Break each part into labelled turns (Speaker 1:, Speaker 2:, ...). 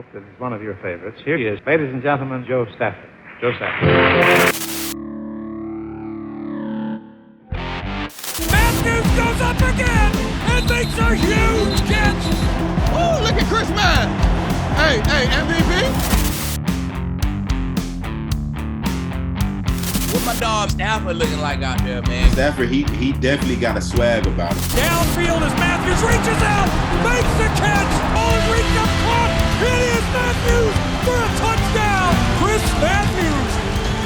Speaker 1: hope that he's one of your favorites. Here he is, ladies and gentlemen, Joe Stafford. Joe Stafford.
Speaker 2: Matthews goes up again and makes a huge catch.
Speaker 3: Oh, look at Chris Mann. Hey, MVP.
Speaker 4: What my dog Stafford looking like out there, man?
Speaker 5: Stafford, he definitely got a swag about him.
Speaker 2: Downfield as Matthews reaches out, makes the catch. Oh, reach up caught. It is Matthews for a touchdown. Chris Matthews.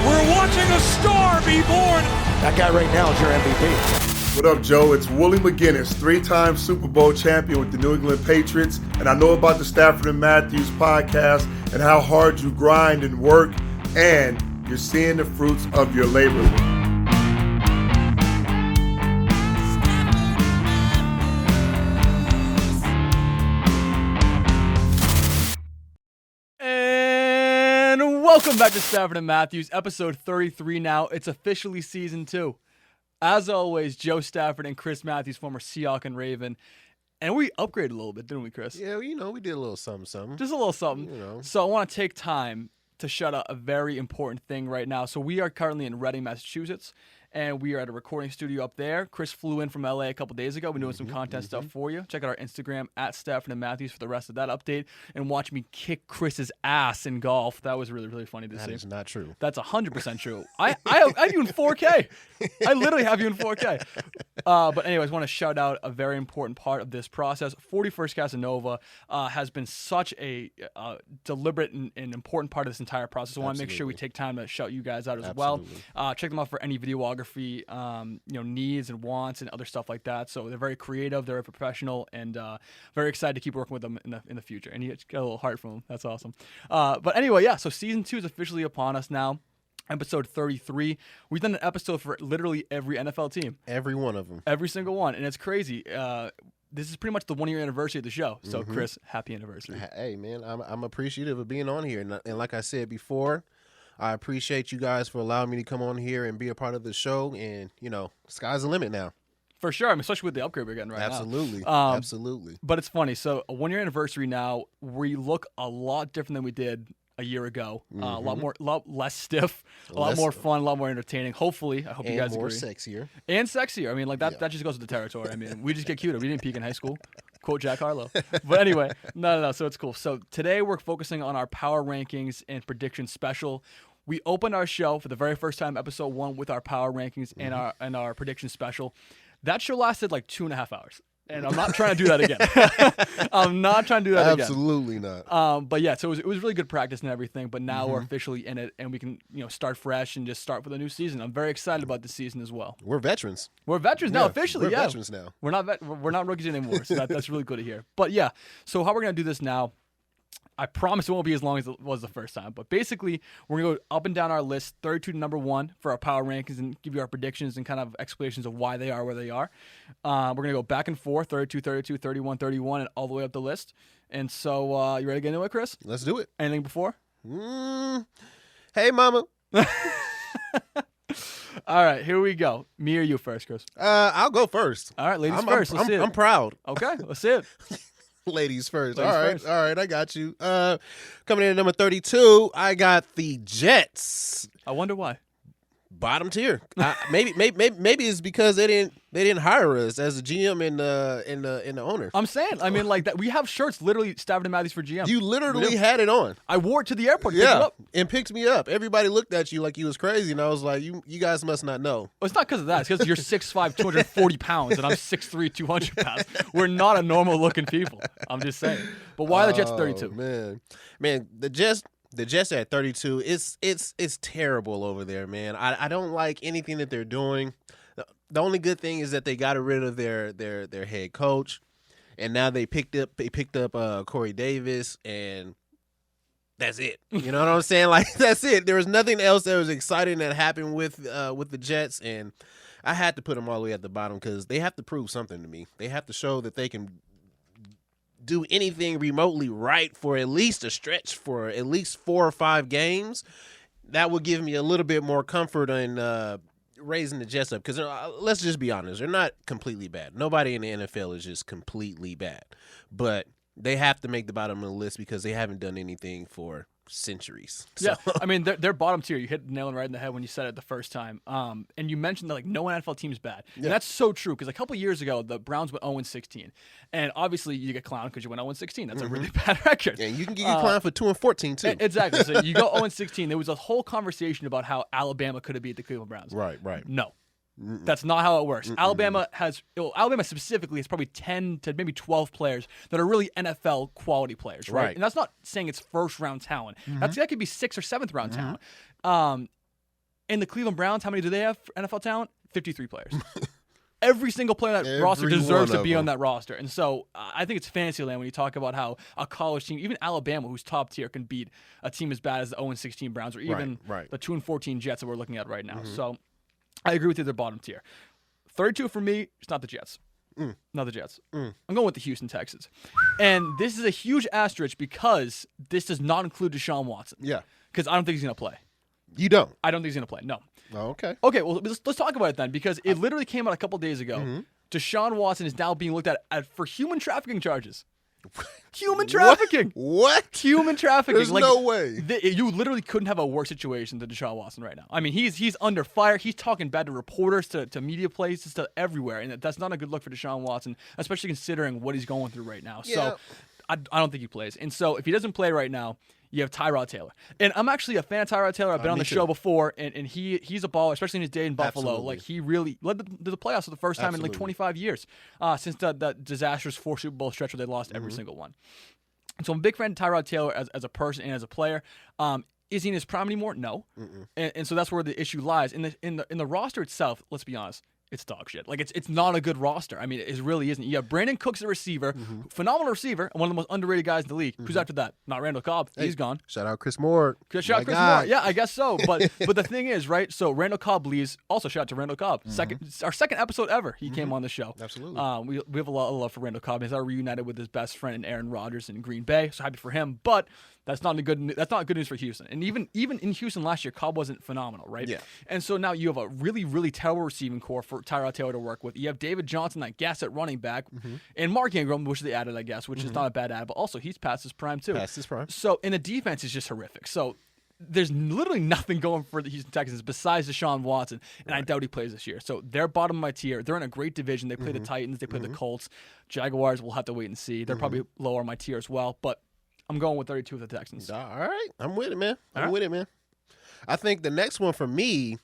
Speaker 2: We're watching a star be born.
Speaker 6: That guy right now is your MVP.
Speaker 7: What up, Joe? It's Wooly McGinnis, 3-time Super Bowl champion with the New England Patriots, and I know about the Stafford and Matthews podcast and how hard you grind and work, and you're seeing the fruits of your labor.
Speaker 8: And welcome back to Stafford and Matthews, episode 33 now. It's officially season 2. As always, Joe Stafford and Chris Matthews, former Seahawk and Raven. And we upgraded a little bit, didn't we, Chris?
Speaker 3: Yeah, we did a little something.
Speaker 8: Just a little something. So I want to take time to shout out a very important thing right now. So we are currently in Reading, Massachusetts, and we are at a recording studio up there. Chris flew in from LA a couple days ago. We're doing some content stuff for you. Check out our Instagram at Stafford and Matthews for the rest of that update, and watch me kick Chris's ass in golf. That was really, really funny to see.
Speaker 3: That is not true.
Speaker 8: That's 100% true. I have you in 4K. I literally have you in 4K. But anyways, I want to shout out a very important part of this process. 41st Casanova has been such a deliberate and important part of this entire process. So I want to make sure we take time to shout you guys out as well. Check them out for any videography needs and wants and other stuff like that. So they're very creative, they're very professional, and very excited to keep working with them in the future. And you got a little heart from them. That's awesome. But anyway, yeah. So season 2 is officially upon us now. Episode 33. We've done an episode for literally every NFL team.
Speaker 3: Every one of them.
Speaker 8: Every single one. And it's crazy. This is pretty much the 1-year anniversary of the show. So, Chris, happy anniversary.
Speaker 3: Hey, man, I'm appreciative of being on here. And like I said before, I appreciate you guys for allowing me to come on here and be a part of the show. And, sky's the limit now.
Speaker 8: For sure. I mean, especially with the upgrade we're getting right
Speaker 3: now. Absolutely.
Speaker 8: But it's funny. So, a 1-year anniversary now, we look a lot different than we did a year ago. A lot less stiff, a lot more fun, a lot more entertaining. Hopefully, I hope you guys agree.
Speaker 3: And more sexier.
Speaker 8: And sexier. I mean, like that just goes with the territory. I mean, we just get cuter. We didn't peak in high school. Quote Jack Harlow. But anyway, no. So it's cool. So today we're focusing on our power rankings and prediction special. We opened our show for the very first time, episode 1, with our power rankings and our prediction special. That show lasted like 2.5 hours. And I'm not trying to do that again. I'm not trying to do that again.
Speaker 3: Absolutely not.
Speaker 8: But yeah, so it was really good practice and everything. But now we're officially in it, and we can start fresh and just start with a new season. I'm very excited about this season as well.
Speaker 3: We're veterans.
Speaker 8: We're veterans now, officially.
Speaker 3: We're
Speaker 8: yeah,
Speaker 3: veterans now.
Speaker 8: We're not rookies anymore. So that's really good to hear. But yeah, so how we're gonna do this now? I promise it won't be as long as it was the first time. But basically, we're going to go up and down our list, 32 to number 1 for our power rankings, and give you our predictions and kind of explanations of why they are where they are. We're going to go back and forth, 32, 32, 31, 31, and all the way up the list. And so, you ready to get into it, Chris?
Speaker 3: Let's do it.
Speaker 8: Anything before?
Speaker 3: Hey, mama.
Speaker 8: All right, here we go. Me or you first, Chris?
Speaker 3: I'll go first.
Speaker 8: All right, ladies first. Let's see it.
Speaker 3: I'm proud.
Speaker 8: Okay, let's see it.
Speaker 3: Ladies first.
Speaker 8: Ladies
Speaker 3: All right, I got you. Coming in at number 32, I got the Jets.
Speaker 8: I wonder why.
Speaker 3: Bottom tier. Maybe it's because they didn't hire us as a GM and the owner.
Speaker 8: I'm saying, I mean, like that. We have shirts literally Stafford and Matthews for GM.
Speaker 3: You literally had it on.
Speaker 8: I wore it to the airport.
Speaker 3: Yeah, and picked me up. Everybody looked at you like you was crazy, and I was like, you guys must not know.
Speaker 8: Well, it's not because of that. It's because you're 6'5", 240 pounds, and I'm 6'3", 200 pounds. We're not a normal looking people. I'm just saying. But why are the Jets 32?
Speaker 3: Man, the Jets are at 32. It's terrible over there, man. I don't like anything that they're doing. The only good thing is that they got rid of their head coach, and now they picked up Corey Davis, and that's it. You know what I'm saying? Like, that's it. There was nothing else that was exciting that happened with the Jets, and I had to put them all the way at the bottom because they have to prove something to me. They have to show that they can do anything remotely right for at least a stretch for at least 4 or 5 games. That would give me a little bit more comfort in raising the Jets up because let's just be honest, they're not completely bad. Nobody in the NFL is just completely bad, but they have to make the bottom of the list because they haven't done anything for centuries.
Speaker 8: Yeah, I mean, they're bottom tier. You hit the nail right in the head when you said it the first time. And you mentioned that, like, no NFL team is bad. And that's so true because a couple years ago, the Browns went 0-16. And obviously, you get clowned because you went 0-16. That's a really bad record.
Speaker 3: Yeah, you can get clowned for 2-14, too.
Speaker 8: Exactly. So you go 0-16. There was a whole conversation about how Alabama could have beat the Cleveland Browns.
Speaker 3: Right.
Speaker 8: No. That's not how it works. Alabama specifically has probably 10 to maybe 12 players that are really NFL quality players, right? And that's not saying it's first round talent. That could be 6th or 7th round talent. And the Cleveland Browns, how many do they have for NFL talent? 53 players. Every single player on that roster deserves to be on that roster. And so I think it's fantasy land when you talk about how a college team, even Alabama, who's top tier, can beat a team as bad as the 0-16 Browns or even the 2-14 Jets that we're looking at right now. So I agree with you, they're bottom tier. 32 for me, it's not the Jets. Not the Jets. I'm going with the Houston Texans. And this is a huge asterisk because this does not include Deshaun Watson.
Speaker 3: Yeah.
Speaker 8: Because I don't think he's going to play.
Speaker 3: You don't?
Speaker 8: I don't think he's going to play, no.
Speaker 3: Oh, okay.
Speaker 8: Okay, well, let's talk about it then because it literally came out a couple days ago. Deshaun Watson is now being looked at for human trafficking charges. Human trafficking.
Speaker 3: What?
Speaker 8: Human trafficking.
Speaker 3: There's no way.
Speaker 8: You literally couldn't have a worse situation than Deshaun Watson right now. I mean, he's under fire. He's talking bad to reporters, to media places, to everywhere, and that's not a good look for Deshaun Watson, especially considering what he's going through right now. Yeah. So I don't think he plays. And so if he doesn't play right now, you have Tyrod Taylor. And I'm actually a fan of Tyrod Taylor. I've been on the show before, and he's a baller, especially in his day in Buffalo.
Speaker 3: Absolutely.
Speaker 8: Like, he really led the playoffs for the first time in like 25 years since that disastrous 4 Super Bowl stretch where they lost every single one. So I'm a big fan of Tyrod Taylor as a person and as a player. Is he in his prime anymore? No. And so that's where the issue lies. In the roster itself, let's be honest, it's dog shit. Like, it's not a good roster. I mean, it really isn't. You have Brandon Cooks, a receiver, phenomenal receiver, and one of the most underrated guys in the league. Who's after that? Not Randall Cobb.
Speaker 3: Hey,
Speaker 8: he's gone.
Speaker 3: Shout out Chris Moore.
Speaker 8: Shout out Chris Moore. Yeah, I guess so. But the thing is, right? So Randall Cobb leaves. Also, shout out to Randall Cobb. Our second episode ever. He came on the show.
Speaker 3: Absolutely.
Speaker 8: We have a lot of love for Randall Cobb. He's reunited with his best friend and Aaron Rodgers in Green Bay. So happy for him. But that's not good news for Houston. And even in Houston last year, Cobb wasn't phenomenal, right? Yeah. And so now you have a really, really terrible receiving core for Tyrod Taylor to work with. You have David Johnson, I guess, at running back, and Mark Ingram, which they added, I guess, which is not a bad add, but also he's past his prime too.
Speaker 3: Past his prime.
Speaker 8: So, and the defense is just horrific. So there's literally nothing going for the Houston Texans besides Deshaun Watson, and I doubt he plays this year. So they're bottom of my tier. They're in a great division. They play the Titans. They play the Colts. Jaguars, we'll have to wait and see. They're probably lower on my tier as well, but I'm going with 32 with the Texans.
Speaker 3: All right. I'm with it, man. I'm with it, man. I think the next one for me,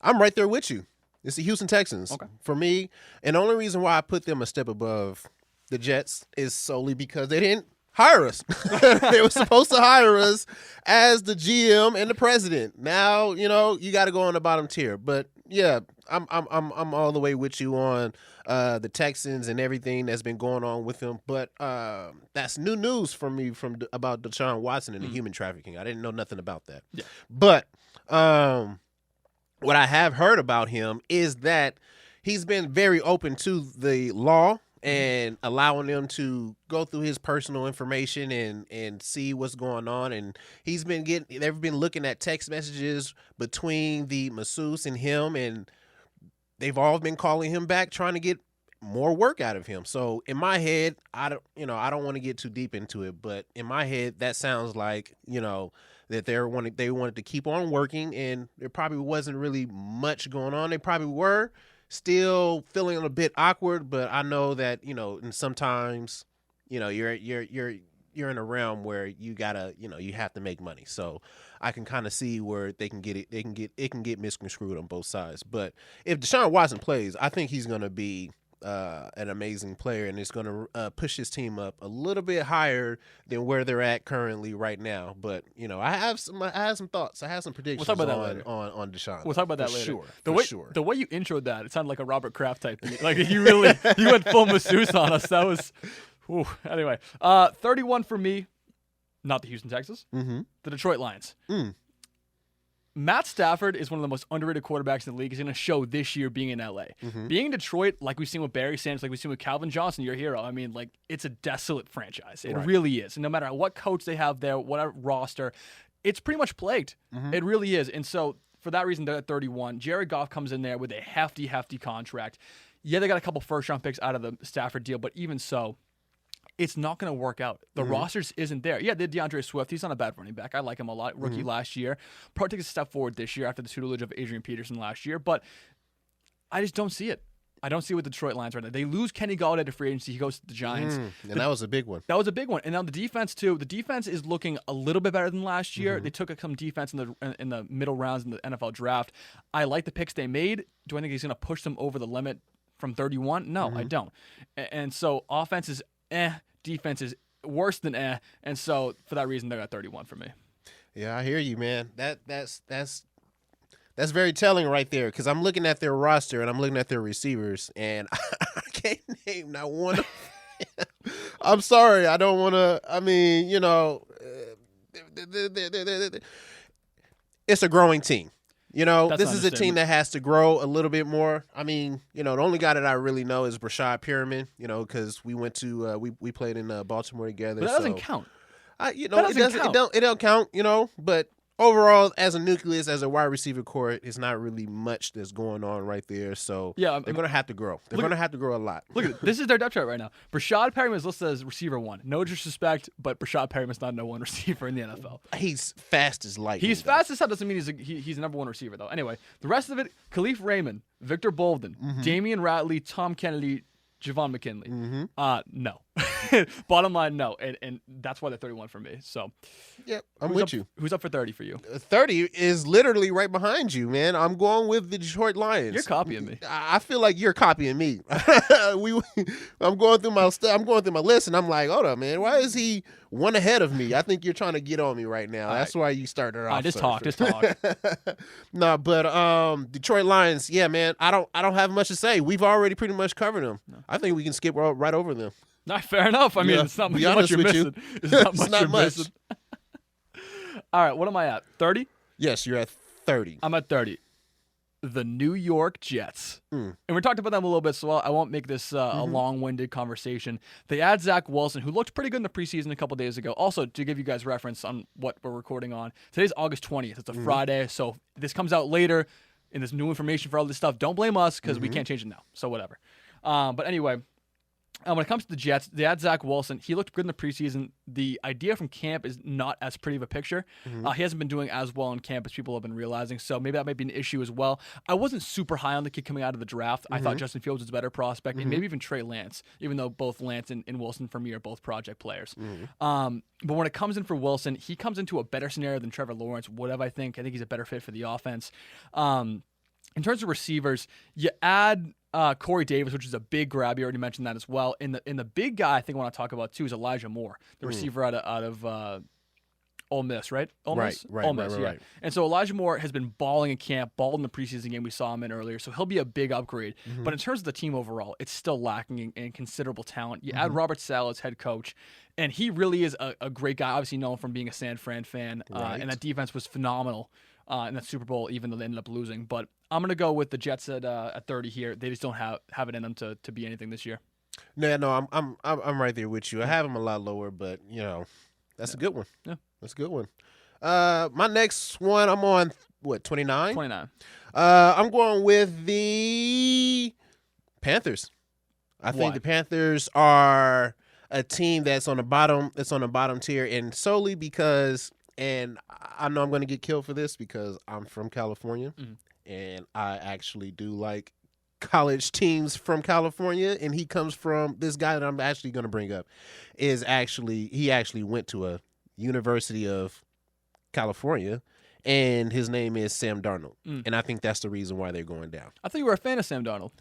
Speaker 3: I'm right there with you. It's the Houston Texans. Okay. For me, and the only reason why I put them a step above the Jets is solely because they didn't hire us. They were supposed to hire us as the GM and the president. Now, you got to go on the bottom tier. But yeah, I'm all the way with you on the Texans and everything that's been going on with them. But that's new news for me about Deshaun Watson and the human trafficking. I didn't know nothing about that. Yeah. But what I have heard about him is that he's been very open to the law and allowing them to go through his personal information and see what's going on. And they've been looking at text messages between the masseuse and him, and they've all been calling him back, trying to get more work out of him. So in my head, I don't want to get too deep into it, but in my head, that sounds like, that they wanted to keep on working, and there probably wasn't really much going on. They probably were still feeling a bit awkward, but I know that, and sometimes, you're in a realm where you gotta, you have to make money. So I can kind of see where it can get misconstrued on both sides. But if Deshaun Watson plays, I think he's gonna be an amazing player, and it's going to push his team up a little bit higher than where they're at currently right now. But I have some thoughts. I have some predictions on Deshaun.
Speaker 8: We'll talk about that later.
Speaker 3: Sure,
Speaker 8: the way you introed that, it sounded like a Robert Kraft type thing. Like you went full masseuse on us. That was, anyway. 31 for me, not the Houston Texans, the Detroit Lions. Matt Stafford is one of the most underrated quarterbacks in the league. He's going to show this year being in LA. Being in Detroit, like we've seen with Barry Sanders, like we've seen with Calvin Johnson, your hero. I mean, like, it's a desolate franchise. It really is. And no matter what coach they have there, what roster, it's pretty much plagued. It really is. And so for that reason, they're at 31. Jared Goff comes in there with a hefty contract. Yeah, they got a couple first-round picks out of the Stafford deal, but even so, it's not going to work out. The rosters isn't there. Yeah, they had DeAndre Swift. He's not a bad running back. I like him a lot. Rookie last year. Probably takes a step forward this year after the tutelage of Adrian Peterson last year. But I just don't see it. I don't see it with the Detroit Lions right now. They lose Kenny Golladay to free agency. He goes to the Giants.
Speaker 3: And that was a big one.
Speaker 8: That was a big one. And now the defense, too. The defense is looking a little bit better than last year. They took some defense in the middle rounds in the NFL draft. I like the picks they made. Do I think he's going to push them over the limit from 31? No, I don't. And so offense is defense is worse than and so for that reason they're at 31 for me.
Speaker 3: Yeah, I hear you, man. That's very telling right there, because I'm looking at their roster and I'm looking at their receivers, and I can't name not one of them. I'm sorry, I don't want to. I mean, it's a growing team. This is a team that has to grow a little bit more. I mean, the only guy that I really know is Brashad Perriman, because we went to we played in Baltimore together.
Speaker 8: But that doesn't count.
Speaker 3: It don't count, but overall, as a nucleus, as a wide receiver core, it's not really much that's going on right there. So they're going to have to grow. They're going to have to grow a lot.
Speaker 8: Look at this is their depth chart right now. Brashad Perriman is listed as receiver 1. No disrespect, but Brashad Perriman's not a no 1 receiver in the NFL.
Speaker 3: He's fast as lightning.
Speaker 8: He's fast as hell. Doesn't mean he's a number 1 receiver though. Anyway, the rest of it: Khalif Raymond, Victor Bolden, Damian Ratley, Tom Kennedy, Javon McKinley. No. Bottom line, no. And that's why they're 31 for me. So,
Speaker 3: yeah, I'm with you.
Speaker 8: Who's up for 30 for you?
Speaker 3: 30 is literally right behind you, man. I'm going with the Detroit Lions.
Speaker 8: You're copying me.
Speaker 3: I feel like you're copying me. I'm going through my list, and I'm like, hold up, man. Why is he one ahead of me? I think you're trying to get on me right now. That's why you started off.
Speaker 8: Just talk.
Speaker 3: No, but Detroit Lions, yeah, man. I don't have much to say. We've already pretty much covered them. No. I think we can skip right over them.
Speaker 8: Not fair enough. I mean, it's not much you're missing. It's not much you're missing. All right, what am I at? 30?
Speaker 3: Yes, you're at 30.
Speaker 8: I'm at 30. The New York Jets. And we talked about them a little bit, so I won't make this a long-winded conversation. They add Zach Wilson, who looked pretty good in the preseason a couple days ago. Also, to give you guys reference on what we're recording on, today's August 20th. It's a Friday, so this comes out later in this new information for all this stuff. Don't blame us because we can't change it now, so whatever. But anyway, when it comes to the Jets, they add Zach Wilson. He looked good in the preseason. The idea from camp is not as pretty of a picture. He hasn't been doing as well in camp as people have been realizing, so maybe that might be an issue as well. I wasn't super high on the kid coming out of the draft. I thought Justin Fields was a better prospect, and maybe even Trey Lance, even though both Lance and Wilson for me are both project players. But when it comes in for Wilson, he comes into a better scenario than Trevor Lawrence would have, I think. I think he's a better fit for the offense. In terms of receivers, you add Corey Davis, which is a big grab. You already mentioned that as well. And the big guy I think I want to talk about too is Elijah Moore, the receiver out of Ole Miss, right? Ole Miss? Ole Miss, yeah. And so Elijah Moore has been balling in camp, balled in the preseason game we saw him in earlier, so he'll be a big upgrade. But in terms of the team overall, it's still lacking in considerable talent. You add Robert Saleh as head coach, and he really is a great guy, obviously known from being a San Fran fan, and that defense was phenomenal in that Super Bowl, even though they ended up losing. But I'm going to go with the Jets at 30 here. They just don't have it in them to be anything this year.
Speaker 3: No, I'm right there with you. I have them a lot lower, but that's a good one.
Speaker 8: Yeah,
Speaker 3: that's a good one. My next one, I'm on 29.
Speaker 8: 29.
Speaker 3: I'm going with the Panthers. I think the Panthers are a team that's on the bottom. It's on the bottom tier, and solely because. And I know I'm going to get killed for this because I'm from California, and I actually do like college teams from California. And he comes from this guy that I'm actually going to bring up he actually went to a University of California, and his name is Sam Darnold. And I think that's the reason why they're going down.
Speaker 8: I thought you were a fan of Sam Darnold.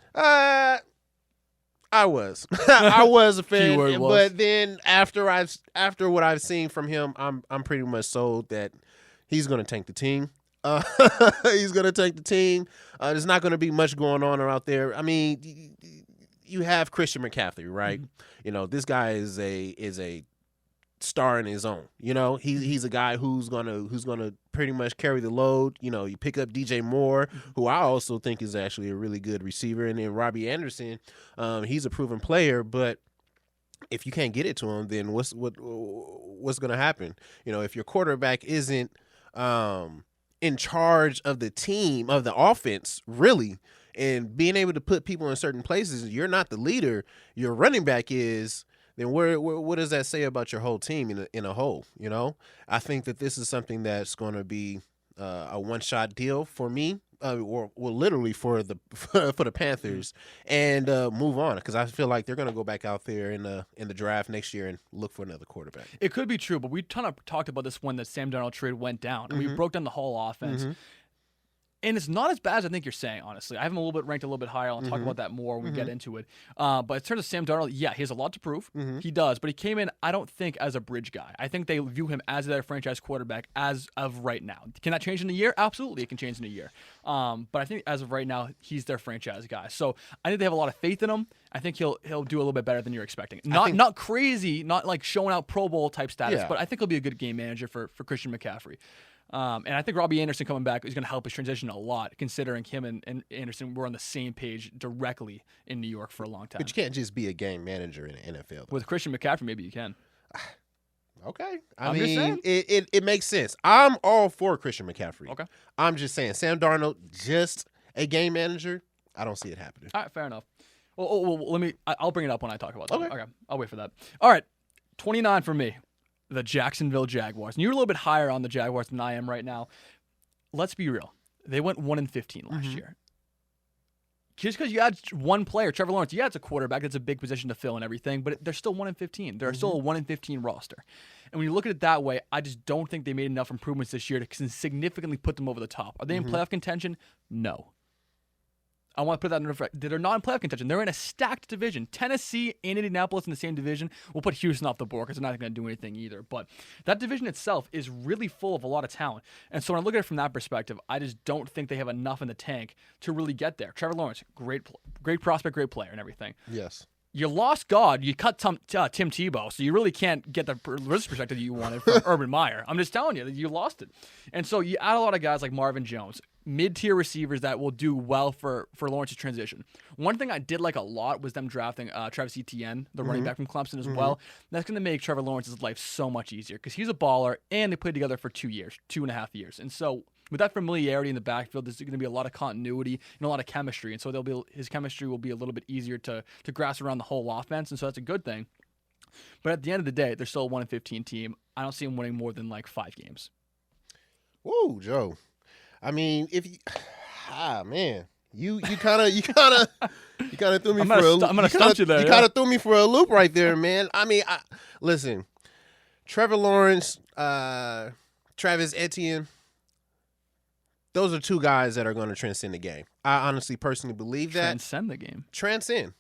Speaker 3: I was. I was a fan, but then after what I've seen from him, I'm pretty much sold that he's going to tank the team. He's going to tank the team. There's not going to be much going on out there. I mean, you have Christian McCaffrey, right? This guy is a star in his own. He's a guy who's gonna pretty much carry the load. You pick up DJ Moore, who I also think is actually a really good receiver, and then Robbie Anderson. He's a proven player, but if you can't get it to him, then what's gonna happen? If your quarterback isn't in charge of the team, of the offense, really, and being able to put people in certain places, you're not the leader. Your running back is. then what does that say about your whole team in a whole? You know, I think that this is something that's going to be a one-shot deal for me, or literally for the Panthers, and move on, because I feel like they're going to go back out there in the draft next year and look for another quarterback.
Speaker 8: It could be true, but we kind of talked about this when the Sam Darnold trade went down, and we broke down the whole offense. And it's not as bad as I think you're saying, honestly. I have him a little bit ranked a little bit higher. I'll talk about that more when we get into it. But in terms of Sam Darnold, yeah, he has a lot to prove. He does. But he came in, I don't think, as a bridge guy. I think they view him as their franchise quarterback as of right now. Can that change in a year? Absolutely, it can change in a year. But I think as of right now, he's their franchise guy. So I think they have a lot of faith in him. I think he'll do a little bit better than you're expecting. Not crazy, not like showing out Pro Bowl type status, but I think he'll be a good game manager for Christian McCaffrey. And I think Robbie Anderson coming back is going to help his transition a lot, considering him and Anderson were on the same page directly in New York for a long time.
Speaker 3: But you can't just be a game manager in the NFL. Though.
Speaker 8: With Christian McCaffrey, maybe you can.
Speaker 3: Okay. I mean, it makes sense. I'm all for Christian McCaffrey.
Speaker 8: Okay.
Speaker 3: I'm just saying, Sam Darnold, just a game manager, I don't see it happening.
Speaker 8: All right, fair enough. Well, I'll bring it up when I talk about that.
Speaker 3: Okay.
Speaker 8: I'll wait for that. All right, 29 for me. The Jacksonville Jaguars. And you're a little bit higher on the Jaguars than I am right now. Let's be real. They went 1-15 last year. Just because you had one player, Trevor Lawrence, yeah, it's a quarterback. That's a big position to fill and everything, but they're still 1-15. They're still a 1-15 roster. And when you look at it that way, I just don't think they made enough improvements this year to significantly put them over the top. Are they in playoff contention? No. I want to put that in effect. They're not in playoff contention. They're in a stacked division. Tennessee and Indianapolis in the same division. We'll put Houston off the board because they're not going to do anything either. But that division itself is really full of a lot of talent. And so when I look at it from that perspective, I just don't think they have enough in the tank to really get there. Trevor Lawrence, great prospect, great player and everything.
Speaker 3: Yes.
Speaker 8: You lost God. You cut Tim Tebow, so you really can't get the risk perspective you wanted from Urban Meyer. I'm just telling you that you lost it. And so you add a lot of guys like Marvin Jones, mid-tier receivers that will do well for Lawrence's transition. One thing I did like a lot was them drafting Travis Etienne, the running back from Clemson as well. That's going to make Trevor Lawrence's life so much easier because he's a baller, and they played together for 2.5 years. And so with that familiarity in the backfield, there's going to be a lot of continuity and a lot of chemistry. And so his chemistry will be a little bit easier to grasp around the whole offense. And so that's a good thing. But at the end of the day, they're still a 1-15 team. I don't see them winning more than like 5 games.
Speaker 3: Whoa, Joe. I mean, if you, man, you kind of threw me for a loop.
Speaker 8: I'm gonna stump you there.
Speaker 3: You kind of threw me for a loop right there, man. I mean, listen, Trevor Lawrence, Travis Etienne. Those are 2 guys that are going to transcend the game. I honestly, personally believe that.
Speaker 8: Transcend the game.
Speaker 3: Transcend.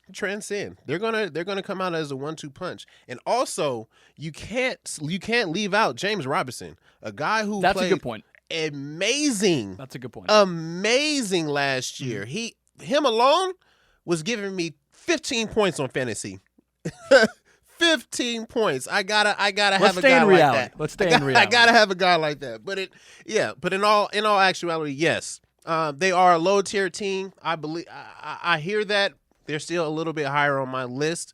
Speaker 3: They're gonna come out as a 1-2 punch. And also, you can't leave out James Robinson, a guy who
Speaker 8: That's a good point.
Speaker 3: Amazing.
Speaker 8: That's a good point.
Speaker 3: Amazing last year. Him alone was giving me 15 points on fantasy. 15 points. I gotta have a guy like that.
Speaker 8: Let's stay in reality.
Speaker 3: I gotta have a guy like that. But But in all actuality, yes, they are a low tier team. I believe. I hear that they're still a little bit higher on my list,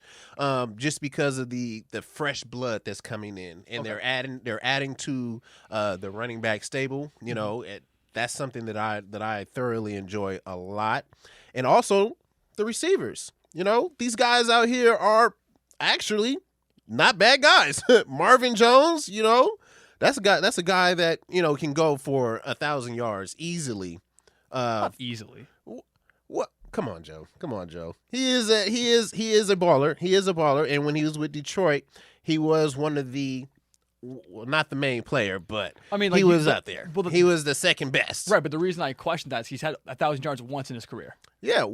Speaker 3: just because of the fresh blood that's coming in, and they're adding to the running back stable. You know, that's something that I thoroughly enjoy a lot, and also the receivers. You know, these guys out here are actually not bad guys. Marvin Jones, you know, that's a guy that, you know, can go for 1,000 yards easily.
Speaker 8: Not easily.
Speaker 3: What? Come on, Joe. He is a baller. And when he was with Detroit, he was one of the, well, not the main player, but I mean, like, he was out there. Well, he was the second best.
Speaker 8: Right, but the reason I question that is he's had 1,000 yards once in his career.
Speaker 3: Yeah.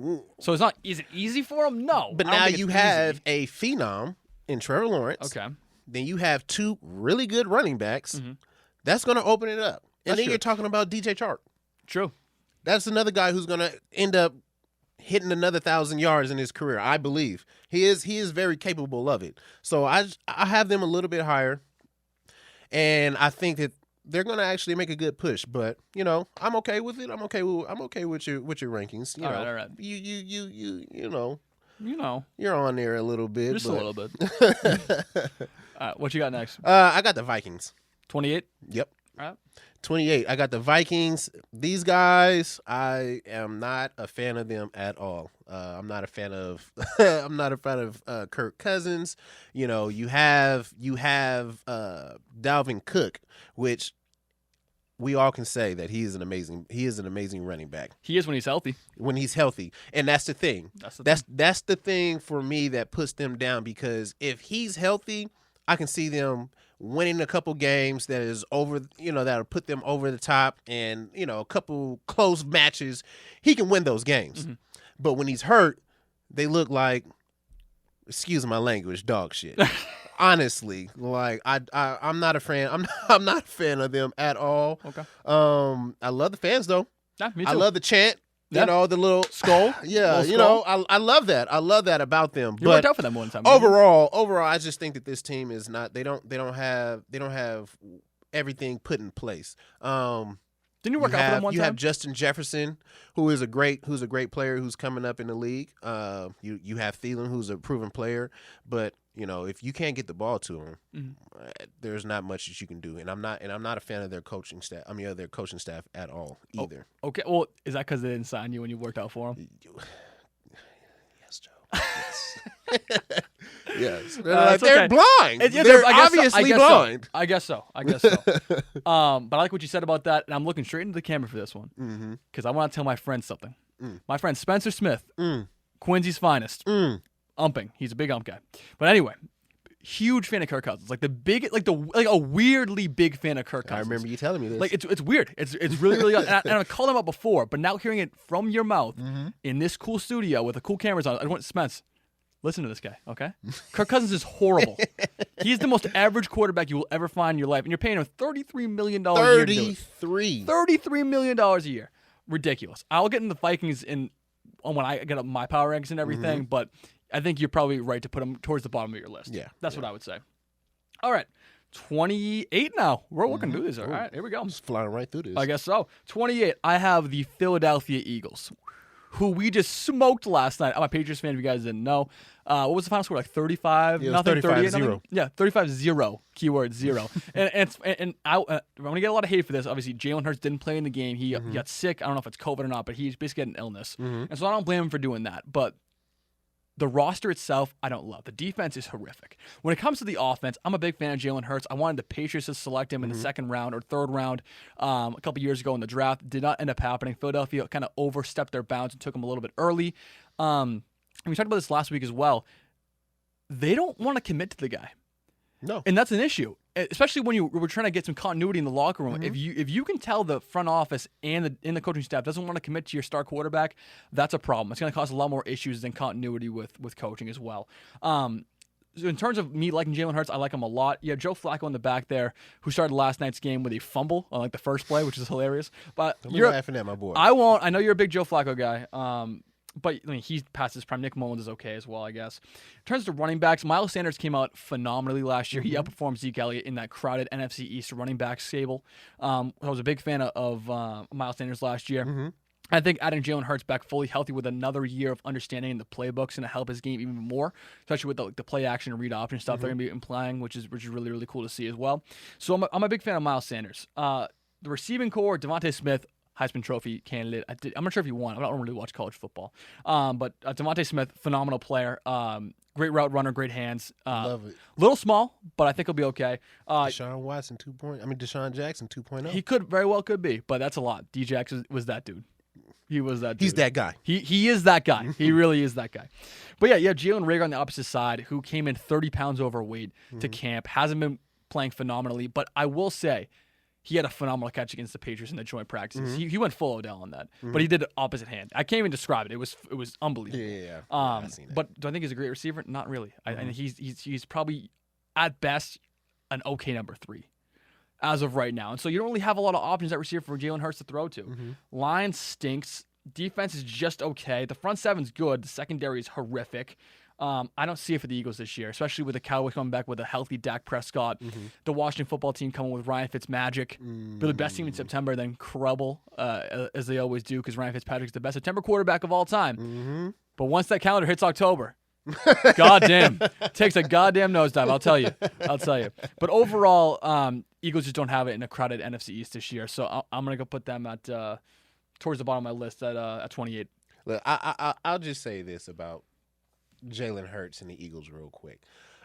Speaker 8: So it's not. Is it easy for him? No.
Speaker 3: But now you have a phenom in Trevor Lawrence.
Speaker 8: Okay.
Speaker 3: Then you have 2 really good running backs. That's going to open it up. And then you're talking about DJ Chark. True. That's another guy who's going to end up hitting another 1,000 yards in his career, I believe. He is very capable of it. So I have them a little bit higher. And I think that they're going to actually make a good push, but you know, I'm okay with it. I'm okay with your rankings. You know,
Speaker 8: all right.
Speaker 3: You know, you're on there a little bit,
Speaker 8: just a little bit. What you got next?
Speaker 3: I got the Vikings.
Speaker 8: 28.
Speaker 3: Yep.
Speaker 8: All right.
Speaker 3: 28. I got the Vikings. These guys, I am not a fan of them at all. I'm not a fan of. I'm not a fan of Kirk Cousins. You know, you have Dalvin Cook, which we all can say that he is an amazing running back.
Speaker 8: He is when he's healthy.
Speaker 3: When he's healthy, and that's the thing. That's the thing for me that puts them down, because if he's healthy, I can see them winning a couple games that is over, that'll put them over the top, and a couple close matches, he can win those games. Mm-hmm. But when he's hurt, they look like, excuse my language, dog shit. Honestly, like I'm not a fan. I'm not a fan of them at all.
Speaker 8: Okay.
Speaker 3: I love the fans though.
Speaker 8: Yeah, me too.
Speaker 3: I love the chant. The little
Speaker 8: skull.
Speaker 3: Yeah,
Speaker 8: skull.
Speaker 3: I love that. I love that about them.
Speaker 8: You worked out for them one time.
Speaker 3: Overall, I just think that this team is not. They don't have everything put in place.
Speaker 8: Didn't you work out for them one time?
Speaker 3: You have Justin Jefferson, who is a great player who's coming up in the league. You have Thielen, who's a proven player, but if you can't get the ball to him, there's not much that you can do. And I'm not a fan of their coaching staff. Their coaching staff at all either.
Speaker 8: Oh, okay. Well, is that because they didn't sign you when you worked out for them?
Speaker 3: Yes, Joe. Yes. Yes.
Speaker 8: okay.
Speaker 3: They're blind. They're obviously blind.
Speaker 8: I guess so. But I like what you said about that, and I'm looking straight into the camera for this one because I want to tell my friend something. My friend Spencer Smith, Quincy's finest, umping. He's a big ump guy. But anyway, huge fan of Kirk Cousins. Like a weirdly big fan of Kirk Cousins.
Speaker 3: I remember you telling me this.
Speaker 8: Like it's weird. It's really really. And I called him out before, but now hearing it from your mouth in this cool studio with the cool cameras on, I want Spence. Listen to this guy, okay? Kirk Cousins is horrible. He's the most average quarterback you will ever find in your life, and you're paying him $33 million a year to do it. $33 million a year. Ridiculous. I'll get in the Vikings when I get up my power rankings and everything, but I think you're probably right to put them towards the bottom of your list.
Speaker 3: Yeah.
Speaker 8: That's what I would say. All right. 28 now. We're looking to do this. All right, here we go.
Speaker 3: Just flying right through this.
Speaker 8: I guess so. 28. I have the Philadelphia Eagles, who we just smoked last night. I'm a Patriots fan, if you guys didn't know. What was the final score? Like 35?
Speaker 3: Yeah, it was 35-0.
Speaker 8: Yeah, 35-0. Keyword 0. and I'm going to get a lot of hate for this. Obviously, Jalen Hurts didn't play in the game. He got sick. I don't know if it's COVID or not, but he's basically had an illness. And so I don't blame him for doing that. But the roster itself, I don't love. The defense is horrific. When it comes to the offense, I'm a big fan of Jalen Hurts. I wanted the Patriots to select him in the second round or third round a couple years ago in the draft. Did not end up happening. Philadelphia kind of overstepped their bounds and took him a little bit early. And we talked about this last week as well. They don't want to commit to the guy.
Speaker 3: No.
Speaker 8: And that's an issue, especially when we're trying to get some continuity in the locker room. If you can tell the front office and the coaching staff doesn't want to commit to your star quarterback, that's a problem. It's going to cause a lot more issues than continuity with coaching as well. So in terms of me liking Jalen Hurts, I like him a lot. You have Joe Flacco in the back there, who started last night's game with a fumble on the first play, which is hilarious. But
Speaker 3: you're laughing at my boy.
Speaker 8: I won't. I know you're a big Joe Flacco guy. But he's past his prime. Nick Mullins is okay as well, I guess. In terms of running backs, Miles Sanders came out phenomenally last year. He outperformed Zeke Elliott in that crowded NFC East running back stable. I was a big fan of Miles Sanders last year. I think adding Jalen Hurts back fully healthy with another year of understanding the playbook's going to help his game even more, especially with the play action and read option stuff they're going to be implying, which is really, really cool to see as well. So I'm a big fan of Miles Sanders. The receiving core, Devontae Smith, Heisman Trophy candidate. I'm not sure if he won. I don't really watch college football. But Devontae Smith, phenomenal player. Great route runner, great hands.
Speaker 3: Love it.
Speaker 8: Little small, but I think he'll be okay.
Speaker 3: Deshaun Jackson 2.0.
Speaker 8: He very well could be, but that's a lot. D-Jax was that dude. He was that dude.
Speaker 3: He's that guy.
Speaker 8: He is that guy. He really is that guy. But yeah, you have Jalen Reagor on the opposite side, who came in 30 pounds overweight to camp. Hasn't been playing phenomenally, but I will say, he had a phenomenal catch against the Patriots in the joint practices. He went full Odell on that, but he did it opposite hand. I can't even describe it. It was unbelievable.
Speaker 3: Yeah. I've seen that.
Speaker 8: But do I think he's a great receiver? Not really. And he's probably at best an okay number 3 as of right now. And so you don't really have a lot of options at receiver for Jalen Hurts to throw to. Line stinks. Defense is just okay. The front seven's good. The secondary is horrific. I don't see it for the Eagles this year, especially with the Cowboys coming back with a healthy Dak Prescott, the Washington football team coming with Ryan Fitzmagic. They're the best team in September, then crumble, as they always do, because Ryan Fitzpatrick's the best September quarterback of all time. But once that calendar hits October, goddamn, takes a goddamn nosedive, I'll tell you. But overall, Eagles just don't have it in a crowded NFC East this year. So I'm going to go put them at towards the bottom of my list at 28.
Speaker 3: Look, I'll just say this about Jalen Hurts and the Eagles real quick.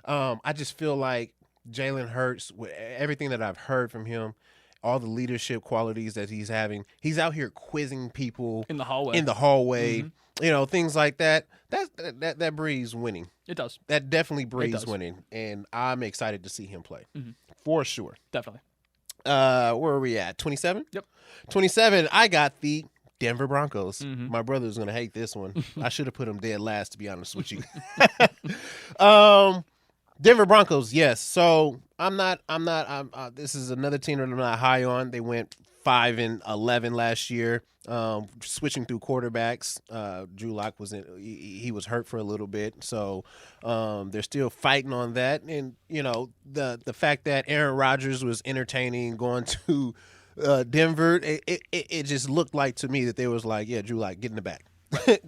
Speaker 3: I just feel like Jalen Hurts, with everything that I've heard from him, all the leadership qualities that he's having, he's out here quizzing people
Speaker 8: In the hallway.
Speaker 3: Mm-hmm. Things like that. That breeds winning.
Speaker 8: It does.
Speaker 3: That definitely breeds winning, and I'm excited to see him play for sure.
Speaker 8: Definitely.
Speaker 3: Where are we at? 27?
Speaker 8: Yep.
Speaker 3: 27. I got the Denver Broncos. My brother's gonna hate this one. I should have put him dead last, to be honest with you. Denver Broncos, yes. So this is another team that I'm not high on. They went 5-11 last year. Switching through quarterbacks. Drew Lock he was hurt for a little bit, so they're still fighting on that. And the fact that Aaron Rodgers was entertaining going to Denver, it just looked like to me that they was like, yeah, Drew Lock, get in the back,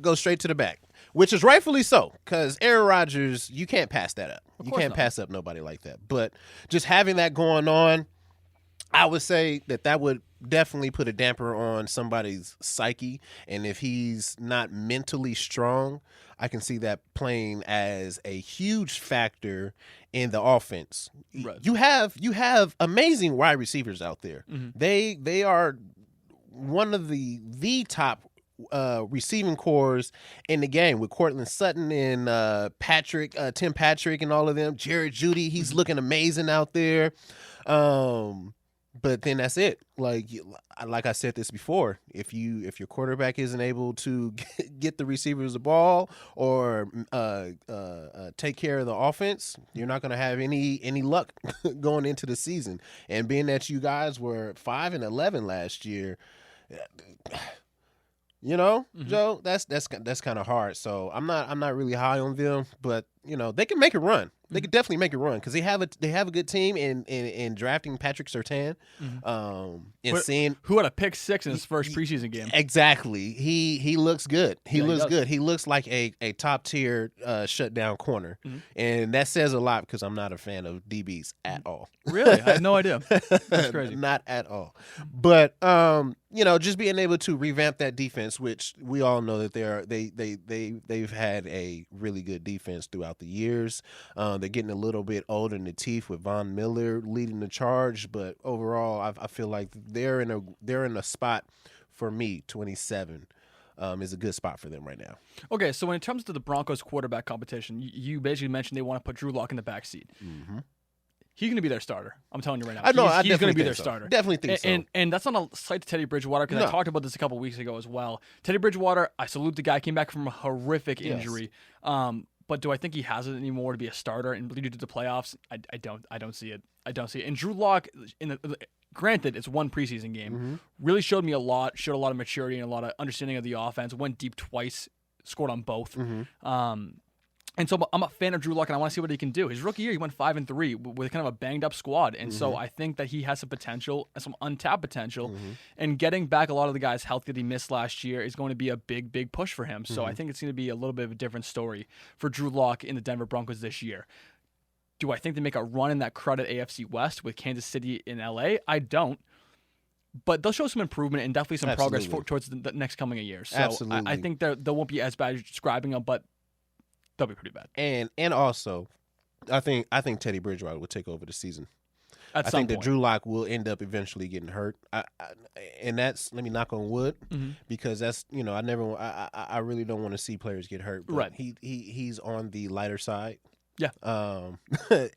Speaker 3: go straight to the back, which is rightfully so, because Aaron Rodgers, you can't pass that up. You can't pass up nobody like that. But just having that going on, I would say that would definitely put a damper on somebody's psyche. And if he's not mentally strong, I can see that playing as a huge factor in the offense. Right. You have amazing wide receivers out there. They are one of the top receiving cores in the game, with Cortland Sutton and Tim Patrick and all of them. Jared Jeudy, he's looking amazing out there. But then that's it. Like I said this before, if your quarterback isn't able to get the receivers the ball or take care of the offense, you're not going to have any luck going into the season. And being that you guys were 5-11 last year, Joe, that's kind of hard. So I'm not really high on them, but they can make a run. They could definitely make a run because they have a good team in drafting Patrick Surtain, seeing
Speaker 8: who had a pick 6 in his first preseason game.
Speaker 3: Exactly, he looks good. He looks good. He looks like a top tier shutdown corner, and that says a lot because I'm not a fan of DBs at all.
Speaker 8: Really, I had no idea. That's crazy.
Speaker 3: Not at all. But just being able to revamp that defense, which we all know that they've had a really good defense throughout the years. They're getting a little bit old in the teeth with Von Miller leading the charge, but overall, I feel like they're in a spot for me. 27 is a good spot for them right now.
Speaker 8: Okay, so when it comes to the Broncos quarterback competition, you basically mentioned they want to put Drew Lock in the backseat. He's going to be their starter. I'm telling you right now. He's going to be their starter.
Speaker 3: Definitely think so.
Speaker 8: And that's not a slight to Teddy Bridgewater, because I talked about this a couple weeks ago as well. Teddy Bridgewater, I salute the guy. Came back from a horrific injury. But do I think he has it anymore to be a starter and lead you to the playoffs? I don't see it. I don't see it. And Drew Lock, granted, it's one preseason game, really showed a lot of maturity and a lot of understanding of the offense. Went deep twice, scored on both. And so I'm a fan of Drew Lock, and I want to see what he can do. His rookie year, he went 5-3 with kind of a banged-up squad. And so I think that he has some potential, some untapped potential. And getting back a lot of the guys healthy that he missed last year is going to be a big, big push for him. So I think it's going to be a little bit of a different story for Drew Lock in the Denver Broncos this year. Do I think they make a run in that crowded AFC West with Kansas City in LA? I don't. But they'll show some improvement and definitely some progress towards the next coming year. So I think they won't be as bad as you're describing them, but they'll be pretty bad.
Speaker 3: And also, I think Teddy Bridgewater will take over the season.
Speaker 8: I think
Speaker 3: that Drew Lock will end up eventually getting hurt. And that's, let me knock on wood, because that's, I really don't want to see players get hurt. But
Speaker 8: right.
Speaker 3: He's on the lighter side.
Speaker 8: Yeah.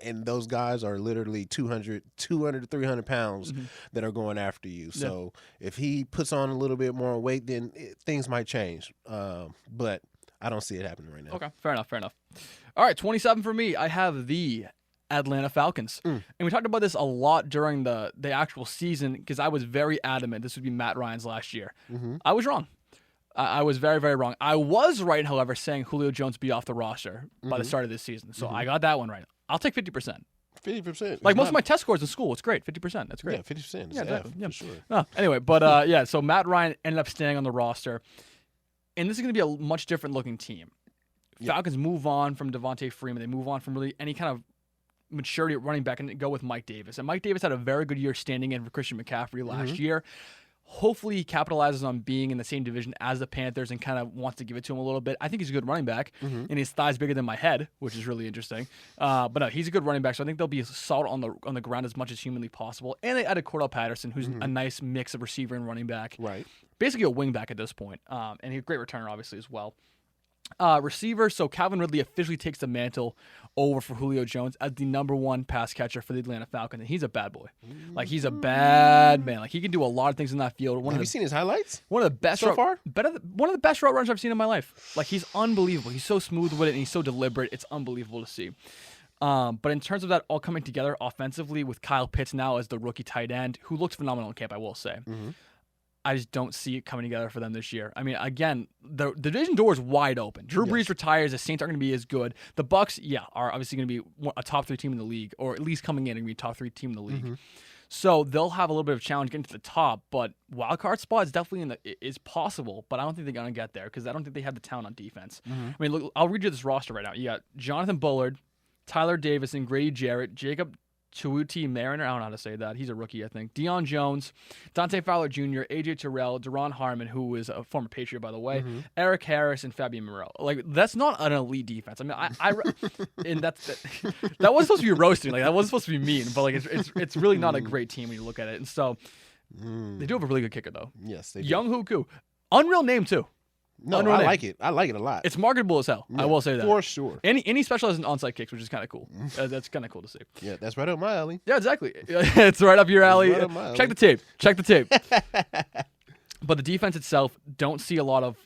Speaker 3: And those guys are literally 200 to 300 pounds that are going after you. So if he puts on a little bit more weight, then things might change. But I don't see it happening right now.
Speaker 8: Okay, fair enough. All right, 27 for me. I have the Atlanta Falcons. And we talked about this a lot during the actual season, because I was very adamant this would be Matt Ryan's last year. I was wrong. I was very, very wrong. I was right, however, saying Julio Jones be off the roster by the start of this season. So I got that one right. I'll take 50%.
Speaker 3: 50%.
Speaker 8: Like most of my test scores in school, it's great. 50%. That's great.
Speaker 3: Yeah, 50%.
Speaker 8: Yeah, exactly.
Speaker 3: For sure.
Speaker 8: Anyway, but so Matt Ryan ended up staying on the roster. And this is going to be a much different looking team. Falcons move on from Devontae Freeman. They move on from really any kind of maturity at running back and go with Mike Davis. And Mike Davis had a very good year standing in for Christian McCaffrey last year. Hopefully he capitalizes on being in the same division as the Panthers and kind of wants to give it to him a little bit. I think he's a good running back, and his thigh's bigger than my head, which is really interesting. But no, he's a good running back, so I think they'll be solid on the ground as much as humanly possible. And they added Cordell Patterson, who's a nice mix of receiver and running back.
Speaker 3: Right. Basically
Speaker 8: Basically a wing back at this point. And he's a great returner, obviously, as well. Receiver, so Calvin Ridley officially takes the mantle over for Julio Jones as the number 1 pass catcher for the Atlanta Falcons, and he's a bad boy. Like, he's a bad man. Like, he can do a lot of things in that field.
Speaker 3: Have you seen his highlights?
Speaker 8: One of the best
Speaker 3: so far?
Speaker 8: one of the best route runners I've seen in my life. Like, he's unbelievable. He's so smooth with it, and he's so deliberate. It's unbelievable to see. But in terms of that all coming together offensively with Kyle Pitts now as the rookie tight end, who looks phenomenal in camp, I will say. I just don't see it coming together for them this year. I mean, again, the division door is wide open. Drew Brees retires. The Saints aren't going to be as good. The Bucs, are obviously going to be a top 3 team in the league, or at least coming in and be a top 3 team in the league. So they'll have a little bit of a challenge getting to the top, but wild card spot is definitely is possible, but I don't think they're going to get there because I don't think they have the talent on defense. I mean, look, I'll read you this roster right now. You got Jonathan Bullard, Tyler Davison, Grady Jarrett, Jacob Chuuti Mariner, I don't know how to say that. He's a rookie, I think. Deion Jones, Dante Fowler Jr., A.J. Terrell, Deron Harmon, who is a former Patriot, by the way, Eric Harris, and Fabian Moreau. Like, that's not an elite defense. I mean, and that wasn't supposed to be roasting. Like, that wasn't supposed to be mean, but like, it's really not a great team when you look at it. And so, they do have a really good kicker, though.
Speaker 3: Yes, they do.
Speaker 8: Young Huku. Unreal name, too.
Speaker 3: No, I like it. I like it a lot.
Speaker 8: It's marketable as hell. I will say that.
Speaker 3: For sure.
Speaker 8: Any specialized in onside kicks, which is kind of cool. That's kind of cool to see.
Speaker 3: Yeah, that's right up my alley.
Speaker 8: Yeah, exactly. It's right up your alley.
Speaker 3: Right up my alley.
Speaker 8: Check the tape. But the defense itself, don't see a lot of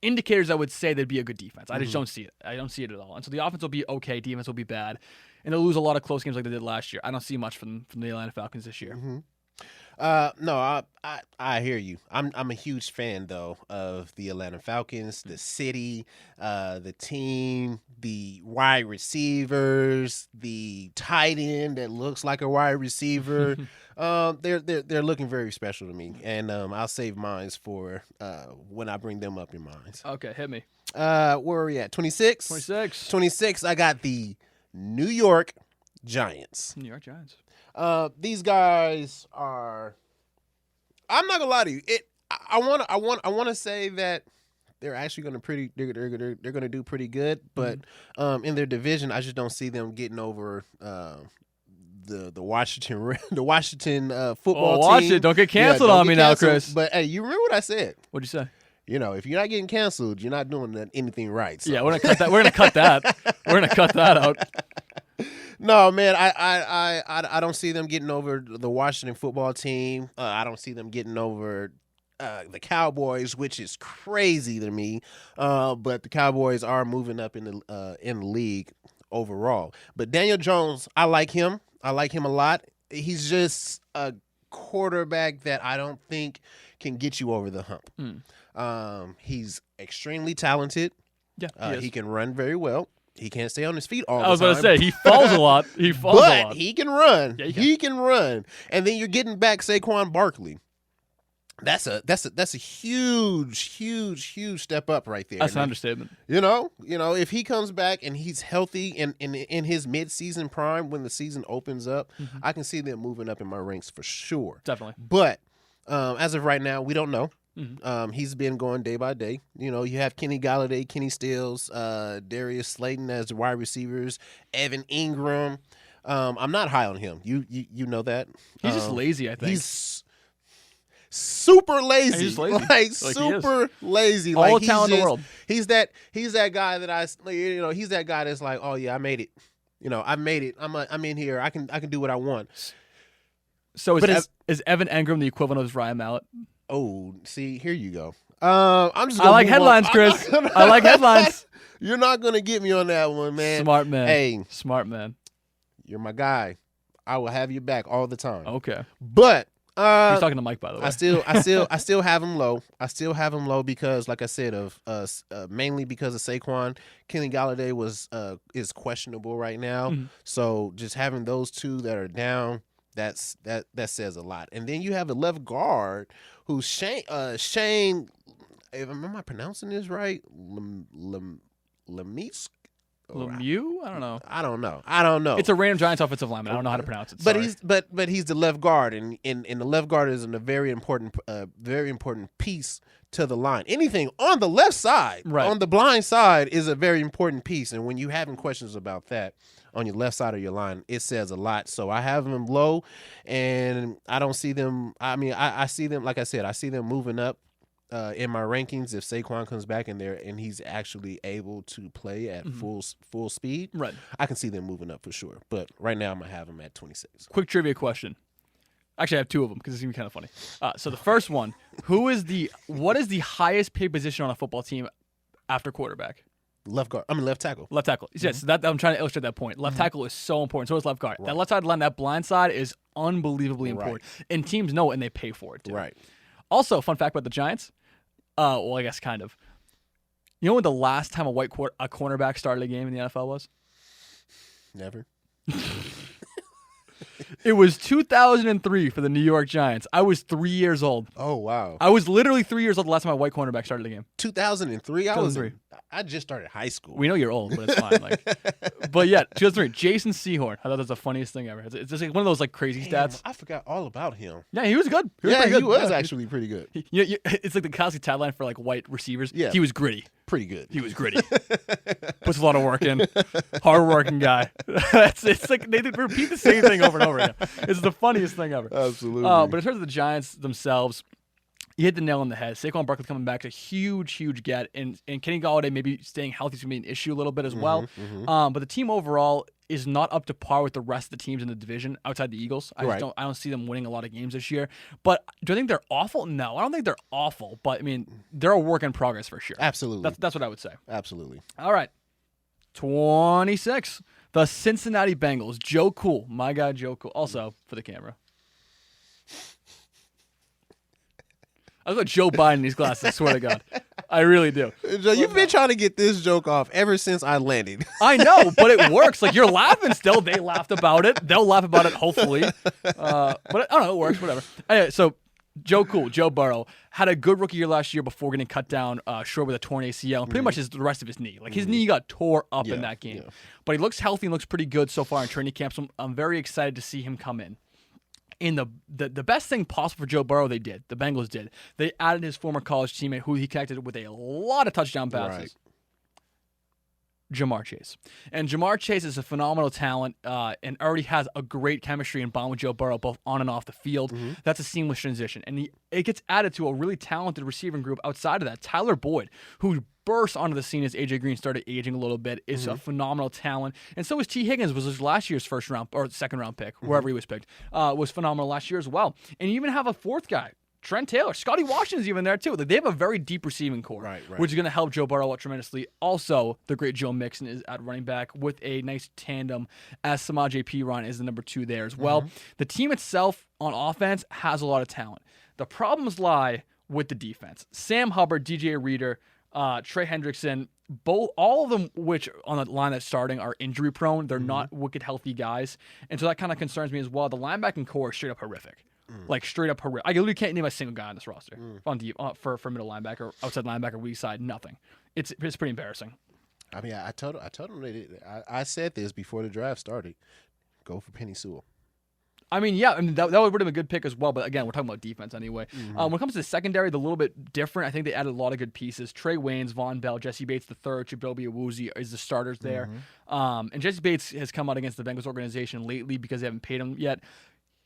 Speaker 8: indicators that would say they'd be a good defense. I just don't see it. I don't see it at all. And so the offense will be okay, defense will be bad, and they'll lose a lot of close games like they did last year. I don't see much from the Atlanta Falcons this year.
Speaker 3: No, I hear you. I'm a huge fan though of the Atlanta Falcons, the city, the team, the wide receivers, the tight end that looks like a wide receiver. They're looking very special to me, and I'll save mines for when I bring them up in mines.
Speaker 8: Okay, hit me.
Speaker 3: Where are we at? 26? 26. I got the New York Giants.
Speaker 8: New York Giants.
Speaker 3: These guys are. I'm not gonna lie to you. I want to say that they're actually gonna they're gonna do pretty good, but in their division, I just don't see them getting over the Washington football team.
Speaker 8: Watch it! Don't get canceled on me now, Chris.
Speaker 3: But hey, you remember what I said?
Speaker 8: What'd you say?
Speaker 3: You know, if you're not getting canceled, you're not doing anything right. So.
Speaker 8: Yeah, we're gonna cut that. We're gonna cut that. We're gonna cut that out.
Speaker 3: No, man, I don't see them getting over the Washington football team. I don't see them getting over the Cowboys, which is crazy to me. But the Cowboys are moving up in the league overall. But Daniel Jones, I like him. I like him a lot. He's just a quarterback that I don't think can get you over the hump. He's extremely talented.
Speaker 8: Yeah,
Speaker 3: he can run very well. He can't stay on his feet all the time.
Speaker 8: I was going to say, he falls a lot.
Speaker 3: But he can run.
Speaker 8: Yeah,
Speaker 3: he can run. And then you're getting back Saquon Barkley. That's a huge step up right there.
Speaker 8: That's an understatement.
Speaker 3: You know, if he comes back and he's healthy and in his mid-season prime when the season opens up, I can see them moving up in my ranks for sure.
Speaker 8: Definitely.
Speaker 3: But as of right now, we don't know. He's been going day by day. You know, you have Kenny Galladay, Kenny Stills, Darius Slayton as the wide receivers, Evan Ingram. I'm not high on him. You know that.
Speaker 8: He's just lazy, I think.
Speaker 3: He's super lazy.
Speaker 8: He's lazy.
Speaker 3: Like super lazy.
Speaker 8: All
Speaker 3: like
Speaker 8: the talent in the world.
Speaker 3: He's that guy that he's that guy that's like, oh yeah, I made it. You know, I made it. I'm in here. I can do what I want.
Speaker 8: So is Evan Engram the equivalent of Ryan Mallett?
Speaker 3: Oh, see, here you go. I'm just.
Speaker 8: I like headlines, Chris. I like headlines.
Speaker 3: You're not gonna get me on that one, man.
Speaker 8: Smart man.
Speaker 3: Hey,
Speaker 8: smart man.
Speaker 3: You're my guy. I will have you back all the time.
Speaker 8: Okay.
Speaker 3: But
Speaker 8: he's talking to Mike, by the way.
Speaker 3: I still have him low. I still have him low because, like I said, mainly because of Saquon. Kenny Galladay is questionable right now. So just having those two that are down, that says a lot. And then you have the left guard who's Shane. Am I pronouncing this right? Lemitz.
Speaker 8: Lemieux? I don't know.
Speaker 3: I don't know.
Speaker 8: It's a random Giants offensive lineman. I don't know how to pronounce it.
Speaker 3: But
Speaker 8: Sorry.
Speaker 3: he's the left guard, and the left guard is a very important piece to the line. Anything on the left side, on the blind side, is a very important piece. And when you having questions about that on your left side of your line, it says a lot. So I have them low, and I don't see them. I mean, I see them, like I said, I see them moving up in my rankings if Saquon comes back in there and he's actually able to play at full speed.
Speaker 8: Right.
Speaker 3: I can see them moving up for sure. But right now I'm going to have them at 26.
Speaker 8: Quick trivia question. Actually, I have two of them because it's going to be kind of funny. So the first one, what is the highest paid position on a football team after quarterback?
Speaker 3: Left tackle.
Speaker 8: Left tackle. Yes, I'm trying to illustrate that point. Left tackle is so important. So is left guard. Right. That left side line, that blind side is unbelievably important. And teams know it and they pay for it too.
Speaker 3: Right.
Speaker 8: Also, fun fact about the Giants. Well, I guess kind of. You know when the last time a cornerback started a game in the NFL was?
Speaker 3: Never.
Speaker 8: It was 2003 for the New York Giants. I was 3 years old.
Speaker 3: Oh, wow.
Speaker 8: I was literally 3 years old the last time a white cornerback started a game.
Speaker 3: 2003? I just started high school.
Speaker 8: We know you're old, but it's fine. But yeah, 2003. Jason Sehorn. I thought that's the funniest thing ever. It's just like one of those crazy stats.
Speaker 3: I forgot all about him.
Speaker 8: Yeah, he was good.
Speaker 3: He was actually pretty good.
Speaker 8: It's like the Kelsey tagline for white receivers. Yeah. He was gritty.
Speaker 3: Pretty good.
Speaker 8: He was gritty. Puts a lot of work in. Hard-working guy. It's like they repeat the same thing over and over again. It's the funniest thing ever.
Speaker 3: Absolutely.
Speaker 8: But in terms of the Giants themselves, you hit the nail on the head. Saquon Barkley coming back is a huge get, and Kenny Golladay maybe staying healthy is going to be an issue a little bit as well. But the team overall is not up to par with the rest of the teams in the division outside the Eagles. I don't see them winning a lot of games this year. But do I think they're awful? No, I don't think they're awful. But I mean, they're a work in progress for sure.
Speaker 3: Absolutely.
Speaker 8: That's what I would say.
Speaker 3: Absolutely.
Speaker 8: All right. 26. The Cincinnati Bengals. Joe Cool. My guy, Joe Cool. Also, for the camera. I look like Joe Biden in these glasses, I swear to God. I really do.
Speaker 3: Joe, you've been trying to get this joke off ever since I landed.
Speaker 8: I know, but it works. You're laughing still. They laughed about it. They'll laugh about it, hopefully. But I don't know. It works. Whatever. Anyway, so Joe Cool, Joe Burrow, had a good rookie year last year before getting cut down short with a torn ACL and pretty much the rest of his knee. His knee got tore up in that game. Yeah. But he looks healthy and looks pretty good so far in training camp, so I'm very excited to see him come in. And the best thing possible for Joe Burrow, the Bengals did. They added his former college teammate who he connected with a lot of touchdown passes. Right. Jamar Chase. And Jamar Chase is a phenomenal talent and already has a great chemistry and bond with Joe Burrow, both on and off the field. That's a seamless transition. And it gets added to a really talented receiving group outside of that. Tyler Boyd, who burst onto the scene as A.J. Green started aging a little bit, is a phenomenal talent. And so was T. Higgins, was his last year's first round or second round pick, wherever he was picked, was phenomenal last year as well. And you even have a fourth guy, Trent Taylor. Scotty Washington's even there too. They have a very deep receiving core, which is going to help Joe Burrow out tremendously. Also, the great Joe Mixon is at running back with a nice tandem as Samaje Perine is the number 2 there as well. The team itself on offense has a lot of talent. The problems lie with the defense. Sam Hubbard, DJ Reader, Trey Hendrickson, all of them which on the line that's starting are injury prone. They're not wicked healthy guys. And so that kind of concerns me as well. The linebacking core is straight up horrific. Straight up horrific. I literally can't name a single guy on this roster on deep for middle linebacker, outside linebacker, weak side, nothing. It's pretty embarrassing.
Speaker 3: I mean, I told them I said this before the draft started. Go for Penny Sewell.
Speaker 8: I mean, yeah, that would have been a good pick as well. But again, we're talking about defense anyway. When it comes to the secondary, they're a little bit different. I think they added a lot of good pieces. Trey Waynes, Von Bell, Jesse Bates III, Chidobe Awuzie is the starters there. And Jesse Bates has come out against the Bengals organization lately because they haven't paid him yet.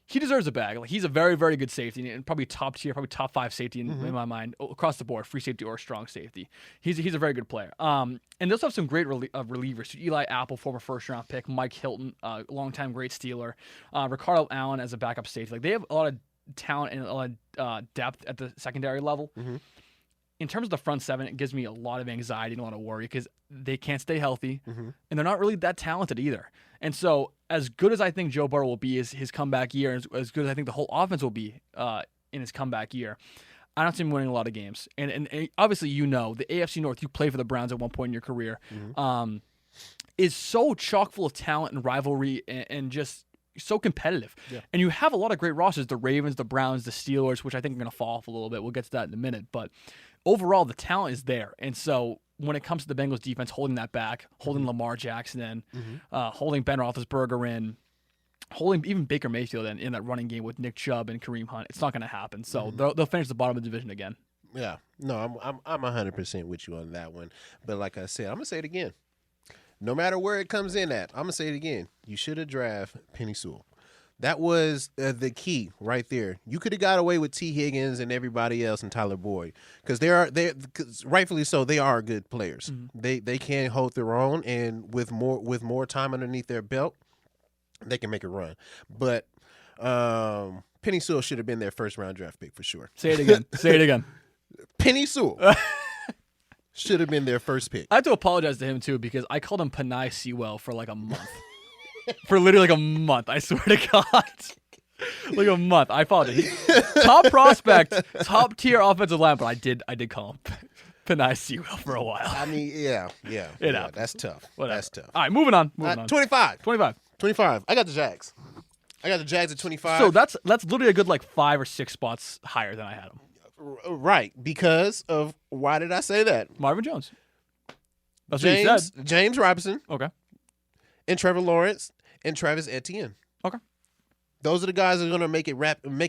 Speaker 8: He deserves a bag. He's a very, very good safety and probably top tier, probably top 5 safety in my mind across the board, free safety or strong safety. He's a very good player. And they also have some great relievers. Eli Apple, former first-round pick. Mike Hilton, longtime great Steeler. Ricardo Allen as a backup safety. They have a lot of talent and a lot of depth at the secondary level. In terms of the front seven, it gives me a lot of anxiety and a lot of worry because they can't stay healthy, and they're not really that talented either. And so, as good as I think Joe Burrow will be his comeback year, and as good as I think the whole offense will be in his comeback year, I don't see him winning a lot of games. And obviously, the AFC North, you played for the Browns at one point in your career, is so chock full of talent and rivalry and just so competitive. And you have a lot of great rosters, the Ravens, the Browns, the Steelers, which I think are going to fall off a little bit. We'll get to that in a minute. But overall, the talent is there. And so when it comes to the Bengals defense, holding that back, holding Lamar Jackson in, holding Ben Roethlisberger in, holding even Baker Mayfield in that running game with Nick Chubb and Kareem Hunt, it's not going to happen. So they'll finish the bottom of the division again.
Speaker 3: Yeah, no, I'm 100% with you on that one. But like I said, I'm gonna say it again. No matter where it comes in at, I'm gonna say it again. You should have drafted Penny Sewell. That was the key right there. You could have got away with T. Higgins and everybody else and Tyler Boyd because rightfully so. They are good players. They can hold their own, and with more time underneath their belt, they can make a run. But Penny Sewell should have been their first round draft pick for sure.
Speaker 8: Say it again. Say it again.
Speaker 3: Penny Sewell should have been their first pick.
Speaker 8: I have to apologize to him too because I called him Panay Sewell for like a month. For literally like a month, I swear to God. Like a month. I apologize. Top prospect, top tier offensive line, but I did call him Panay Sewell for a while.
Speaker 3: I mean, yeah. That's tough.
Speaker 8: Whatever.
Speaker 3: That's tough.
Speaker 8: All right, moving on.
Speaker 3: 25.
Speaker 8: 25.
Speaker 3: I got the Jags. at 25.
Speaker 8: So that's literally a good like 5 or 6 spots higher than I had him.
Speaker 3: Right, because of why did I say that?
Speaker 8: Marvin Jones. That's what you said.
Speaker 3: James Robinson.
Speaker 8: Okay.
Speaker 3: And Trevor Lawrence and Travis Etienne.
Speaker 8: Okay.
Speaker 3: Those are the guys that are going to make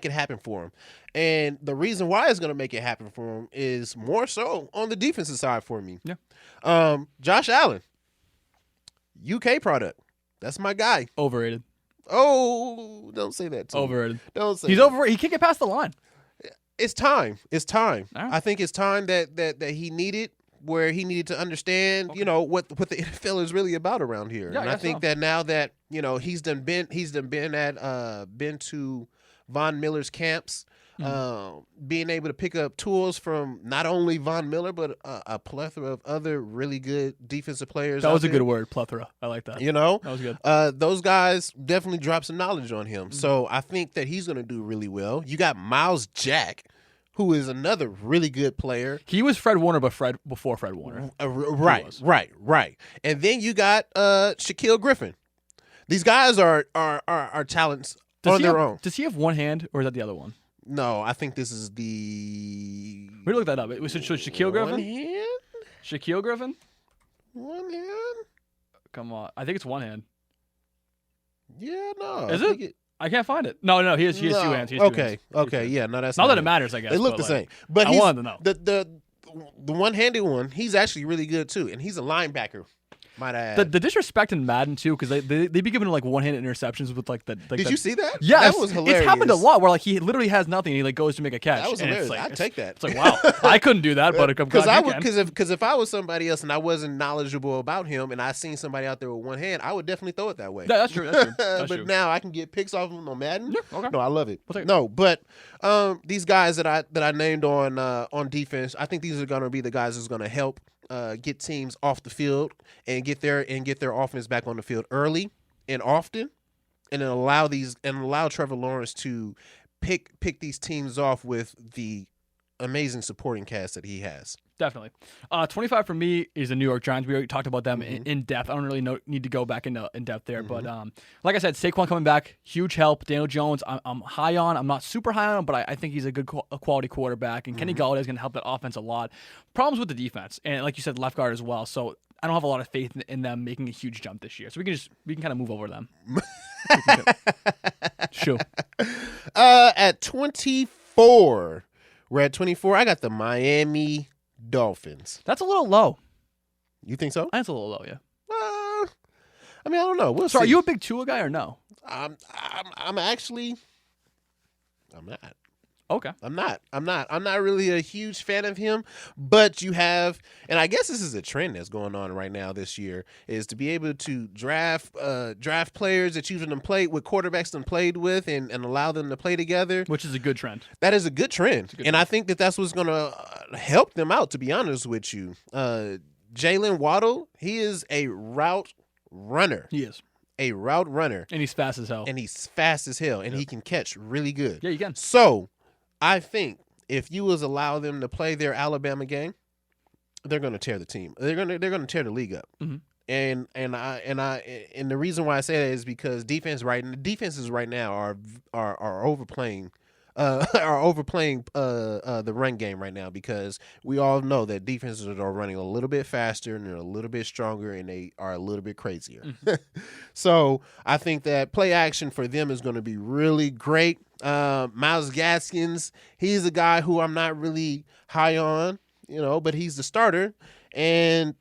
Speaker 3: it happen for him. And the reason why it's going to make it happen for him is more so on the defensive side for me.
Speaker 8: Yeah.
Speaker 3: Josh Allen, UK product. That's my guy.
Speaker 8: Overrated.
Speaker 3: Oh, don't say that to
Speaker 8: Overrated.
Speaker 3: me. Don't say
Speaker 8: He's
Speaker 3: that.
Speaker 8: overrated. He can't get past the line.
Speaker 3: It's time. It's time.
Speaker 8: Right.
Speaker 3: I think it's time that he needed where he needed to understand, what the NFL is really about around here.
Speaker 8: Yeah,
Speaker 3: and I think that now that, he's been to Von Miller's camps, being able to pick up tools from not only Von Miller, but a plethora of other really good defensive players.
Speaker 8: That was a good word, plethora. I like that.
Speaker 3: That
Speaker 8: was good.
Speaker 3: Those guys definitely dropped some knowledge on him. So I think that he's going to do really well. You got Miles Jack, who is another really good player.
Speaker 8: He was Fred Warner, but before Fred Warner.
Speaker 3: Right. And then you got Shaquille Griffin. These guys are talents on their own.
Speaker 8: Does he have one hand, or is that the other one?
Speaker 3: No, I think this is the...
Speaker 8: We look that up. It was Shaquille Griffin?
Speaker 3: One hand?
Speaker 8: Shaquille Griffin?
Speaker 3: One hand?
Speaker 8: Come on. I think it's one hand.
Speaker 3: Yeah, no.
Speaker 8: Is it? I can't find it. No, he has 2 hands. He has 2 hands.
Speaker 3: Okay, yeah, no, that's
Speaker 8: not that it matters, I guess.
Speaker 3: They look the same. But
Speaker 8: I wanted to know.
Speaker 3: The one-handed one, he's actually really good too, and he's a linebacker. Might I add.
Speaker 8: The disrespect in Madden too, because they be giving like one-handed interceptions with like the.
Speaker 3: Did you see that?
Speaker 8: Yeah,
Speaker 3: that was hilarious.
Speaker 8: It's happened a lot where like he literally has nothing and he like goes to make a catch.
Speaker 3: That was hilarious.
Speaker 8: I'd
Speaker 3: take that.
Speaker 8: It's like wow, I couldn't do that, but
Speaker 3: because if I was somebody else and I wasn't knowledgeable about him and I seen somebody out there with one hand, I would definitely throw it that way.
Speaker 8: Yeah, that's true. That's
Speaker 3: but
Speaker 8: true.
Speaker 3: now I can get picks off of him on Madden.
Speaker 8: Yeah, okay.
Speaker 3: No, I love it. No, but these guys that I named on defense, I think these are going to be the guys that's going to help get teams off the field and get their offense back on the field early and often, and then allow Trevor Lawrence to pick these teams off with the amazing supporting cast that he has.
Speaker 8: Definitely. 25 for me is the New York Giants. We already talked about them in depth. I don't really need to go back in depth there. But like I said, Saquon coming back, huge help. Daniel Jones, I'm high on. I'm not super high on him, but I think he's a good quality quarterback. And Kenny Galladay is going to help that offense a lot. Problems with the defense. And like you said, left guard as well. So I don't have a lot of faith in them making a huge jump this year. So we can kind of move over them. Sure.
Speaker 3: At 24, we're at 24. I got the Miami Dolphins.
Speaker 8: That's a little low.
Speaker 3: You think so?
Speaker 8: That's a little low, yeah.
Speaker 3: I mean, I don't know. We'll see.
Speaker 8: Are you a big Tua guy or no?
Speaker 3: I'm not.
Speaker 8: Okay.
Speaker 3: I'm not really a huge fan of him, but you have, and I guess this is a trend that's going on right now this year, is to be able to draft players that you've played with, quarterbacks them played with, and allow them to play together.
Speaker 8: Which is a good trend.
Speaker 3: That is a good trend. I think that's what's going to help them out, to be honest with you. Jalen Waddle, he is a route runner.
Speaker 8: He is.
Speaker 3: A route runner.
Speaker 8: And he's fast as hell.
Speaker 3: And he can catch really good.
Speaker 8: Yeah, you can.
Speaker 3: So I think if you allow them to play their Alabama game, they're going to tear the team. They're going to tear the league up. Mm-hmm. And the reason why I say that is because defenses right now are overplaying are overplaying the run game right now, because we all know that defenses are running a little bit faster and they're a little bit stronger and they are a little bit crazier. So I think that play action for them is going to be really great. Myles Gaskins, he's a guy who I'm not really high on, but he's the starter, and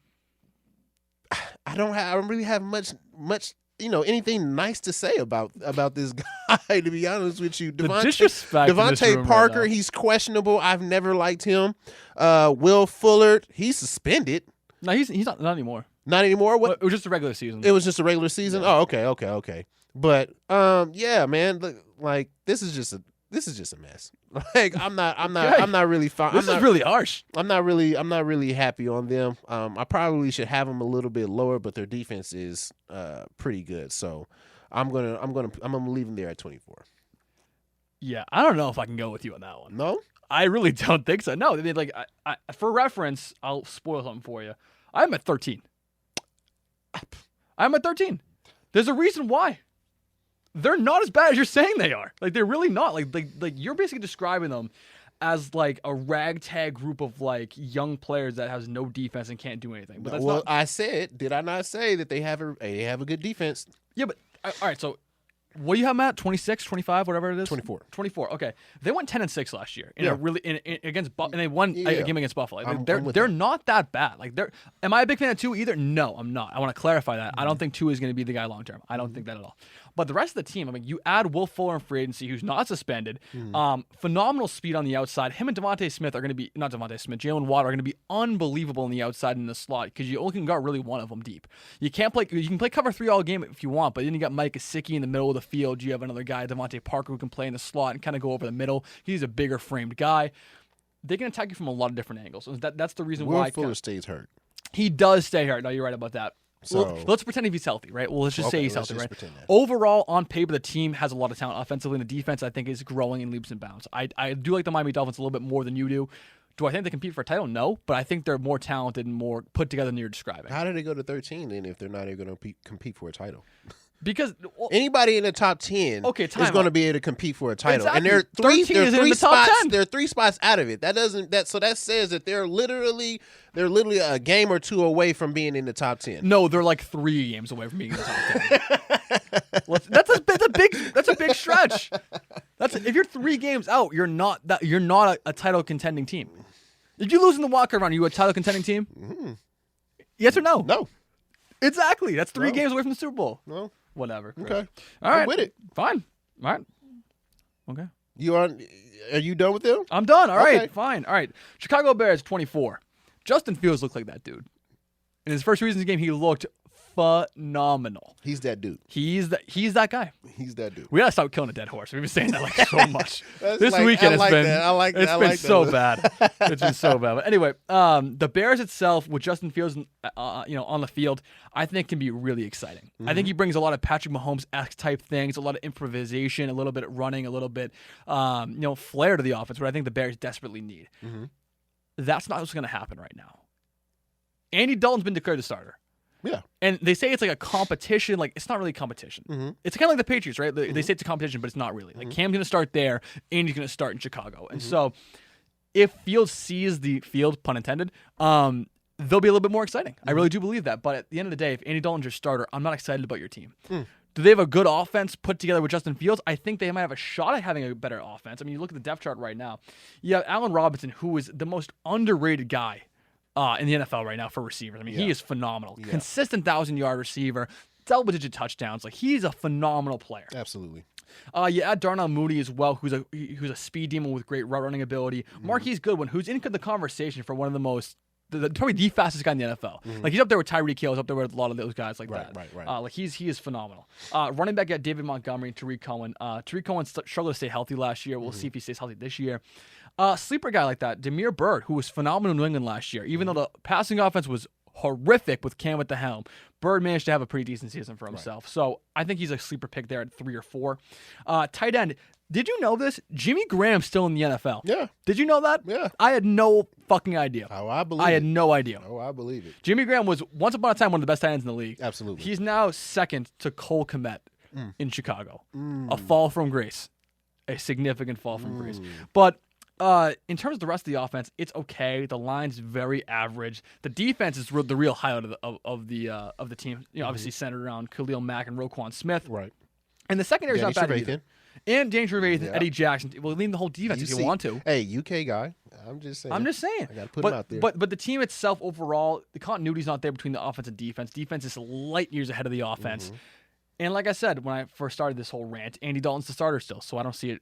Speaker 3: I don't really have much anything nice to say about this guy, to be honest with you. Devontae Parker, he's questionable. I've never liked him. Will Fuller, he's suspended.
Speaker 8: No, he's not anymore.
Speaker 3: Not anymore? What?
Speaker 8: It was just a regular season.
Speaker 3: It was just a regular season? Yeah. Oh, okay. But yeah, man, like this is just a mess. Like I'm not really fine.
Speaker 8: This is really harsh.
Speaker 3: I'm not really happy on them. I probably should have them a little bit lower, but their defense is pretty good. So I'm gonna leave them there at 24.
Speaker 8: Yeah, I don't know if I can go with you on that one.
Speaker 3: No,
Speaker 8: I really don't think so. No, I mean, like I for reference, I'll spoil something for you. I'm at 13. I'm at 13. There's a reason why. They're not as bad as you're saying they are. Like, they're really not. Like you're basically describing them as like a ragtag group of like young players that has no defense and can't do anything. But that's not.
Speaker 3: I said, did I not say that they have a good defense?
Speaker 8: Yeah, but all right. So, what do you have, Matt? 26, 25, whatever it is. 24. Okay, they went 10-6 last year in a really against and they won a game against Buffalo. Like, they're not that bad. Like, am I a big fan of Tua either? No, I'm not. I want to clarify that. I don't think Tua is going to be the guy long term. I don't think that at all. But the rest of the team, I mean, you add Will Fuller in free agency, who's not suspended. Phenomenal speed on the outside. Him and Jalen Waddle are going to be unbelievable on the outside in the slot, because you only can guard really one of them deep. You can play cover 3 all game if you want, but then you got Mike Gesicki in the middle of the field. You have another guy, Devontae Parker, who can play in the slot and kind of go over the middle. He's a bigger framed guy. They can attack you from a lot of different angles. So that's the reason why.
Speaker 3: Will Fuller stays hurt.
Speaker 8: He does stay hurt. No, you're right about that.
Speaker 3: So,
Speaker 8: well, let's pretend if he's healthy, right? Well, let's just say he's healthy, right? Overall, on paper, the team has a lot of talent offensively, and the defense, I think, is growing in leaps and bounds. I do like the Miami Dolphins a little bit more than you do. Do I think they compete for a title? No, but I think they're more talented and more put together than you're describing.
Speaker 3: How did they go to 13 then if they're not even going to compete for a title?
Speaker 8: Because
Speaker 3: anybody in the top 10 is going to be able to compete for a title,
Speaker 8: exactly.
Speaker 3: and they're three
Speaker 8: spots.
Speaker 3: They're 3 spots out of it. So that says that they're literally a game or 2 away from being in the top 10.
Speaker 8: No, they're like 3 games away from being in the top 10. That's a big stretch. If you're 3 games out, you're not a title contending team. If you lose in the walk-around, are you a title contending team?
Speaker 3: Mm-hmm.
Speaker 8: Yes or no?
Speaker 3: No.
Speaker 8: Exactly. That's 3 games away from the Super Bowl.
Speaker 3: No.
Speaker 8: Whatever.
Speaker 3: Okay.
Speaker 8: All right.
Speaker 3: I'm with it.
Speaker 8: Fine. All right. Okay.
Speaker 3: Are you done with them?
Speaker 8: I'm done. All right.
Speaker 3: Okay.
Speaker 8: Fine. All right. Chicago Bears 24. Justin Fields looked like that dude. In his first preseason game, he looked phenomenal.
Speaker 3: He's that dude.
Speaker 8: He's that guy.
Speaker 3: He's that dude.
Speaker 8: We gotta stop killing a dead horse. We've been saying that like so much. This
Speaker 3: like,
Speaker 8: weekend
Speaker 3: I like
Speaker 8: it's been
Speaker 3: that. I like that.
Speaker 8: it's
Speaker 3: I
Speaker 8: been
Speaker 3: like
Speaker 8: so
Speaker 3: that.
Speaker 8: bad. It's been so bad. But anyway, the Bears itself with Justin Fields, on the field, I think can be really exciting. I think he brings a lot of Patrick Mahomes-esque type things, a lot of improvisation, a little bit of running, a little bit, flair to the offense, what I think the Bears desperately need. That's not what's going to happen right now. Andy Dalton's been declared the starter.
Speaker 3: Yeah.
Speaker 8: And they say it's like a competition. Like, it's not really a competition. It's kind of like the Patriots, right? They say it's a competition, but it's not really. Like, Cam's going to start there, Andy's going to start in Chicago. And so if Fields sees the field, pun intended, they'll be a little bit more exciting. I really do believe that. But at the end of the day, if Andy Dalton's your starter, I'm not excited about your team. Do they have a good offense put together with Justin Fields? I think they might have a shot at having a better offense. I mean, you look at the depth chart right now. You have Allen Robinson, who is the most underrated guy in the NFL right now for receivers. I mean, he is phenomenal. Yeah. Consistent 1,000-yard receiver, double-digit touchdowns. Like, he's a phenomenal player.
Speaker 3: Absolutely.
Speaker 8: You add Darnell Mooney as well, who's a speed demon with great route running ability. Marquise Goodwin, who's in the conversation for one of the most, probably the fastest guy in the NFL. Like, he's up there with Tyreek Hill, he's up there with a lot of those guys like that.
Speaker 3: Right.
Speaker 8: Like, he is phenomenal. Running back at David Montgomery and Tariq Cohen. Tariq Cohen struggled to stay healthy last year. We'll see if he stays healthy this year. Sleeper guy like that, Demir Byrd, who was phenomenal in New England last year. Even though the passing offense was horrific with Cam at the helm, Byrd managed to have a pretty decent season for himself. So I think he's a sleeper pick there at 3 or 4. Tight end. Did you know this? Jimmy Graham's still in the NFL.
Speaker 3: Yeah.
Speaker 8: Did you know that?
Speaker 3: Yeah.
Speaker 8: I had no fucking idea.
Speaker 3: Oh, I believe it.
Speaker 8: I had no idea.
Speaker 3: Oh, I believe it.
Speaker 8: Jimmy Graham was once upon a time one of the best tight ends in the league.
Speaker 3: Absolutely.
Speaker 8: He's now second to Cole Kmet in Chicago. A fall from grace. a significant fall from Brees. But in terms of the rest of the offense, it's okay. The line's very average. The defense is the real highlight of the team. Obviously centered around Khalil Mack and Roquan Smith.
Speaker 3: Right.
Speaker 8: And the secondary's not bad
Speaker 3: Trevathan.
Speaker 8: either. And Danny Trevathan, Eddie Jackson. Well, lean the whole defense if you want to.
Speaker 3: Hey, UK guy. I'm just saying.
Speaker 8: I got
Speaker 3: to put him out there.
Speaker 8: But the team itself overall, the continuity's not there between the offense and defense. Defense is light years ahead of the offense. And like I said when I first started this whole rant, Andy Dalton's the starter still, so I don't see it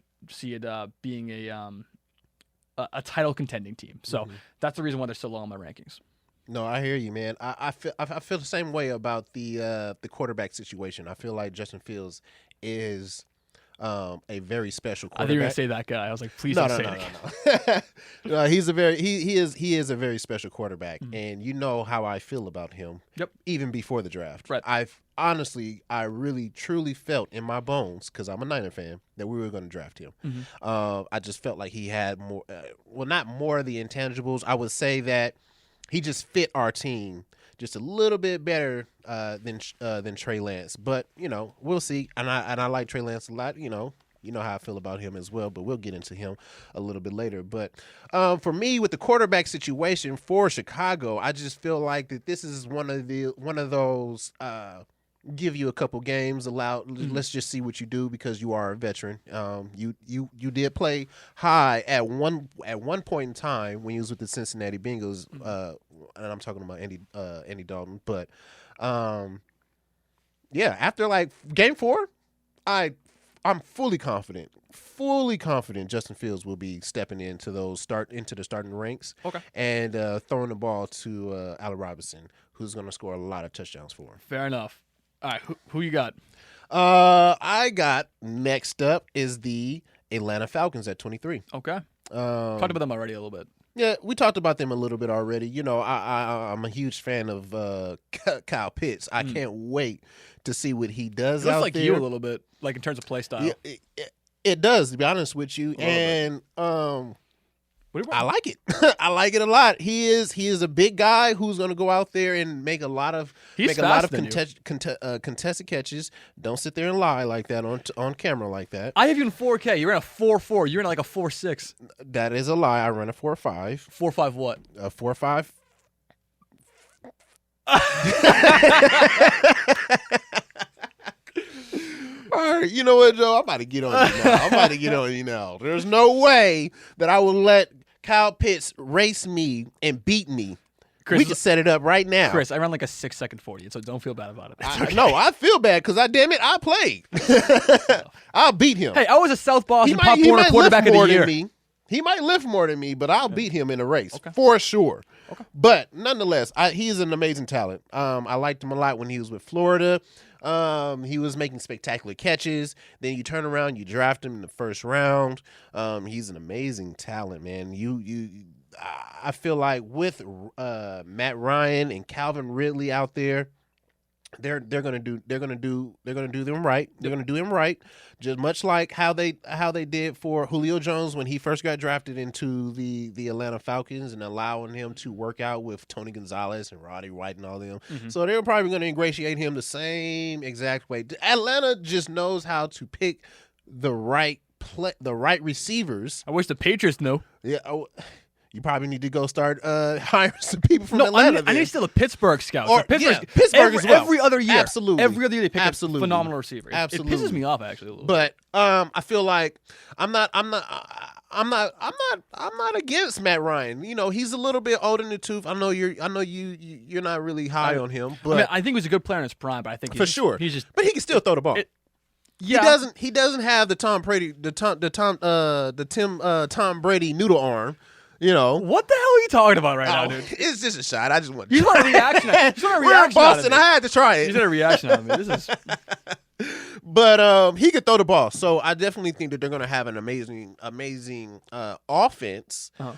Speaker 8: being a title contending team. So that's the reason why they're so low on my rankings.
Speaker 3: No, I hear you, man. I feel the same way about the quarterback situation. I feel like Justin Fields is a very special quarterback.
Speaker 8: I think you were gonna say that guy. I was like, please don't say it.
Speaker 3: No. He's he is a very special quarterback, and you know how I feel about him.
Speaker 8: Yep.
Speaker 3: Even before the draft,
Speaker 8: right.
Speaker 3: I really truly felt in my bones, because I'm a Niner fan, that we were going to draft him. I just felt like he had more, not more of the intangibles. I would say that he just fit our team just a little bit better than Trey Lance. But we'll see. And I like Trey Lance a lot. You know how I feel about him as well. But we'll get into him a little bit later. But for me, with the quarterback situation for Chicago, I just feel like that this is one of those. Give you a couple games, let's just see what you do, because you are a veteran. You did play high at one point in time when you was with the Cincinnati Bengals, and I'm talking about Andy Dalton. But after like game 4, I'm fully confident Justin Fields will be stepping into the starting ranks.
Speaker 8: Okay. And
Speaker 3: throwing the ball to Allen Robinson, who's going to score a lot of touchdowns for him.
Speaker 8: Fair enough. All right, who you got?
Speaker 3: I got next up is the Atlanta Falcons at 23.
Speaker 8: Okay. Talked about them already a little bit.
Speaker 3: Yeah, we talked about them a little bit already. I'm a huge fan of Kyle Pitts. I can't wait to see what he does out there.
Speaker 8: Looks like you a little bit, like in terms of play style.
Speaker 3: Yeah, it does, to be honest with you. And I like it. I like it a lot. He is a big guy who's going to go out there and make a lot of contested catches. Don't sit there and lie like that on camera like that.
Speaker 8: I have you in 4K. You're in a 4.4. You're in like a 4.6.
Speaker 3: That is a lie. I run a 4.5.
Speaker 8: 4.5 what?
Speaker 3: A 4.5. All right, you know what, Joe? I'm about to get on you now. There's no way that I will let Kyle Pitts race me and beat me. Chris, we can set it up right now.
Speaker 8: Chris, I ran like a 6-second 40, so don't feel bad about it.
Speaker 3: No, I feel bad because I played. I'll beat him.
Speaker 8: Hey, I was a South Boston Pop Warner quarterback of the year.
Speaker 3: He might lift more than me, but I'll beat him in a race
Speaker 8: for
Speaker 3: sure. Okay. But nonetheless, he's an amazing talent. I liked him a lot when he was with Florida. He was making spectacular catches. Then you turn around, you draft him in the first round. He's an amazing talent, man. I feel like with Matt Ryan and Calvin Ridley out there, they're gonna do them right. They're gonna do him right, just much like how they did for Julio Jones when he first got drafted into the Atlanta Falcons, and allowing him to work out with Tony Gonzalez and Roddy White and all them. So they're probably gonna ingratiate him the same exact way. Atlanta just knows how to pick the right receivers.
Speaker 8: I wish the Patriots knew.
Speaker 3: Yeah. You probably need to go start hiring some people from Atlanta.
Speaker 8: I need still a Pittsburgh scout.
Speaker 3: Pittsburgh as well.
Speaker 8: Every other year.
Speaker 3: Absolutely.
Speaker 8: Every other year they pick a phenomenal receiver.
Speaker 3: Absolutely.
Speaker 8: It pisses me off actually a little.
Speaker 3: But I feel like I'm not against Matt Ryan. He's a little bit old in the tooth. I know you're not really high on him, but
Speaker 8: I think he was a good player in his prime, but I think
Speaker 3: for sure. But he can still throw the ball.
Speaker 8: Yeah.
Speaker 3: He doesn't have the Tom Brady Tom Brady noodle arm.
Speaker 8: What the hell are you talking about right now, dude?
Speaker 3: It's just a shot. I just want.
Speaker 8: You want a reaction?
Speaker 3: We're in Boston. I had to try it.
Speaker 8: You did a reaction out of me. This is.
Speaker 3: But he could throw the ball, so I definitely think that they're going to have an amazing offense. Are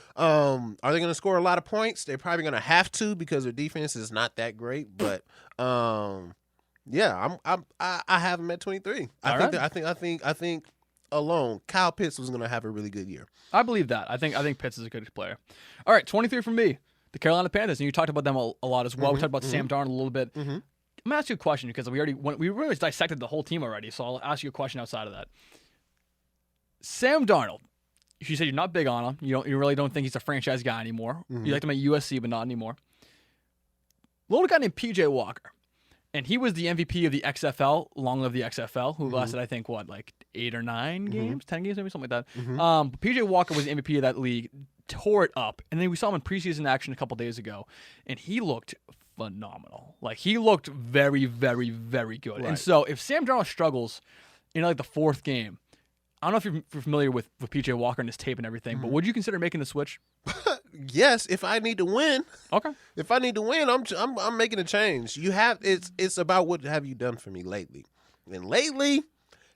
Speaker 3: they going to score a lot of points? They're probably going to have to, because their defense is not that great. But I have them at 23. I think alone, Kyle Pitts was going to have a really good year.
Speaker 8: I believe that. I think Pitts is a good player. All right, 23 from me, the Carolina Panthers, and you talked about them a lot as well. We talked about Sam Darnold a little bit. I'm going to ask you a question because we really dissected the whole team already, so I'll ask you a question outside of that. Sam Darnold. You said you're not big on him. You really don't think he's a franchise guy anymore. You liked him at USC, but not anymore. Little guy named PJ Walker. And he was the MVP of the XFL, long live the XFL, who lasted, I think, 8 or 9 games? 10 games, maybe, something like that. But PJ Walker was the MVP of that league, tore it up. And then we saw him in preseason action a couple days ago, and he looked phenomenal. He looked very, very, very good. Right. And so if Sam Darnold struggles in, the 4th game, I don't know if you're familiar with PJ Walker and his tape and everything, but would you consider making the switch?
Speaker 3: Yes, if I need to win.
Speaker 8: Okay.
Speaker 3: If I need to win, I'm making a change. It's about what have you done for me lately. And lately,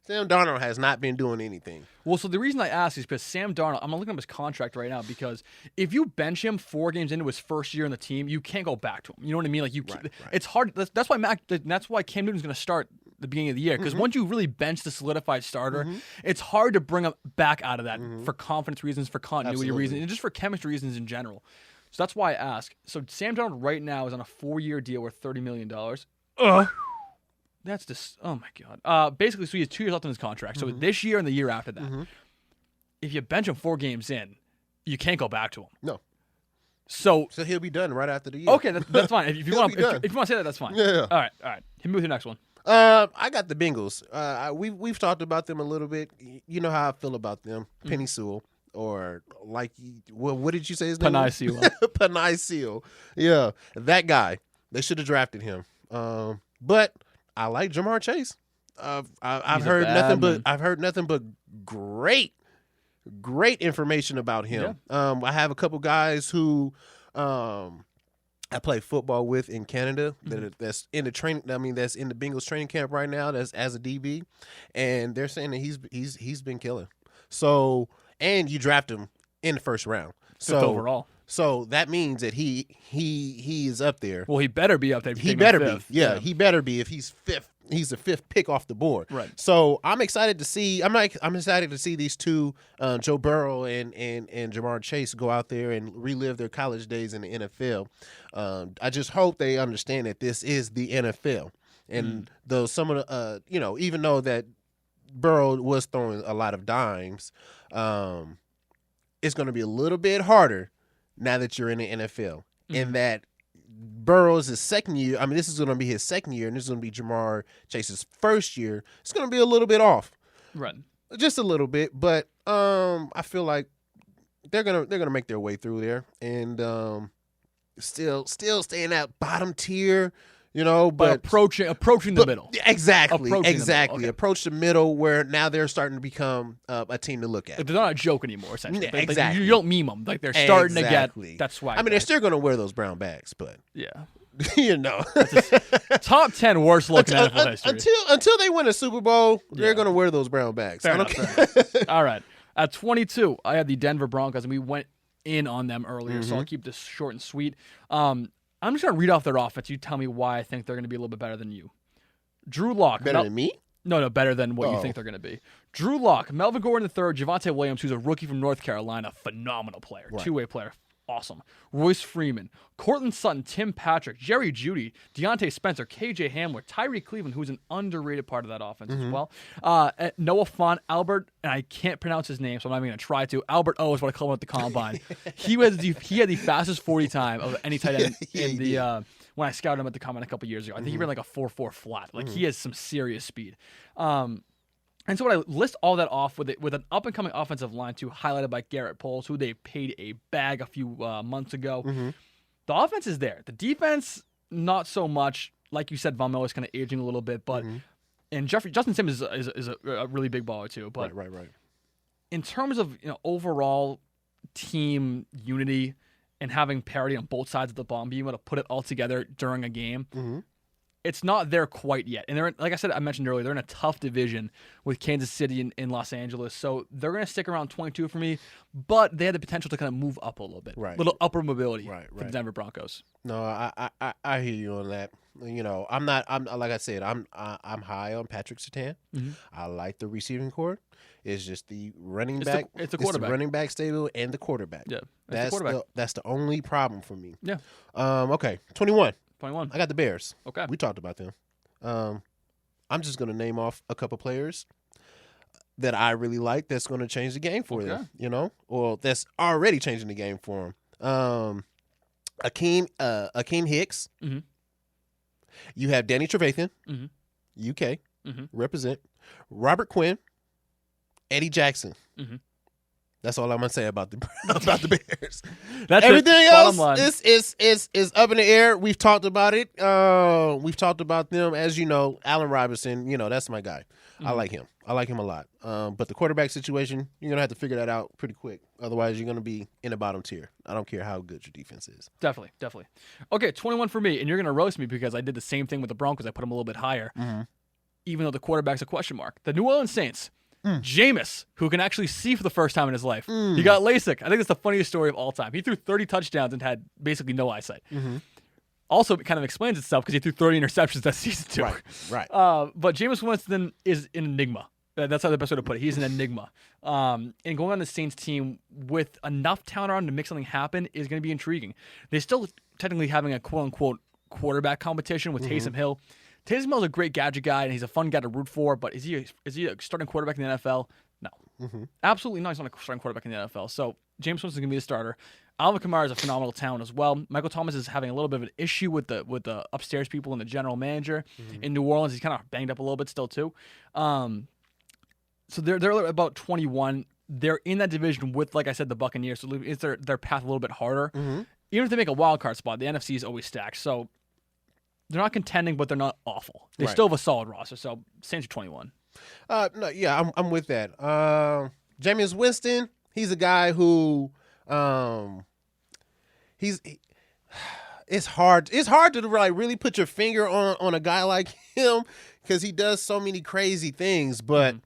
Speaker 3: Sam Darnold has not been doing anything.
Speaker 8: Well, so the reason I ask is because Sam Darnold, I'm looking at his contract right now, because if you bench him 4 games into his first year in the team, you can't go back to him. You know what I mean? Right. It's hard. That's why Cam Newton's going to start the beginning of the year, because once you really bench the solidified starter, it's hard to bring him back out of that for confidence reasons, for continuity reasons, and just for chemistry reasons in general. So that's why I ask. So Sam Darnold right now is on a 4-year deal worth $30 million. That's just, oh my God. Basically, so he has 2 years left on his contract. So this year and the year after that, if you bench him 4 games in, you can't go back to him. No. So
Speaker 3: he'll be done right after the year.
Speaker 8: Okay, that's fine. If you want to say that, that's fine.
Speaker 3: Yeah.
Speaker 8: All right. Hit me with your next one.
Speaker 3: I got the Bengals. We've talked about them a little bit. You know how I feel about them. Penny Sewell, or what did you say his name?
Speaker 8: Panay Sewell.
Speaker 3: Panay Sewell. Yeah, that guy. They should have drafted him. But I like Jamar Chase. I've heard nothing but great information about him. Yeah. I have a couple guys who I play football with in Canada that's in the training. I mean, that's in the Bengals training camp right now. That's as a DB, and they're saying that he's been killing. So, and you draft him in the 1st round. So
Speaker 8: overall.
Speaker 3: So that means that he is up there.
Speaker 8: Well, he better be up there.
Speaker 3: He better be. Yeah, he better be if he's 5th. He's the 5th pick off the board. Right. So I'm excited to see. I'm excited to see these two, Joe Burrow and Jamar Chase, go out there and relive their college days in the NFL. I just hope they understand that this is the NFL, and though some of the, even though that Burrow was throwing a lot of dimes, it's going to be a little bit harder now that you're in the NFL, and that Burrow's his 2nd year. I mean, this is going to be his 2nd year, and this is going to be Jamar Chase's 1st year. It's going to be a little bit off,
Speaker 8: right?
Speaker 3: Just a little bit, but I feel like they're gonna make their way through there, and still staying at bottom tier. But
Speaker 8: approaching the middle.
Speaker 3: Exactly.
Speaker 8: Okay.
Speaker 3: Approach the middle, where now they're starting to become a team to look at.
Speaker 8: They're not a joke anymore, essentially.
Speaker 3: Exactly.
Speaker 8: You don't meme them. They're starting to get that swag.
Speaker 3: I mean, they're still going to wear those brown bags, but
Speaker 8: yeah, top 10 worst looking NFL history.
Speaker 3: Until they win a Super Bowl, they're going to wear those brown bags.
Speaker 8: Fair enough. All right, at 22, I had the Denver Broncos, and we went in on them earlier, so I'll keep this short and sweet. I'm just going to read off their offense. You tell me why I think they're going to be a little bit better than you. Drew Lock.
Speaker 3: Better than me?
Speaker 8: No, better than what you think they're going to be. Drew Lock, Melvin Gordon III, Javonte Williams, who's a rookie from North Carolina, phenomenal player, right. 2-way player, awesome. Royce Freeman, Cortland Sutton, Tim Patrick, Jerry Jeudy, Deontay Spencer, KJ Hamler, Tyree Cleveland, who's an underrated part of that offense as well. Noah Fant, Albert, and I can't pronounce his name, so I'm not even going to try to. Albert O is what I call him at the combine. he had the fastest 40 time of any tight end in the when I scouted him at the combine a couple years ago. I think he ran like a 4.4 flat. He has some serious speed. And so when I list all that off with an up-and-coming offensive line, too, highlighted by Garrett Poles, who they paid a bag a few months ago, the offense is there. The defense, not so much. Like you said, Von Miller's kind of aging a little bit, but and Justin Simmons is a really big baller, too. But
Speaker 3: right.
Speaker 8: In terms of overall team unity and having parity on both sides of the ball and being able to put it all together during a game, it's not there quite yet. And they're, like I mentioned earlier, they're in a tough division with Kansas City and Los Angeles. So they're going to stick around 22 for me, but they have the potential to kind of move up a little bit. Right. Little upper mobility for the Denver Broncos.
Speaker 3: No, I hear you on that. I'm like I said, I'm high on Patrick Surtain. I like the receiving core. It's just the running back.
Speaker 8: It's the quarterback.
Speaker 3: It's the running back stable and the quarterback.
Speaker 8: Yeah,
Speaker 3: that's the only problem for me.
Speaker 8: Yeah.
Speaker 3: Okay, 21. I got the Bears.
Speaker 8: Okay.
Speaker 3: We talked about them. I'm just going to name off a couple players. that I really like that's going to change the game for them, you know, or that's already changing the game for them. Akeem Hicks.
Speaker 8: Mm-hmm.
Speaker 3: You have Danny Trevathan, UK, represent. Robert Quinn, Eddie Jackson. That's all I'm gonna say about the Bears.
Speaker 8: That's
Speaker 3: everything
Speaker 8: else
Speaker 3: is up in the air. We've talked about it. We've talked about them, as you know. Allen Robinson, you know, that's my guy. I like him. I like him a lot. But the quarterback situation, you're gonna have to figure that out pretty quick. Otherwise, you're gonna be in the bottom tier. I don't care how good your defense is.
Speaker 8: Definitely. Okay, 21 for me, and you're gonna roast me because I did the same thing with the Broncos. I put them a little bit higher, even though the quarterback's a question mark. The New Orleans Saints. Jameis, who can actually see for the first time in his life. He got LASIK. I think it's the funniest story of all time. He threw 30 touchdowns and had basically no eyesight. Also, it kind of explains itself because he threw 30 interceptions that season too.
Speaker 3: Right.
Speaker 8: But Jameis Winston is an enigma. That's how the best way to put it. He's an enigma. And going on the Saints team with enough talent around to make something happen is going to be intriguing. They're still technically having a quote-unquote quarterback competition with Taysom Hill. Taysom Hill's a great gadget guy, and he's a fun guy to root for, but is he a starting quarterback in the NFL? No. Absolutely not. He's not a starting quarterback in the NFL. So James Winston's going to be the starter. Alvin Kamara is a phenomenal talent as well. Michael Thomas is having a little bit of an issue with the upstairs people and the general manager. In New Orleans, he's kind of banged up a little bit still too. So they're about 21. They're in that division with, like I said, the Buccaneers. So it's their path a little bit harder. Even if they make a wild card spot, the NFC is always stacked. So they're not contending, but they're not awful. They still have a solid roster. So Saints are 21.
Speaker 3: No, yeah, I'm with that. Jameis Winston, he's a guy who it's hard to like really put your finger on a guy like him because he does so many crazy things, but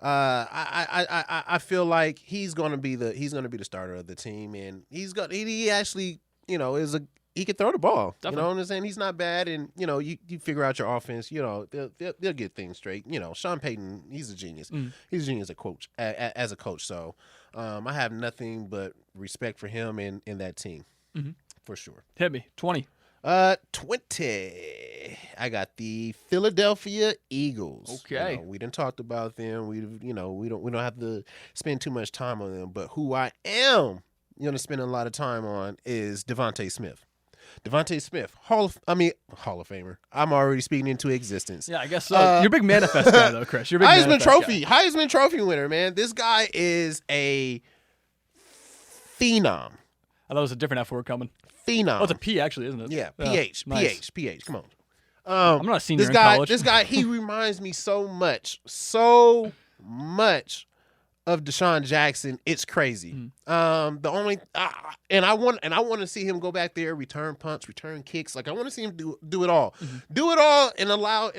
Speaker 3: I feel like he's gonna be the starter of the team, and he actually, you know, he can throw the ball. Definitely. You know what I'm saying? He's not bad, and you know, you figure out your offense. You know, they'll get things straight. You know, Sean Payton, he's a genius. He's a genius as a coach. So I have nothing but respect for him and that team for sure.
Speaker 8: Hit me 20.
Speaker 3: 20. I got the Philadelphia Eagles.
Speaker 8: Okay,
Speaker 3: you know, we done talked about them. We don't have to spend too much time on them. But who I am going to spend a lot of time on is Devontae Smith. Devontae Smith, Hall of Famer. I'm already speaking into existence.
Speaker 8: Yeah, I guess so. You're a big manifest guy, though, Chris. You're a big
Speaker 3: Heisman Trophy winner, man. This guy is a phenom.
Speaker 8: I thought it was a different F word coming.
Speaker 3: Phenom.
Speaker 8: Oh, it's a P, actually, isn't it?
Speaker 3: Yeah, PH.
Speaker 8: Nice.
Speaker 3: PH. Come on.
Speaker 8: I'm not a senior in college.
Speaker 3: This guy, he reminds me so much of Deshaun Jackson. It's crazy. The only and I want to see him go back there, return punts, return kicks. Like I want to see him do it all, do it all, and allow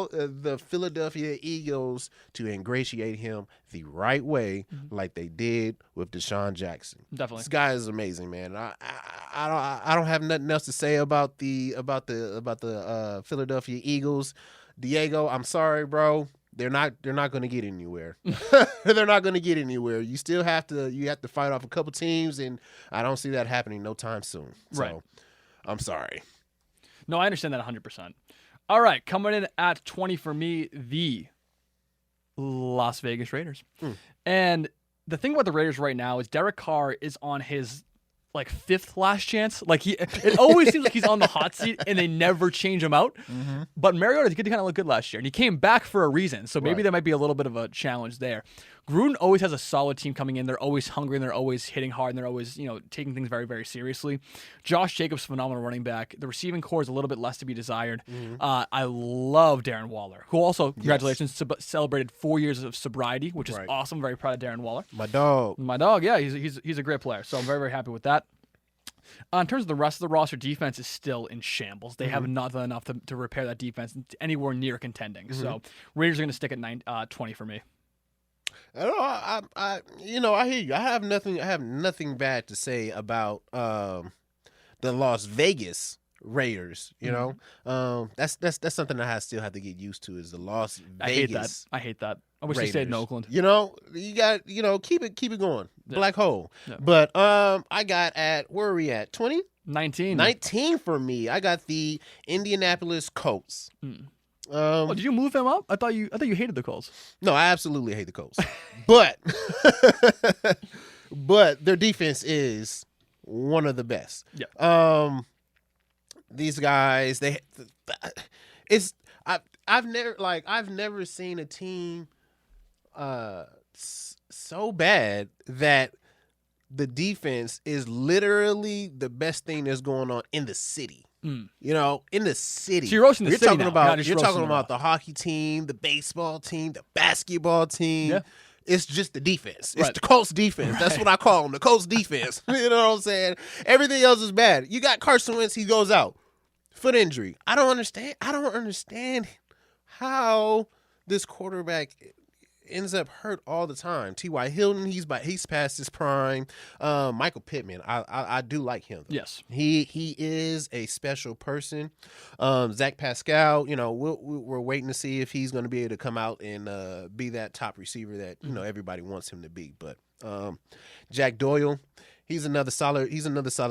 Speaker 3: the Philadelphia Eagles to ingratiate him the right way, like they did with Deshaun Jackson.
Speaker 8: Definitely,
Speaker 3: this guy is amazing, man. I don't have nothing else to say about the Philadelphia Eagles. Diego, I'm sorry, bro. They're not going to get anywhere. They're not going to get anywhere. You still have to fight off a couple teams, and I don't see that happening no time soon. So,
Speaker 8: right.
Speaker 3: I'm sorry.
Speaker 8: No, I understand that 100%. All right, coming in at 20 for me, the Las Vegas Raiders. And the thing about the Raiders right now is Derek Carr is on his like fifth last chance. Like it always seems like he's on the hot seat and they never change him out. But Mariota did kind of look good last year, and he came back for a reason. So maybe there might be a little bit of a challenge there. Gruden always has a solid team coming in. They're always hungry and they're always hitting hard and they're always, taking things very, very seriously. Josh Jacobs, phenomenal running back. The receiving core is a little bit less to be desired. I love Darren Waller, who also, congratulations, celebrated 4 years of sobriety, which is awesome. Very proud of Darren Waller.
Speaker 3: My dog,
Speaker 8: yeah, he's a great player. So I'm very, very happy with that. In terms of the rest of the roster, defense is still in shambles. They have not done enough to repair that defense anywhere near contending. So Raiders are going to stick at 20 for me.
Speaker 3: I hear you. I have nothing bad to say about the Las Vegas Raiders. That's something that I still have to get used to. Is the Las Vegas?
Speaker 8: I hate that. I wish they stayed in Oakland.
Speaker 3: You got keep it going. Yeah. Black hole. Yeah. But I got where are we at? 20?
Speaker 8: 19.
Speaker 3: 19 for me. I got the Indianapolis Colts.
Speaker 8: Did you move him up? I thought you hated the Colts.
Speaker 3: No, I absolutely hate the Colts. but but their defense is one of the best.
Speaker 8: Yeah.
Speaker 3: These guys, I've never seen a team so bad that the defense is literally the best thing that's going on in the city. You know, in the city.
Speaker 8: So you're roasting the city
Speaker 3: talking
Speaker 8: now.
Speaker 3: about
Speaker 8: You're
Speaker 3: talking about the hockey team, the baseball team, the basketball team.
Speaker 8: Yeah.
Speaker 3: It's just the defense. It's
Speaker 8: Right.
Speaker 3: the Colts defense. That's what I call them, the Colts defense. You know what I'm saying? Everything else is bad. You got Carson Wentz, he goes out. Foot injury. I don't understand how this quarterback ends up hurt all the time. T.Y. Hilton, he's past his prime. Michael Pittman, I do like him.
Speaker 8: Yes.
Speaker 3: He is a special person. Zach Pascal, you know, we're waiting to see if he's going to be able to come out and be that top receiver that everybody wants him to be. But Jack Doyle, he's another solid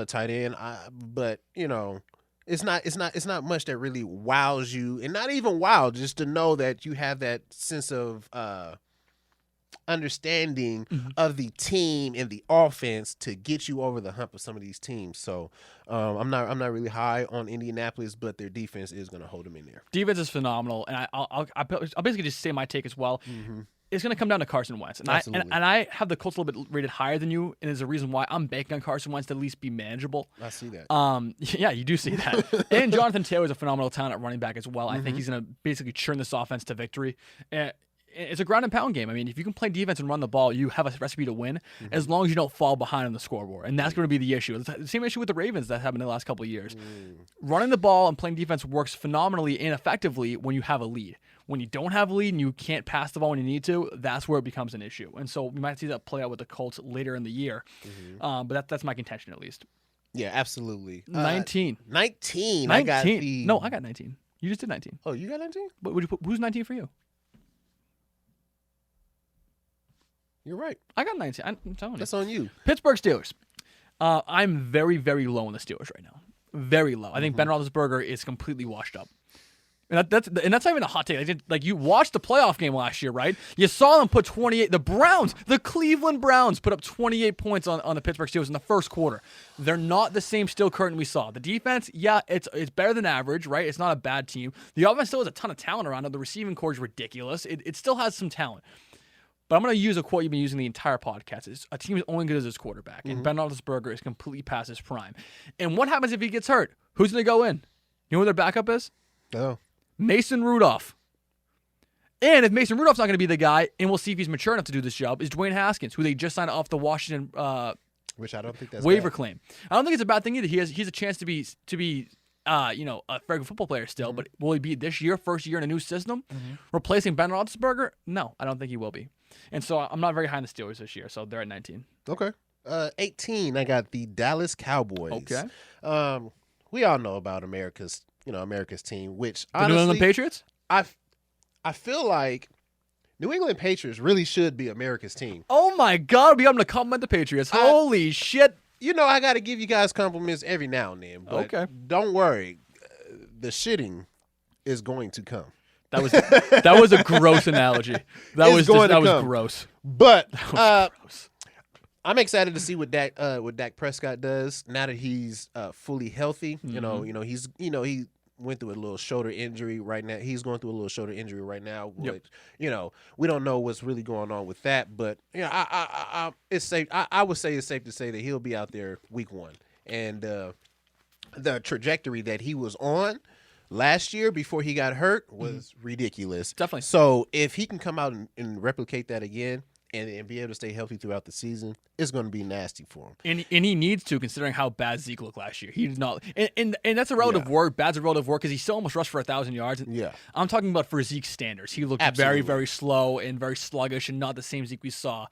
Speaker 3: tight end. But you know, it's not much that really wows you, and not even wow, just to know that you have that sense of understanding of the team and the offense to get you over the hump of some of these teams. So I'm not really high on Indianapolis, but their defense is going to hold them in there.
Speaker 8: Defense is phenomenal, and I'll basically just say my take as well. It's going to come down to Carson Wentz, and I have the Colts a little bit rated higher than you, and there's a reason why I'm banking on Carson Wentz to at least be manageable.
Speaker 3: I see that.
Speaker 8: Yeah, you do see that. And Jonathan Taylor is a phenomenal talent at running back as well. I think he's going to basically churn this offense to victory. It's a ground and pound game. I mean, if you can play defense and run the ball, you have a recipe to win as long as you don't fall behind on the scoreboard. And that's going to be the issue. It's the same issue with the Ravens that happened in the last couple of years. Running the ball and playing defense works phenomenally and effectively when you have a lead. When you don't have a lead and you can't pass the ball when you need to, that's where it becomes an issue. And so we might see that play out with the Colts later in the year. But that's my contention at least.
Speaker 3: Yeah, absolutely.
Speaker 8: 19.
Speaker 3: 19.
Speaker 8: 19.
Speaker 3: I got the...
Speaker 8: No, I got 19. You just did 19.
Speaker 3: Oh, you got 19?
Speaker 8: But would you put, who's 19 for you?
Speaker 3: You're right.
Speaker 8: I got 19. I'm telling you.
Speaker 3: That's on you.
Speaker 8: Pittsburgh Steelers. I'm very, very low on the Steelers right now. Very low. I think Ben Roethlisberger is completely washed up. And that's not even a hot take. Like you watched the playoff game last year, right? You saw them put 28. The Cleveland Browns put up 28 points on the Pittsburgh Steelers in the first quarter. They're not the same steel curtain we saw. The defense, yeah, it's better than average, right? It's not a bad team. The offense still has a ton of talent around it. The receiving core is ridiculous. It still has some talent. But I'm going to use a quote you've been using the entire podcast. It's, a team is only good as its quarterback. And Ben Roethlisberger is completely past his prime. And what happens if he gets hurt? Who's going to go in? You know who their backup is?
Speaker 3: No.
Speaker 8: Mason Rudolph. And if Mason Rudolph's not going to be the guy, and we'll see if he's mature enough to do this job, is Dwayne Haskins, who they just signed off the Washington
Speaker 3: which I don't think that's
Speaker 8: waiver
Speaker 3: bad.
Speaker 8: claim. I don't think it's a bad thing either. He's a chance to be a very good football player still, but will he be this year, first year in a new system, replacing Ben Roethlisberger? No, I don't think he will be. And so I'm not very high on the Steelers this year, so they're at 19.
Speaker 3: Okay. 18, I got the Dallas Cowboys.
Speaker 8: Okay.
Speaker 3: We all know about America's team, which
Speaker 8: The
Speaker 3: honestly,
Speaker 8: New England Patriots?
Speaker 3: I feel like New England Patriots really should be America's team.
Speaker 8: Oh my God, we got to compliment the Patriots. Holy shit.
Speaker 3: You know, I got to give you guys compliments every now and then. But
Speaker 8: Okay.
Speaker 3: Don't worry. The shitting is going to come.
Speaker 8: That was a gross analogy. That was gross.
Speaker 3: But
Speaker 8: Gross.
Speaker 3: I'm excited to see what Dak Prescott does now that he's fully healthy. He went through a little shoulder injury right now. He's going through a little shoulder injury right now. Which, we don't know what's really going on with that. But it's safe. I would say it's safe to say that he'll be out there week 1. And the trajectory that he was on last year before he got hurt was ridiculous.
Speaker 8: Definitely.
Speaker 3: So if he can come out and replicate that again and be able to stay healthy throughout the season, it's going to be nasty for him.
Speaker 8: And he needs to, considering how bad Zeke looked last year. He did not, and that's a relative word. Bad's a relative word because he still almost rushed for 1,000 yards.
Speaker 3: Yeah,
Speaker 8: I'm talking about for Zeke's standards. He looked very, very slow and very sluggish, and not the same Zeke we saw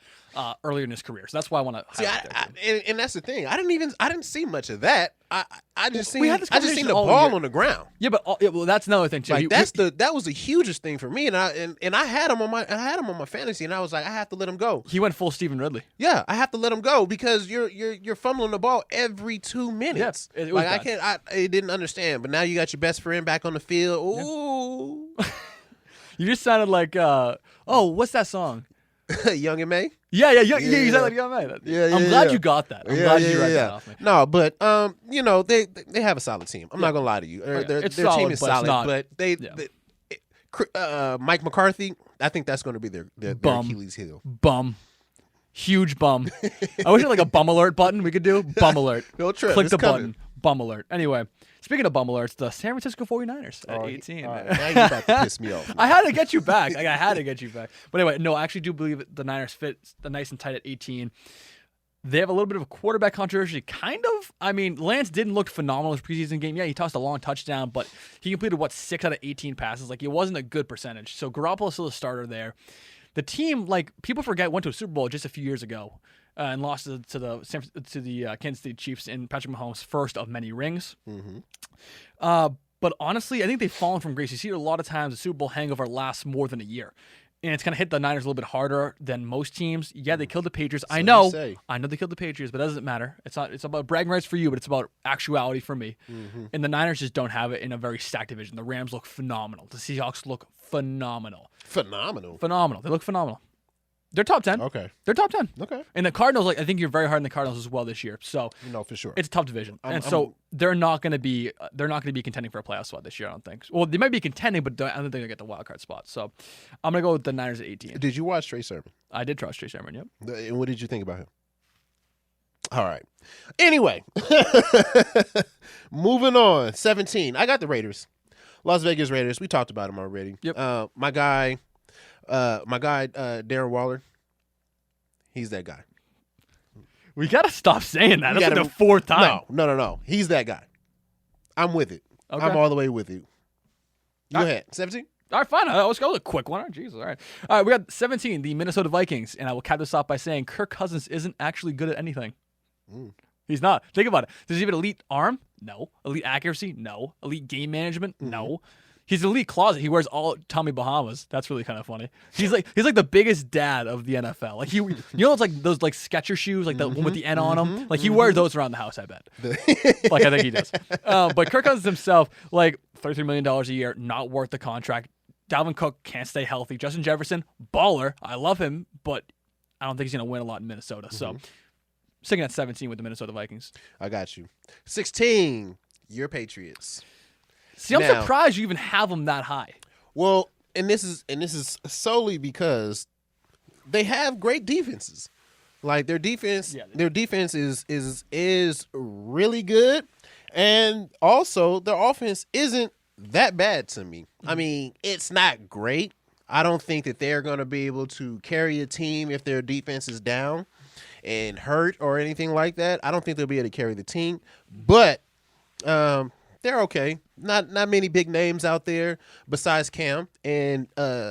Speaker 8: earlier in his career. So that's why I want to highlight that too.
Speaker 3: And that's the thing. I didn't see much of that. I just seen
Speaker 8: had this
Speaker 3: I just seen the
Speaker 8: conversation all
Speaker 3: ball
Speaker 8: year.
Speaker 3: on the ground.
Speaker 8: Yeah, but well, that's another thing too.
Speaker 3: Like that was the hugest thing for me, and I had him on my fantasy, and I was like, I have to let him go.
Speaker 8: He went full Stephen Ridley.
Speaker 3: Yeah, I have to let him go because you're fumbling the ball every 2 minutes.
Speaker 8: Yeah, it was
Speaker 3: I didn't understand, but now you got your best friend back on the field. Ooh.
Speaker 8: You just sounded like, what's that song?
Speaker 3: Young and May.
Speaker 8: Yeah. You sound like Young Man. I'm glad you got that. I'm glad you read that off me.
Speaker 3: No, but they have a solid team. I'm not gonna lie to you. Their team is solid, but Mike McCarthy, I think that's going to be their Achilles heel.
Speaker 8: Bum. Huge bum. I wish it like a bum alert button we could do. Bum alert.
Speaker 3: No trip.
Speaker 8: Click
Speaker 3: It's
Speaker 8: the
Speaker 3: coming.
Speaker 8: button. Bum alert. Anyway, speaking of bum alerts, the San Francisco 49ers at 18.
Speaker 3: All right, now you're about to piss me off.
Speaker 8: I had to get you back. I had to get you back. But anyway, no, I actually do believe the Niners fit the nice and tight at 18. They have a little bit of a quarterback controversy, kind of. I mean, Lance didn't look phenomenal in his preseason game. Yeah, he tossed a long touchdown, but he completed, 6 out of 18 passes? Like, it wasn't a good percentage. So Garoppolo's still a starter there. The team, like, people forget, went to a Super Bowl just a few years ago and lost to the Kansas City Chiefs in Patrick Mahomes' first of many rings. Mm-hmm. But honestly, I think they've fallen from grace. You see it a lot of times, the Super Bowl hangover lasts more than a year. And it's going to hit the Niners a little bit harder than most teams. Yeah, they killed the Patriots. I know they killed the Patriots, but it doesn't matter. It's about bragging rights for you, but it's about actuality for me. Mm-hmm. And the Niners just don't have it in a very stacked division. The Rams look phenomenal. The Seahawks look phenomenal.
Speaker 3: Phenomenal.
Speaker 8: They look phenomenal. They're top 10.
Speaker 3: Okay.
Speaker 8: They're top 10.
Speaker 3: Okay.
Speaker 8: And the Cardinals, I think you're very hard on the Cardinals as well this year. So
Speaker 3: for sure.
Speaker 8: It's a tough division. So they're not going to be contending for a playoff spot this year, I don't think. Well, they might be contending, but I don't think they'll get the wild card spot. So I'm going to go with the Niners at 18.
Speaker 3: Did you watch Trey Sermon?
Speaker 8: I did trust Trey Sermon, yep.
Speaker 3: And what did you think about him? All right. Anyway, moving on. 17. I got the Raiders. Las Vegas Raiders. We talked about them already.
Speaker 8: Yep.
Speaker 3: My guy, Darren Waller, he's that guy.
Speaker 8: We got to stop saying that. That's like the fourth time.
Speaker 3: No. He's that guy. I'm with it.
Speaker 8: Okay.
Speaker 3: I'm all the way with you. Go ahead. 17?
Speaker 8: All right, fine. Let's go with a quick one. Oh, Jesus. All right, we got 17, the Minnesota Vikings. And I will cap this off by saying Kirk Cousins isn't actually good at anything. He's not. Think about it. Does he have an elite arm? No. Elite accuracy? No. Elite game management? No. He's an elite closet. He wears all Tommy Bahamas. That's really kind of funny. He's like the biggest dad of the NFL. Like it's like those like Skechers shoes, like the one with the N on them. Like he wears those around the house, I bet. Like I think he does. But Kirk Cousins himself, like $33 million a year, not worth the contract. Dalvin Cook can't stay healthy. Justin Jefferson, baller. I love him, but I don't think he's gonna win a lot in Minnesota. So sticking at 17 with the Minnesota Vikings.
Speaker 3: I got you. 16, your Patriots.
Speaker 8: See, I'm surprised you even have them that high.
Speaker 3: Well, and this is solely because they have great defenses. Like their defense is really good, and also their offense isn't that bad to me. I mean, it's not great. I don't think that they're going to be able to carry a team if their defense is down and hurt or anything like that. I don't think they'll be able to carry the team, but they're okay. Not many big names out there besides Cam and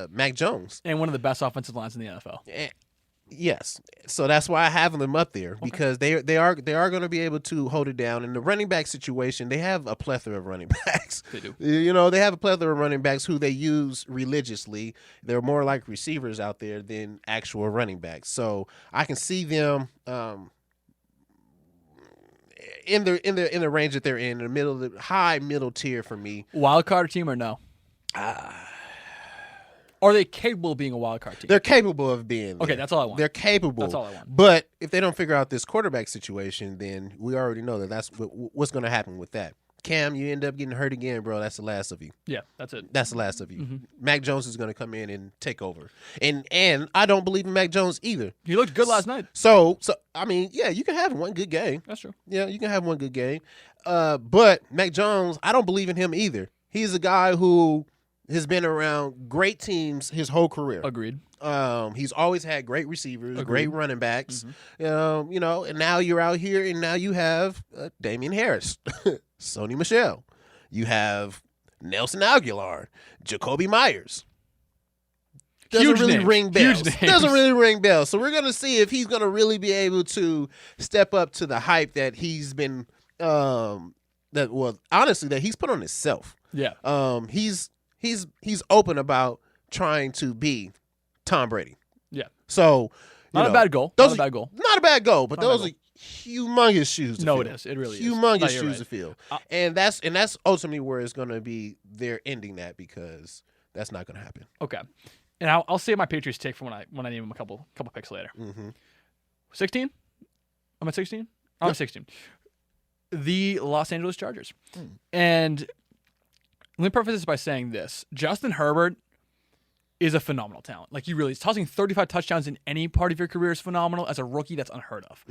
Speaker 3: Mac Jones.
Speaker 8: And one of the best offensive lines in the NFL.
Speaker 3: Yes. So that's why I have them up there because they are going to be able to hold it down. In the running back situation, they have a plethora of running backs.
Speaker 8: They do.
Speaker 3: They have a plethora of running backs who they use religiously. They're more like receivers out there than actual running backs. So I can see them in the range that they're in the middle, the high middle tier for me.
Speaker 8: Wild card team or no? Are they capable of being a wild card team?
Speaker 3: They're capable of being.
Speaker 8: Okay, that's all I want.
Speaker 3: They're capable.
Speaker 8: That's all I want.
Speaker 3: But if they don't figure out this quarterback situation, then we already know that's what's going to happen with that. Cam, you end up getting hurt again, bro. That's the last of you.
Speaker 8: Yeah, that's it.
Speaker 3: That's the last of you. Mac Jones is going to come in and take over. And I don't believe in Mac Jones either.
Speaker 8: He looked good last night.
Speaker 3: So I mean, yeah, you can have one good game.
Speaker 8: That's true.
Speaker 3: Yeah, you can have one good game. But Mac Jones, I don't believe in him either. He's a guy who has been around great teams his whole career.
Speaker 8: Agreed.
Speaker 3: He's always had great receivers, great running backs. And now you're out here and now you have Damian Harris, Sony Michel. You have Nelson Aguilar, Jacoby Myers. Doesn't really ring bells. Doesn't really ring bells. So we're going to see if he's going to really be able to step up to the hype that he's been that he's put on himself.
Speaker 8: Yeah.
Speaker 3: He's open about trying to be Tom Brady.
Speaker 8: Yeah.
Speaker 3: So
Speaker 8: not a bad goal. Not a bad goal.
Speaker 3: Not a bad goal, but those are humongous shoes to fill.
Speaker 8: No, it is. It really is.
Speaker 3: Humongous shoes to fill. And that's ultimately where it's going to be they're ending that because That's not going to happen.
Speaker 8: Okay. And I'll save my Patriots take for when I name them a couple picks later. 16? I'm at 16? I'm at 16. The Los Angeles Chargers. And let me preface this by saying this. Justin Herbert is a phenomenal talent. Like, tossing 35 touchdowns in any part of your career is phenomenal. As a rookie, that's unheard of.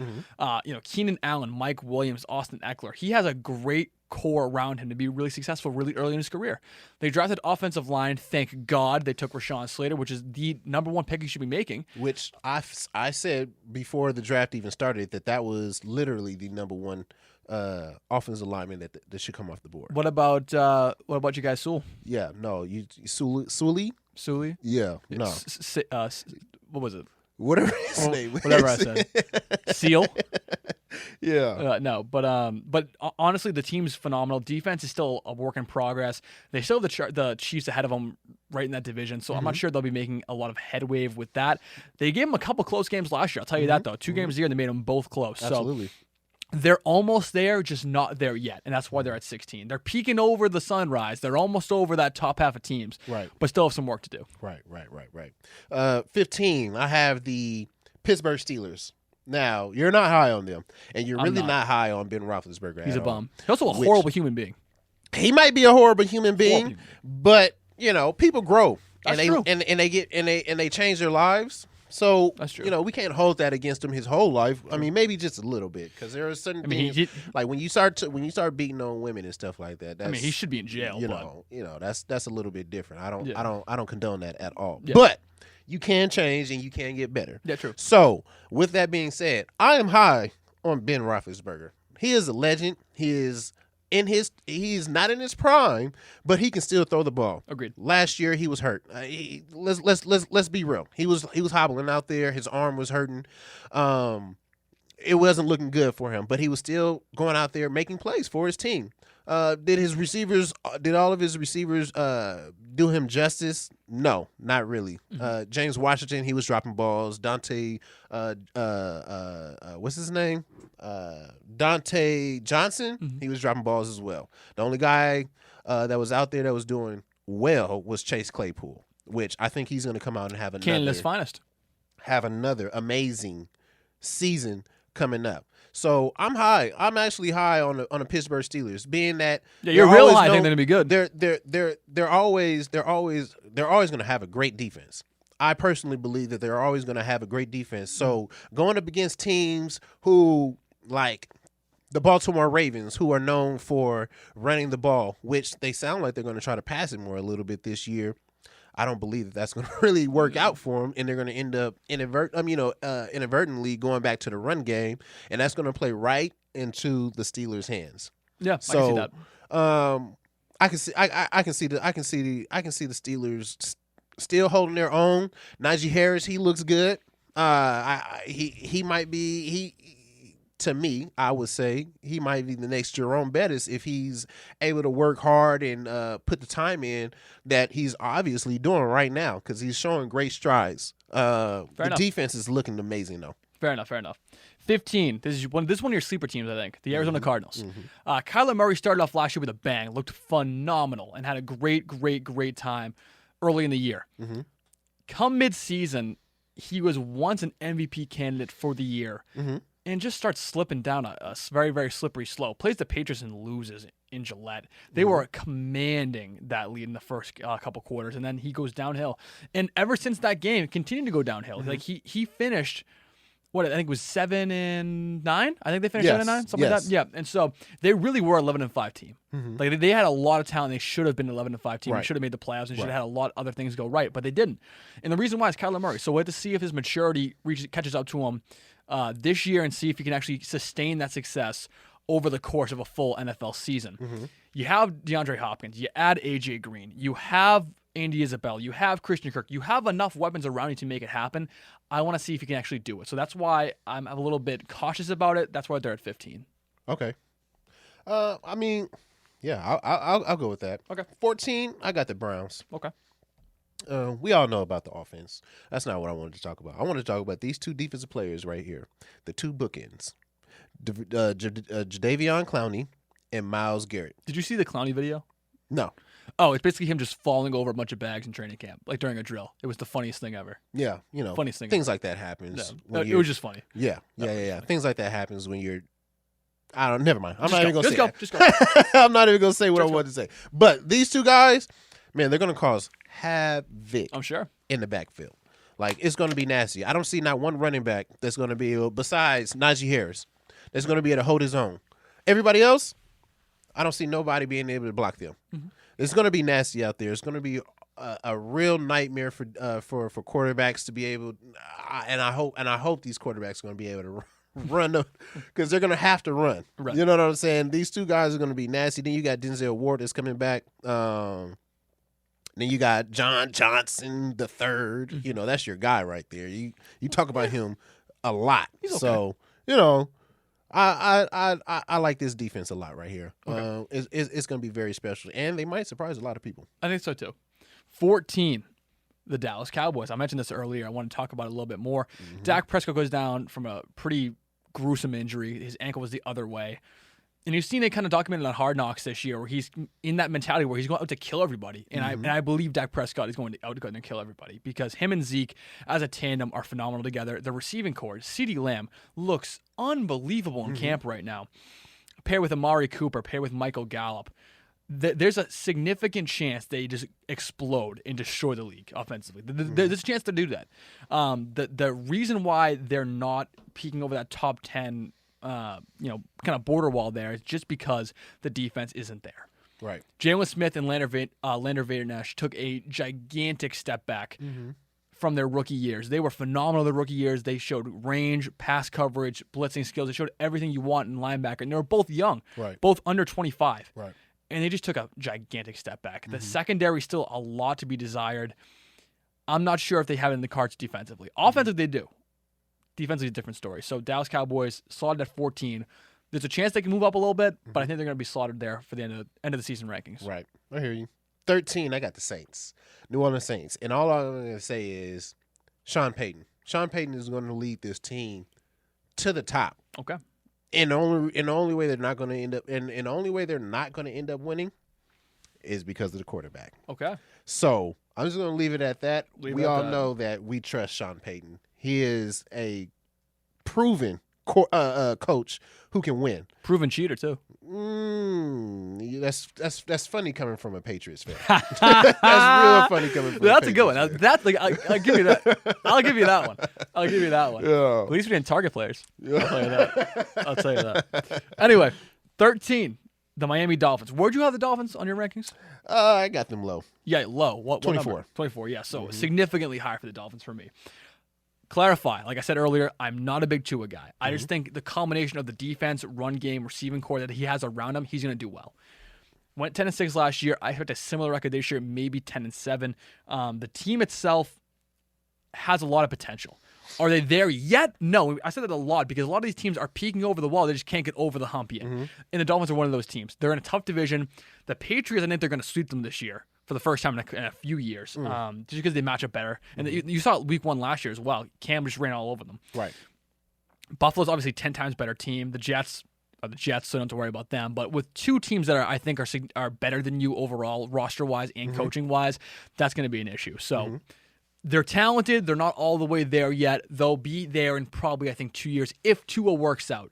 Speaker 8: Keenan Allen, Mike Williams, Austin Eckler. He has a great core around him to be really successful really early in his career. They drafted offensive line. Thank God they took Rashawn Slater, which is the number one pick he should be making. Which
Speaker 3: I said before the draft even started that was literally the number one offensive lineman that should come off the board.
Speaker 8: What about you guys, Sewell?
Speaker 3: Yeah, no, Sully?
Speaker 8: Sully?
Speaker 3: Yeah, no.
Speaker 8: What was it?
Speaker 3: Whatever his name was.
Speaker 8: Whatever I said. Seal?
Speaker 3: Yeah.
Speaker 8: No, but honestly, the team's phenomenal. Defense is still a work in progress. They still have the Chiefs ahead of them right in that division, so I'm not sure they'll be making a lot of headway with that. They gave them a couple close games last year. I'll tell you that, though. 2 games a year, they made them both close.
Speaker 3: Absolutely.
Speaker 8: So they're almost there, just not there yet, and that's why they're at 16. They're peeking over the sunrise. They're almost over that top half of teams,
Speaker 3: right?
Speaker 8: But still have some work to do.
Speaker 3: Right. 15, I have the Pittsburgh Steelers. Now, you're not high on them, and you're really not high on Ben Roethlisberger.
Speaker 8: He's a bum. He's also a horrible human being.
Speaker 3: He might be a horrible human being, but people grow,
Speaker 8: That's
Speaker 3: and
Speaker 8: true.
Speaker 3: they change their lives. So
Speaker 8: that's true.
Speaker 3: We can't hold that against him his whole life. I mean, maybe just a little bit, because there are certain things like when you start beating on women and stuff like that. That's,
Speaker 8: he should be in jail.
Speaker 3: That's a little bit different. I don't condone that at all.
Speaker 8: Yeah.
Speaker 3: But you can change and you can get better.
Speaker 8: Yeah, true.
Speaker 3: So with that being said, I am high on Ben Roethlisberger. He is a legend. He's not in his prime, but he can still throw the ball.
Speaker 8: Agreed.
Speaker 3: Last year he was hurt. Let's be real. He was hobbling out there. His arm was hurting. It wasn't looking good for him, but he was still going out there making plays for his team. Did all of his receivers do him justice? No, not really. James Washington, he was dropping balls. Dante, what's his name? Dante Johnson, he was dropping balls as well. The only guy that was out there that was doing well was Chase Claypool, which I think he's going to come out and have
Speaker 8: Canada's finest.
Speaker 3: Have another amazing season coming up. So I'm high. I'm actually high on the Pittsburgh Steelers, being that
Speaker 8: you're real high. I think they're gonna be good.
Speaker 3: They're always going to have a great defense. I personally believe that they're always going to have a great defense. So going up against teams who, like the Baltimore Ravens, who are known for running the ball, which they sound like they're going to try to pass it more a little bit this year, I don't believe that that's going to really work out for them, and they're going to end up inadvertently going back to the run game, and that's going to play right into the Steelers' hands.
Speaker 8: Yeah,
Speaker 3: so
Speaker 8: I can see that.
Speaker 3: I can see the Steelers still holding their own. Najee Harris, he looks good. He might be to me, I would say he might be the next Jerome Bettis if he's able to work hard and put the time in that he's obviously doing right now, because he's showing great strides. The defense is looking amazing, though.
Speaker 8: Fair enough. 15. This is one of your sleeper teams, I think. The Arizona Cardinals. Kyler Murray started off last year with a bang, looked phenomenal, and had a great time early in the year. Come mid-season, he was once an MVP candidate for the year. And just starts slipping down a very, very slippery slope. Plays the Patriots and loses in Gillette. They were commanding that lead in the first couple quarters, and then he goes downhill. And ever since that game, continued to go downhill. Like he finished, I think it was 7-9. I think they finished 7-9, something like that. Yeah, and so they really were 11-5 team. Like they had a lot of talent. They should have been an 11-5 team. They should have made the playoffs and should have had a lot of other things go right, but they didn't. And the reason why is Kyler Murray. So we have to see if his maturity catches up to him this year and see if he can actually sustain that success over the course of a full NFL season. You have DeAndre Hopkins, you add AJ Green, you have Andy Isabella, you have Christian Kirk, you have enough weapons around you to make it happen. I want to see if he can actually do it. So that's why I'm a little bit cautious about it. That's why they're at 15.
Speaker 3: Okay. I mean, yeah, I'll go with that.
Speaker 8: Okay.
Speaker 3: 14, I got the Browns.
Speaker 8: Okay.
Speaker 3: We all know about the offense. That's not what I wanted to talk about. I wanted to talk about these two defensive players right here, the two bookends, Jadeveon Clowney and Myles Garrett.
Speaker 8: Did you see the Clowney video?
Speaker 3: No.
Speaker 8: Oh, it's basically him just falling over a bunch of bags in training camp, like during a drill. It was the funniest thing ever.
Speaker 3: Yeah,
Speaker 8: Funniest thing
Speaker 3: things
Speaker 8: ever.
Speaker 3: like that happens.
Speaker 8: No, it was just funny.
Speaker 3: Yeah. Things like that happens when you're. I don't. Never mind. I'm
Speaker 8: Just
Speaker 3: not even
Speaker 8: go.
Speaker 3: gonna say
Speaker 8: Just
Speaker 3: that.
Speaker 8: go.
Speaker 3: I'm not even gonna say what I wanted to say. But these two guys, man, they're gonna cause havoc.
Speaker 8: I'm sure.
Speaker 3: In the backfield, like it's gonna be nasty. I don't see not one running back that's gonna be besides Najee Harris that's gonna be able to hold his own. Everybody else, I don't see nobody being able to block them. Mm-hmm. It's gonna be nasty out there. It's gonna be a real nightmare for quarterbacks to be able. And I hope these quarterbacks are gonna be able to run them because they're gonna have to run. Right. You know what I'm saying? These two guys are gonna be nasty. Then you got Denzel Ward that's coming back. Then you got John Johnson the third. Mm-hmm. That's your guy right there. You talk about him a lot.
Speaker 8: He's okay.
Speaker 3: So I like this defense a lot right here. Okay. It's going to be very special, and they might surprise a lot of people.
Speaker 8: I think so too. 14, the Dallas Cowboys. I mentioned this earlier. I want to talk about it a little bit more. Mm-hmm. Dak Prescott goes down from a pretty gruesome injury. His ankle was the other way. And you've seen it kind of documented on Hard Knocks this year where he's in that mentality where he's going out to kill everybody. And I believe Dak Prescott is going to out and kill everybody because him and Zeke as a tandem are phenomenal together. The receiving core, CeeDee Lamb, looks unbelievable in camp right now. Pair with Amari Cooper, pair with Michael Gallup. There's a significant chance they just explode and destroy the league offensively. There's a chance to do that. The reason why they're not peaking over that top 10 kind of border wall there is just because the defense isn't there.
Speaker 3: Right.
Speaker 8: Jalen Smith and Lander Vader-Nash took a gigantic step back from their rookie years. They were phenomenal their rookie years. They showed range, pass coverage, blitzing skills. They showed everything you want in linebacker. And they were both young, both under 25.
Speaker 3: Right.
Speaker 8: And they just took a gigantic step back. The secondary still a lot to be desired. I'm not sure if they have it in the cards defensively. Offensively, they do. Defensively, a different story. So Dallas Cowboys slotted at 14. There's a chance they can move up a little bit, but I think they're going to be slaughtered there for the end of the season rankings.
Speaker 3: Right. I hear you. 13, I got the Saints. New Orleans Saints. And all I'm going to say is Sean Payton. Sean Payton is going to lead this team to the top.
Speaker 8: Okay.
Speaker 3: And the only way they're not going to end up and the only way they're not going to end up winning is because of the quarterback.
Speaker 8: Okay.
Speaker 3: So I'm just going to leave it at that. We all know that we trust Sean Payton. He is a proven coach who can win.
Speaker 8: Proven cheater too.
Speaker 3: That's funny coming from a Patriots fan. That's real funny coming from.
Speaker 8: That's a good one. That's like I'll give you that. I'll give you that one.
Speaker 3: Yeah.
Speaker 8: At least we didn't target players. I'll tell you that. Anyway, 13, the Miami Dolphins. Where'd you have the Dolphins on your rankings?
Speaker 3: I got them low.
Speaker 8: Yeah, low. What
Speaker 3: 24.
Speaker 8: Number? 24. Yeah, so significantly higher for the Dolphins for me. Clarify, like I said earlier, I'm not a big Tua guy. I just think the combination of the defense, run game, receiving core that he has around him, he's going to do well. Went 10-6 last year. I expect a similar record this year, maybe 10-7. The team itself has a lot of potential. Are they there yet? No. I said that a lot because a lot of these teams are peeking over the wall. They just can't get over the hump yet. And the Dolphins are one of those teams. They're in a tough division. The Patriots, I think they're going to sweep them this year for the first time in a few years, just because they match up better. And you saw it week 1 last year as well. Cam just ran all over them.
Speaker 3: Right.
Speaker 8: Buffalo's obviously 10 times better team. The Jets are the Jets, so don't have to worry about them. But with two teams that I think are better than you overall, roster-wise and coaching-wise, that's going to be an issue. So they're talented. They're not all the way there yet. They'll be there in probably, I think, 2 years if Tua works out.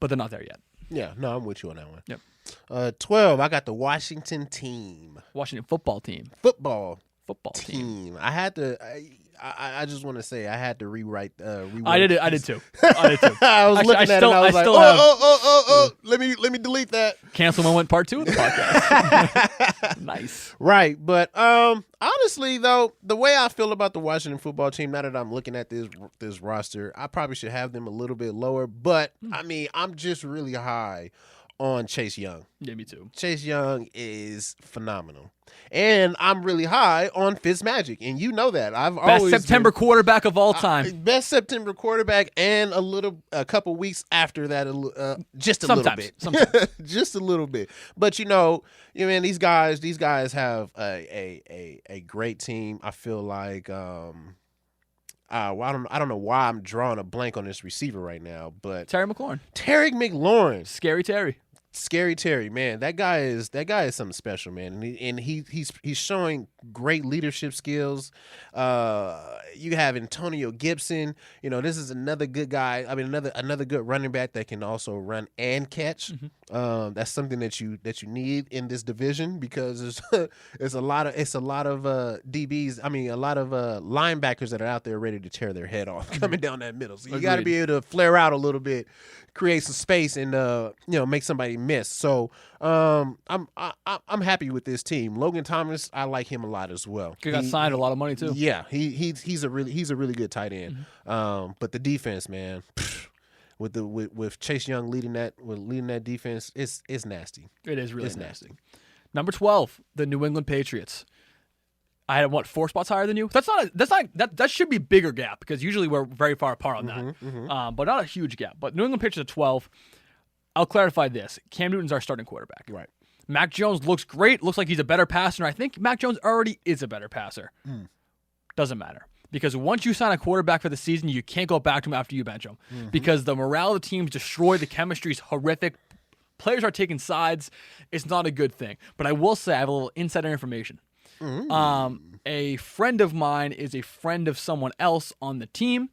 Speaker 8: But they're not there yet.
Speaker 3: Yeah, no, I'm with you on that one.
Speaker 8: Yep.
Speaker 3: 12, I got the Washington team.
Speaker 8: Washington football team.
Speaker 3: Football
Speaker 8: team.
Speaker 3: I had to. I just want to say I had to rewrite.
Speaker 8: I did too.
Speaker 3: I was looking at it. And I was like, oh. Let me delete that.
Speaker 8: Cancel moment part 2 of the podcast. Nice.
Speaker 3: Right, but honestly though, the way I feel about the Washington football team, now that I'm looking at this roster, I probably should have them a little bit lower. But I mean, I'm just really high on Chase Young.
Speaker 8: Yeah, me too.
Speaker 3: Chase Young is phenomenal. And I'm really high on Fitzmagic, and you know that. I've always
Speaker 8: best September quarterback of all time.
Speaker 3: Best September quarterback, and a couple weeks after that, just a little bit.
Speaker 8: Sometimes.
Speaker 3: Just a little bit. But man, these guys have a great team. I feel like I don't know why I'm drawing a blank on this receiver right now, but
Speaker 8: Terry McLaurin.
Speaker 3: Terry McLaurin.
Speaker 8: Scary Terry.
Speaker 3: Scary Terry, man, that guy is something special, man, and he's showing great leadership skills. You have Antonio Gibson. You know, this is another good guy. I mean, another good running back that can also run and catch. That's something that you need in this division because there's a lot of DBs. I mean, a lot of linebackers that are out there ready to tear their head off coming down that middle. So you got to be able to flare out a little bit, create some space, and make somebody miss. So I'm happy with this team. Logan Thomas, I like him a lot as well.
Speaker 8: He got signed a lot of money too.
Speaker 3: Yeah, he's a really good tight end. But the defense, man, with Chase Young leading that defense, it's nasty.
Speaker 8: It is really nasty. Number 12, the New England Patriots. I had 4 spots higher than you. That should be bigger gap because usually we're very far apart on that. But not a huge gap. But New England Patriots at 12. I'll clarify this. Cam Newton's our starting quarterback.
Speaker 3: Right.
Speaker 8: Mac Jones looks great. Looks like he's a better passer. I think Mac Jones already is a better passer. Doesn't matter. Because once you sign a quarterback for the season, you can't go back to him after you bench him. Because the morale of the team's destroyed. The chemistry is horrific. Players are taking sides. It's not a good thing. But I will say I have a little insider information. A friend of mine is a friend of someone else on the team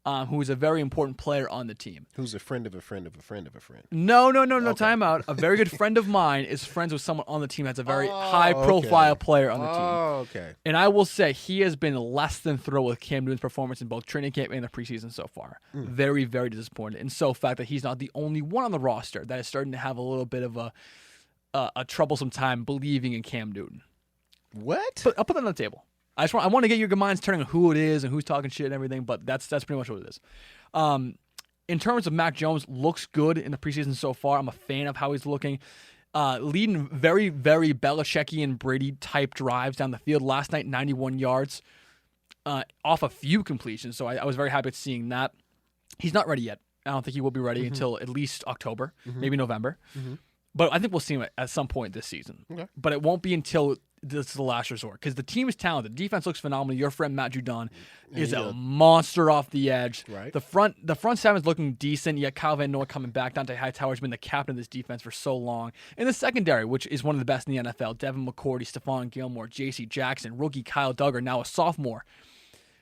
Speaker 8: who is a very important player on the team.
Speaker 3: Who's a friend of a friend of a friend of a friend.
Speaker 8: No, okay. Time out. A very good friend of mine is friends with someone on the team that's a very high-profile player on the team.
Speaker 3: Oh, okay.
Speaker 8: And I will say he has been less than thrilled with Cam Newton's performance in both training camp and the preseason so far. Very, very disappointed. And so fact that he's not the only one on the roster that is starting to have a little bit of a troublesome time believing in Cam Newton.
Speaker 3: What?
Speaker 8: But I'll put that on the table. I want to get your minds turning on who it is and who's talking shit and everything, but that's pretty much what it is. In terms of Mac Jones, looks good in the preseason so far. I'm a fan of how he's looking. Leading very, very Belichickian Brady type drives down the field. Last night, 91 yards off a few completions, so I was very happy at seeing that. He's not ready yet. I don't think he will be ready until at least October, maybe November. But I think we'll see him at some point this season. Okay. But it won't be until this is the last resort because the team is talented. The defense looks phenomenal. Your friend Matt Judon is a monster off the edge. Right. The front seven is looking decent. Yet Kyle Van Noy coming back. Dante Hightower has been the captain of this defense for so long. And the secondary, which is one of the best in the NFL, Devin McCourty, Stephon Gilmore, J.C. Jackson, rookie Kyle Duggar, now a sophomore.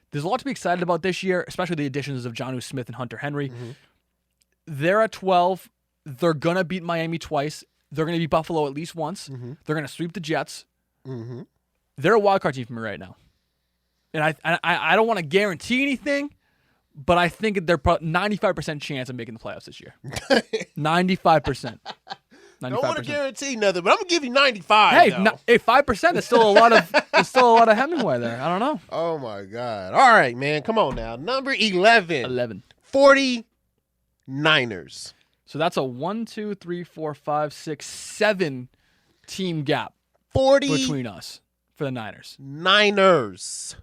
Speaker 8: There's a lot to be excited about this year, especially the additions of Jonnu Smith and Hunter Henry. They're at 12. They're going to beat Miami twice. They're going to beat Buffalo at least once. They're going to sweep the Jets. They're a wild card team for me right now. And I don't want to guarantee anything, but I think they're 95% chance of making the playoffs this year. 95%.
Speaker 3: I don't want to guarantee nothing, but I'm gonna give you 95.
Speaker 8: Hey, 5% is still a lot of Hemingway there. I don't know.
Speaker 3: Oh my God! All right, man, come on now. Number 11. 49ers.
Speaker 8: So that's a 1, 2, 3, 4, 5, 6, 7 team gap
Speaker 3: 40
Speaker 8: between us for the Niners.
Speaker 3: Niners.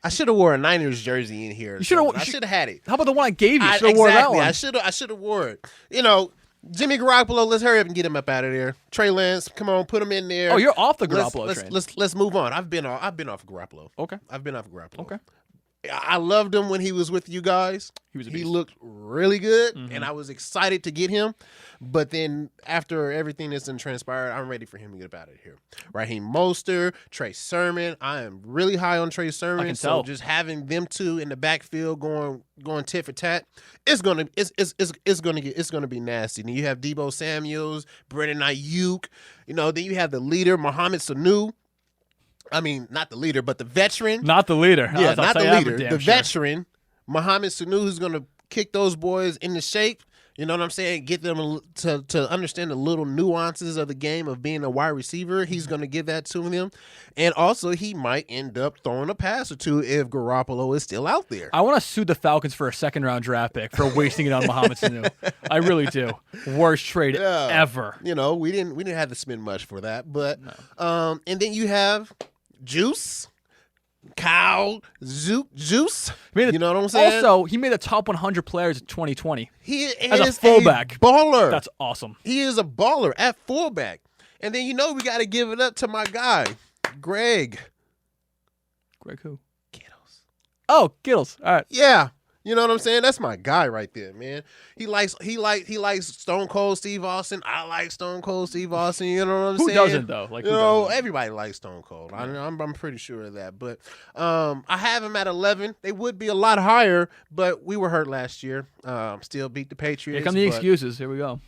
Speaker 3: I should have wore a Niners jersey in here. I should have had it.
Speaker 8: How about the one I gave you? Should have wore that one.
Speaker 3: I should have wore it. You know, Jimmy Garoppolo, let's hurry up and get him up out of there. Trey Lance, come on, put him in there.
Speaker 8: Oh, you're off the Garoppolo train.
Speaker 3: Let's move on. I've been off Garoppolo.
Speaker 8: Okay.
Speaker 3: I've been off Garoppolo.
Speaker 8: Okay.
Speaker 3: I loved him when he was with you guys. He looked really good, and I was excited to get him. But then after everything that's been transpired, I'm ready for him to get up out of here. Raheem Mostert, Trey Sermon. I am really high on Trey Sermon.
Speaker 8: I can tell.
Speaker 3: Just having them two in the backfield going tit for tat, it's gonna be nasty. Then you have Deebo Samuels, Brandon Ayuk. You know, then you have the leader Mohamed Sanu. I mean, not the leader, but the veteran.
Speaker 8: Not the leader.
Speaker 3: Yeah, not the leader. The veteran, Mohamed Sanu, who's going to kick those boys into shape. You know what I'm saying? Get them to understand the little nuances of the game of being a wide receiver. He's going to give that to them. And also, he might end up throwing a pass or two if Garoppolo is still out there.
Speaker 8: I want to sue the Falcons for a second-round draft pick for wasting it on Mohamed Sanu. I really do. Worst trade ever.
Speaker 3: You know, we didn't have to spend much for that. But and then you have Juice. Kyle Juice. You know what I'm saying?
Speaker 8: Also, he made the top 100 players in 2020.
Speaker 3: He
Speaker 8: as
Speaker 3: is
Speaker 8: a fullback.
Speaker 3: A baller.
Speaker 8: That's awesome.
Speaker 3: He is a baller at fullback. And then, you know, we got to give it up to my guy, Greg.
Speaker 8: Greg who?
Speaker 3: Kittles.
Speaker 8: Oh, Kittles. All right.
Speaker 3: Yeah. You know what I'm saying? That's my guy right there, man. He likes Stone Cold Steve Austin. I like Stone Cold Steve Austin. You know what I'm saying?
Speaker 8: Who doesn't though? Like,
Speaker 3: you
Speaker 8: who
Speaker 3: know,
Speaker 8: doesn't?
Speaker 3: everybody likes Stone Cold. I'm pretty sure of that. But I have him at 11. They would be a lot higher, but we were hurt last year. Still beat the Patriots.
Speaker 8: Here come the excuses. Here we go.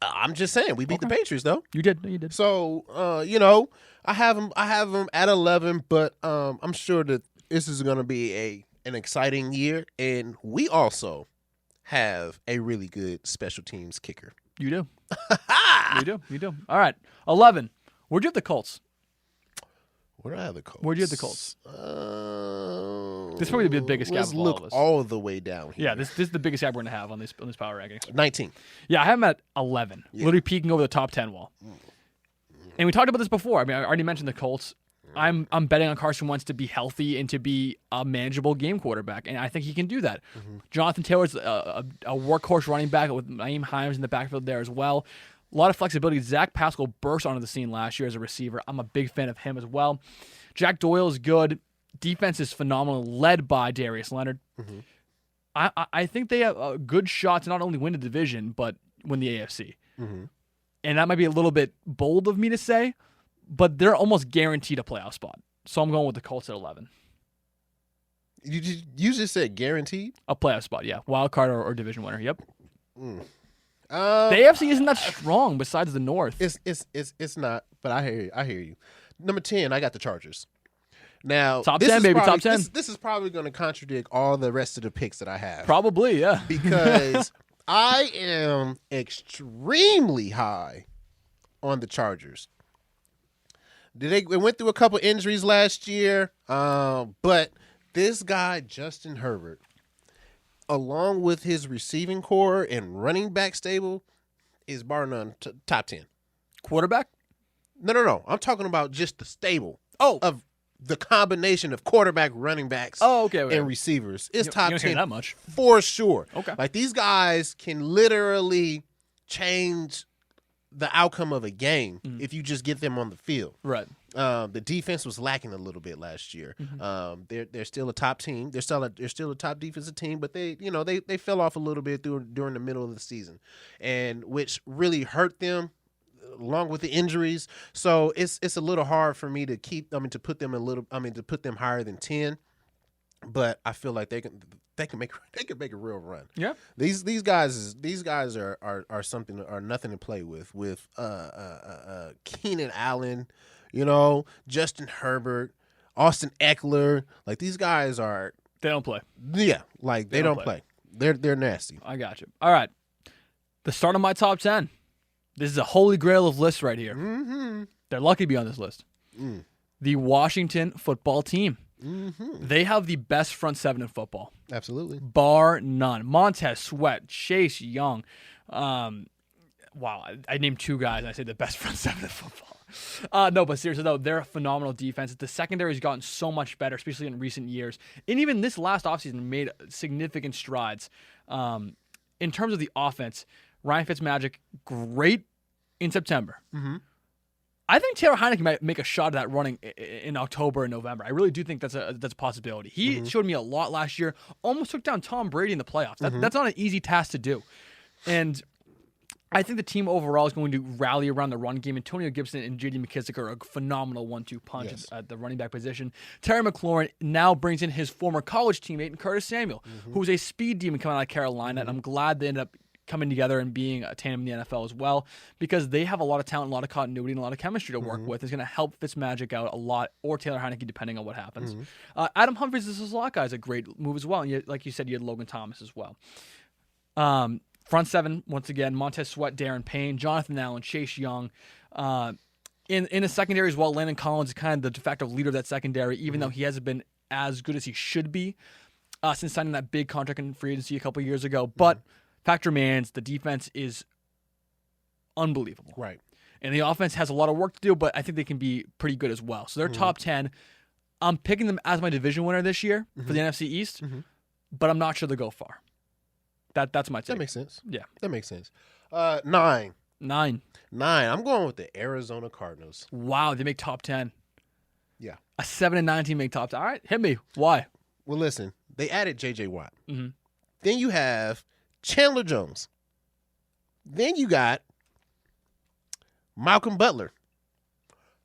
Speaker 3: I'm just saying we beat the Patriots though.
Speaker 8: You did. No, you did.
Speaker 3: So you know, I have him at 11, but I'm sure that this is going to be an exciting year, and we also have a really good special teams kicker.
Speaker 8: You do. You do. All right. 11. Where'd you have the Colts?
Speaker 3: Where do I have the Colts?
Speaker 8: Where'd you have the Colts? This is probably the biggest gap
Speaker 3: Let's
Speaker 8: of all
Speaker 3: look
Speaker 8: of us.
Speaker 3: all the way down here.
Speaker 8: Yeah, this is the biggest gap we're going to have on this power rankings.
Speaker 3: 19.
Speaker 8: Yeah, I have him at 11, literally peeking over the top 10 wall. And we talked about this before. I mean, I already mentioned the Colts. I'm betting on Carson Wentz to be healthy and to be a manageable game quarterback, and I think he can do that. Jonathan Taylor's a workhorse running back with Naeem Hines in the backfield there as well. A lot of flexibility. Zach Pascal burst onto the scene last year as a receiver. I'm a big fan of him as well. Jack Doyle is good. Defense is phenomenal, led by Darius Leonard. I think they have good shots to not only win the division, but win the AFC. And that might be a little bit bold of me to say, but they're almost guaranteed a playoff spot. So I'm going with the Colts at 11.
Speaker 3: You just said guaranteed?
Speaker 8: A playoff spot, yeah. Wild card or division winner, yep. The AFC isn't that strong besides the North.
Speaker 3: It's not, but I hear you. Number 10, I got the Chargers. Now,
Speaker 8: top 10, baby, top 10.
Speaker 3: This is probably going to contradict all the rest of the picks that I have.
Speaker 8: Probably, yeah.
Speaker 3: Because I am extremely high on the Chargers. They went through a couple injuries last year, but this guy, Justin Herbert, along with his receiving core and running back stable, is bar none top 10.
Speaker 8: Quarterback?
Speaker 3: No. I'm talking about just the stable.
Speaker 8: Oh.
Speaker 3: Of the combination of quarterback, running backs, and receivers. It's top 10
Speaker 8: that much.
Speaker 3: for sure.
Speaker 8: Okay.
Speaker 3: Like, these guys can literally change the outcome of a game if you just get them on the field.
Speaker 8: Right.
Speaker 3: The defense was lacking a little bit last year. They're still a top team. They're still a top defensive team, but they fell off a little bit during the middle of the season, and which really hurt them, along with the injuries. So it's a little hard for me to put them higher than 10. But I feel like they can make a real run.
Speaker 8: Yeah.
Speaker 3: These guys are something, are nothing to play with Keenan Allen, Justin Herbert, Austin Eckler. Like, these guys they
Speaker 8: don't play.
Speaker 3: Yeah, like they don't play. They're nasty.
Speaker 8: I got you. All right. The start of my top 10. This is a holy grail of lists right here. They're lucky to be on this list. The Washington football team. They have the best front seven in football.
Speaker 3: Absolutely.
Speaker 8: Bar none. Montez Sweat, Chase Young. Wow, I named two guys and I said the best front seven in football. No, but seriously though, they're a phenomenal defense. The secondary has gotten so much better, especially in recent years. And even this last offseason made significant strides. In terms of the offense, Ryan Fitzmagic, great in September. I think Taylor Heineke might make a shot at that running in October and November. I really do think that's a possibility. He showed me a lot last year. Almost took down Tom Brady in the playoffs. That's not an easy task to do. And I think the team overall is going to rally around the run game. Antonio Gibson and J.D. McKissick are a phenomenal 1-2 punch at the running back position. Terry McLaurin now brings in his former college teammate, Curtis Samuel, who was a speed demon coming out of Carolina, and I'm glad they ended up coming together and being a tandem in the NFL as well, because they have a lot of talent, a lot of continuity, and a lot of chemistry to work with. It's going to help Fitzmagic out a lot, or Taylor Heineke, depending on what happens. Adam Humphries is a slot guy, is a great move as well. And like you said, you had Logan Thomas as well. Front seven, once again, Montez Sweat, Darren Payne, Jonathan Allen, Chase Young. In the secondary as well, Landon Collins is kind of the de facto leader of that secondary, even though he hasn't been as good as he should be since signing that big contract in free agency a couple years ago. But fact remains, the defense is unbelievable.
Speaker 3: Right.
Speaker 8: And the offense has a lot of work to do, but I think they can be pretty good as well. So they're top 10. I'm picking them as my division winner this year for the NFC East, but I'm not sure they'll go far. That's my take.
Speaker 3: That makes sense.
Speaker 8: Yeah.
Speaker 3: That makes sense. 9.
Speaker 8: 9.
Speaker 3: I'm going with the Arizona Cardinals.
Speaker 8: Wow, they make top 10.
Speaker 3: Yeah.
Speaker 8: A 7-9 team make top 10. All right, hit me. Why?
Speaker 3: Well, listen, they added J.J. Watt. Then you have Chandler Jones. Then you got Malcolm Butler.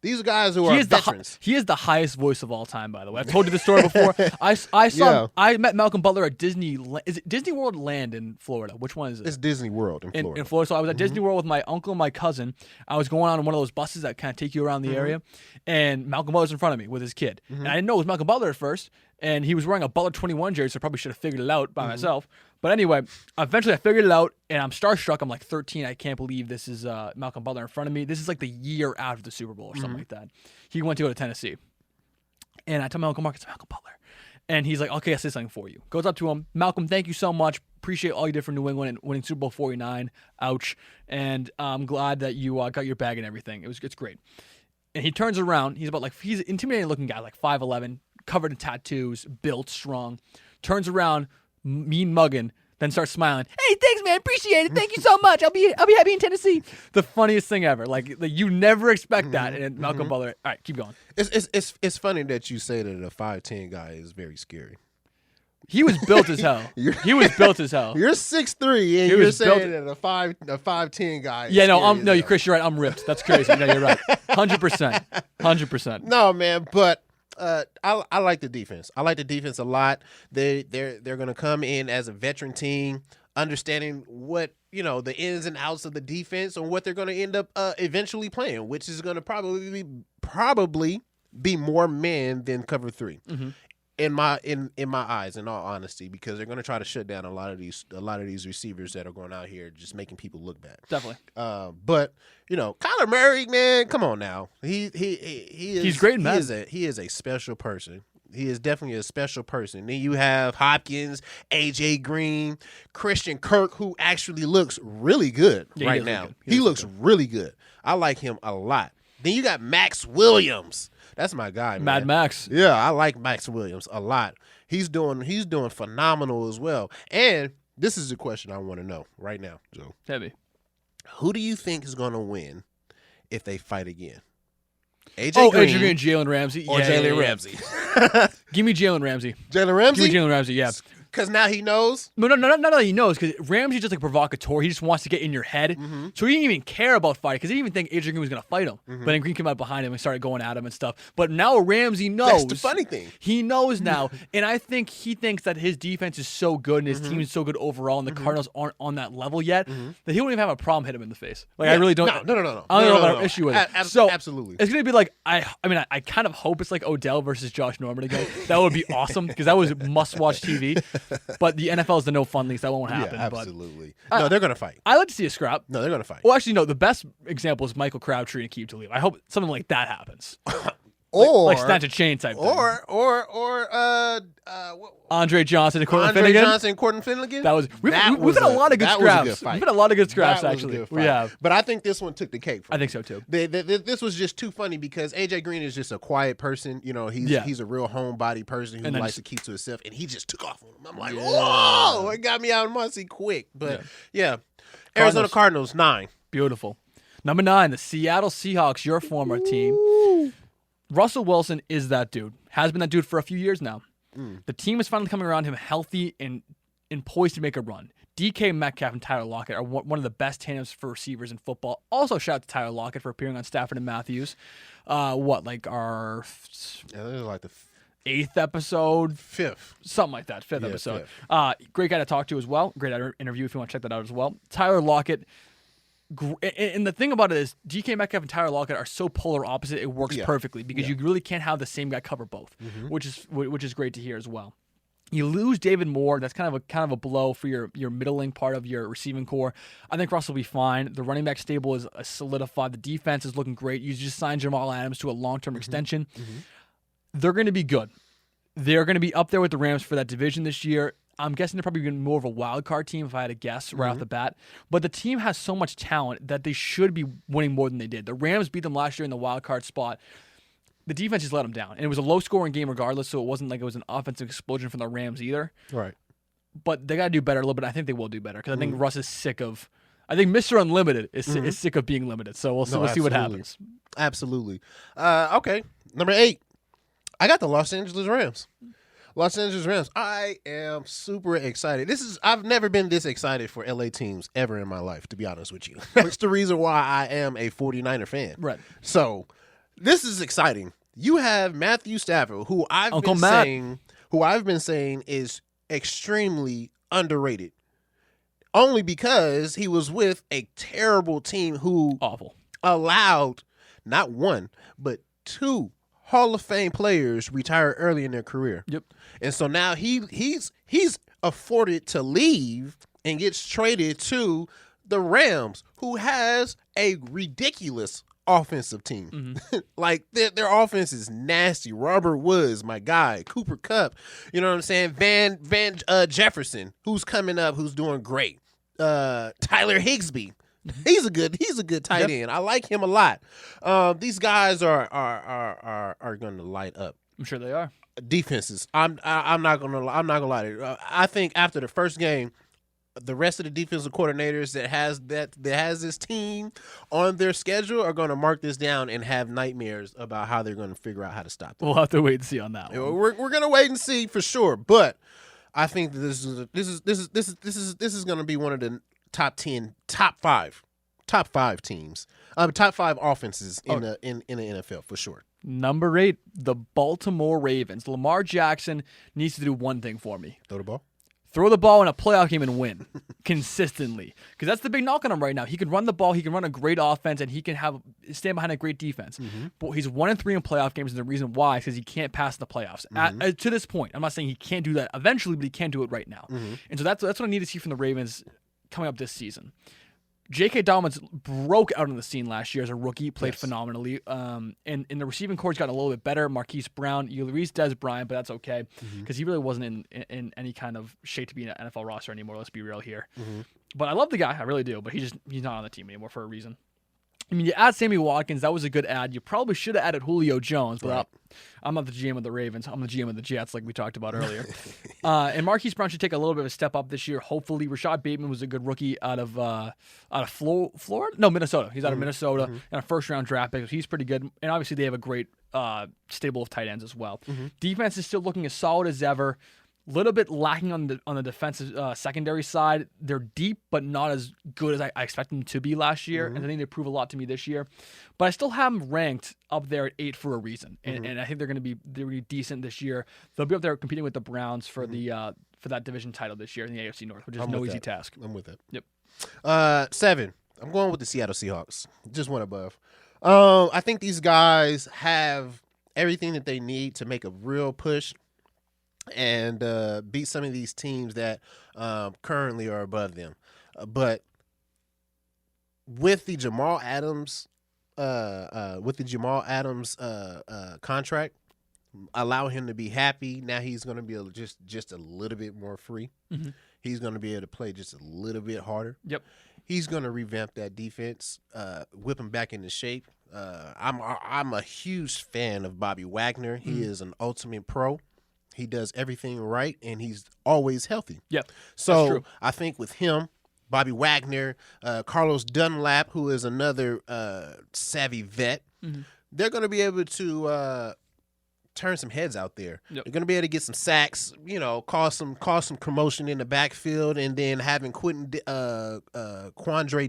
Speaker 3: These are guys who are veterans.
Speaker 8: He is the highest voice of all time, by the way. I've told you this story before. I met Malcolm Butler at Disney. Is it Disney World Land in Florida? Which one is it?
Speaker 3: It's Disney World in Florida.
Speaker 8: In Florida. So I was at Disney World with my uncle and my cousin. I was going on one of those buses that kind of take you around the area, and Malcolm Butler's in front of me with his kid. And I didn't know it was Malcolm Butler at first, and he was wearing a Butler 21 jersey, so I probably should have figured it out by myself. But anyway, eventually I figured it out, and I'm starstruck. I'm like 13. I can't believe this is Malcolm Butler in front of me. This is like the year after the Super Bowl or something like that. He went to go to Tennessee. And I tell my Uncle Mark, it's Malcolm Butler. And he's like, okay, I say something for you. Goes up to him. Malcolm, thank you so much. Appreciate all you did for New England and winning Super Bowl 49. Ouch. And I'm glad that you got your bag and everything. It's great. And he turns around. He's an intimidating looking guy, like 5'11", covered in tattoos, built, strong. Turns around, mean mugging, then starts smiling. Hey, thanks, man. Appreciate it. Thank you so much. I'll be happy in Tennessee. The funniest thing ever. Like you never expect that. And Malcolm Butler. All right, keep going.
Speaker 3: It's funny that you say that a 5'10" guy is very scary.
Speaker 8: He was built as hell. He was built as hell.
Speaker 3: You're 6'3", and you're saying that a 5'10" guy. Is
Speaker 8: no, Chris, you're right. I'm ripped. That's crazy. No, you're right. 100%.
Speaker 3: No, man, but I like the defense. I like the defense a lot. They're going to come in as a veteran team, understanding what the ins and outs of the defense and what they're going to end up eventually playing, which is going to probably be more man than cover 3. In my eyes, in all honesty, because they're going to try to shut down a lot of these receivers that are going out here just making people look bad.
Speaker 8: Definitely.
Speaker 3: But Kyler Murray, man, come on now. He's
Speaker 8: great in that.
Speaker 3: He is a special person. He is definitely a special person. Then you have Hopkins, AJ Green, Christian Kirk, who actually looks really good right now. He looks really good. I like him a lot. Then you got Max Williams. That's my guy, man.
Speaker 8: Mad Max.
Speaker 3: Yeah, I like Max Williams a lot. He's doing phenomenal as well. And this is the question I want to know right now, Joe.
Speaker 8: Heavy.
Speaker 3: Who do you think is going to win if they fight again? AJ Green
Speaker 8: and Jalen Ramsey.
Speaker 3: Or Jalen Ramsey.
Speaker 8: Give me Jalen Ramsey.
Speaker 3: Jalen Ramsey?
Speaker 8: Give me Jalen Ramsey, yeah.
Speaker 3: Because now he knows?
Speaker 8: No, not that he knows, because Ramsey's just like a provocateur. He just wants to get in your head. So he didn't even care about fighting, because he didn't even think Adrian Green was going to fight him. But then Green came out behind him and started going at him and stuff. But now Ramsey knows.
Speaker 3: That's the funny thing.
Speaker 8: He knows now. And I think he thinks that his defense is so good and his team is so good overall and the Cardinals aren't on that level yet that he won't even have a problem hitting him in the face. Like, I really don't.
Speaker 3: No.
Speaker 8: I don't know about an issue with it. So
Speaker 3: absolutely.
Speaker 8: It's going to be like, I kind of hope it's like Odell versus Josh Norman again. That would be awesome, because that was must-watch TV. But the NFL is the no fun league, so that won't happen.
Speaker 3: Yeah, absolutely. No, they're going to fight.
Speaker 8: I like to see a scrap.
Speaker 3: No, they're going to fight.
Speaker 8: Well, actually, no. The best example is Michael Crabtree and Aqib Talib. I hope something like that happens.
Speaker 3: Or
Speaker 8: like snatch a chain type thing.
Speaker 3: Or
Speaker 8: Andre Johnson and Courtland Finnegan. That was we've had a lot of good scraps. We've had a lot of good scraps actually. We have.
Speaker 3: But I think this one took the cake.
Speaker 8: I think so too.
Speaker 3: This was just too funny because AJ Green is just a quiet person. He's a real homebody person who likes to keep to himself, and he just took off on him. I'm like, whoa! It got me out of my seat quick. But Arizona Cardinals 9.
Speaker 8: Beautiful. Number 9, the Seattle Seahawks, your former team. Russell Wilson is that dude. Has been that dude for a few years now. The team is finally coming around him healthy and poised to make a run. DK Metcalf and Tyler Lockett are one of the best tandems for receivers in football. Also, shout out to Tyler Lockett for appearing on Stafford and Matthews. Our
Speaker 3: this is like the
Speaker 8: 8th episode?
Speaker 3: 5th.
Speaker 8: Something like that, 5th episode.
Speaker 3: 5th.
Speaker 8: Great guy to talk to as well. Great interview if you want to check that out as well. Tyler Lockett. And the thing about it is DK Metcalf and Tyler Lockett are so polar opposite, it works perfectly because you really can't have the same guy cover both, which is great to hear as well. You lose David Moore. That's kind of a blow for your middling part of your receiving core. I think Russell will be fine. The running back stable is solidified. The defense is looking great. You just signed Jamal Adams to a long-term extension. They're going to be good. They're going to be up there with the Rams for that division this year. I'm guessing they're probably going to be more of a wild card team if I had to guess right off the bat. But the team has so much talent that they should be winning more than they did. The Rams beat them last year in the wild card spot. The defense just let them down. And it was a low-scoring game regardless, so it wasn't like it was an offensive explosion from the Rams either.
Speaker 3: Right.
Speaker 8: But they got to do better a little bit. I think they will do better because I think Russ is sick of – I think Mr. Unlimited is sick of being limited. So we'll see what happens.
Speaker 3: Absolutely. Okay, number 8. I got the Los Angeles Rams. Los Angeles Rams. I am super excited. I've never been this excited for LA teams ever in my life, to be honest with you. That's the reason why I am a 49er fan.
Speaker 8: Right.
Speaker 3: So this is exciting. You have Matthew Stafford, who I've been saying is extremely underrated. Only because he was with a terrible team who
Speaker 8: awful
Speaker 3: allowed not one, but two Hall of Fame players retire early in their career.
Speaker 8: Yep.
Speaker 3: And so now he's afforded to leave and gets traded to the Rams, who has a ridiculous offensive team.
Speaker 8: Mm-hmm.
Speaker 3: Like their offense is nasty. Robert Woods, my guy, Cooper Kupp, you know what I'm saying? Van Jefferson, who's coming up, who's doing great. Tyler Higbee. He's a good tight end. I like him a lot. These guys are going to light up.
Speaker 8: I'm sure they are.
Speaker 3: Defenses. I'm not gonna lie to you. I think after the first game, the rest of the defensive coordinators that has this team on their schedule are going to mark this down and have nightmares about how they're going to figure out how to stop them.
Speaker 8: We'll have to wait and see on that one.
Speaker 3: We're going to wait and see for sure, but I think that this is going to be one of the top 5 teams, top 5 offenses in the NFL for sure.
Speaker 8: Number 8, the Baltimore Ravens. Lamar Jackson needs to do one thing for me.
Speaker 3: Throw the ball.
Speaker 8: Throw the ball in a playoff game and win consistently. Because that's the big knock on him right now. He can run the ball, he can run a great offense, and he can stand behind a great defense. Mm-hmm. But he's 1-3 in playoff games, and the reason why is because he can't pass the playoffs. Mm-hmm. To this point, I'm not saying he can't do that eventually, but he can't do it right now. Mm-hmm. And so that's what I need to see from the Ravens coming up this season. J.K. Dobbins broke out on the scene last year as a rookie, played phenomenally. And the receiving corps got a little bit better. Marquise Brown, Ulysses Des Bryant, but that's okay because he really wasn't in any kind of shape to be in an NFL roster anymore. Let's be real here. Mm-hmm. But I love the guy, I really do. But he's not on the team anymore for a reason. I mean, you add Sammy Watkins, that was a good ad. You probably should have added Julio Jones, but I'm not the GM of the Ravens. I'm the GM of the Jets, like we talked about earlier. And Marquise Brown should take a little bit of a step up this year. Hopefully, Rashad Bateman was a good rookie out of Florida. No, Minnesota. He's out of Minnesota and a first-round draft pick. So he's pretty good. And obviously, they have a great stable of tight ends as well. Mm-hmm. Defense is still looking as solid as ever. Little bit lacking on the defensive secondary side. They're deep, but not as good as I expected them to be last year. And I think they prove a lot to me this year. But I still have them ranked up there at 8 for a reason. And I think they're going to be decent this year. They'll be up there competing with the Browns for for that division title this year in the AFC North, which is no easy task.
Speaker 3: I'm with it.
Speaker 8: Yep.
Speaker 3: 7. I'm going with the Seattle Seahawks. Just one above. I think these guys have everything that they need to make a real push and beat some of these teams that currently are above them. But with the Jamal Adams contract, allow him to be happy. Now he's going to be just a little bit more free. Mm-hmm. He's going to be able to play just a little bit harder.
Speaker 8: Yep.
Speaker 3: He's going to revamp that defense, whip him back into shape. I'm a huge fan of Bobby Wagner. He is an ultimate pro. He does everything right, and he's always healthy.
Speaker 8: Yep.
Speaker 3: So I think with him, Bobby Wagner, Carlos Dunlap, who is another savvy vet, they're going to be able to turn some heads out there. Yep. They're going to be able to get some sacks, cause some commotion in the backfield, and then having Quandre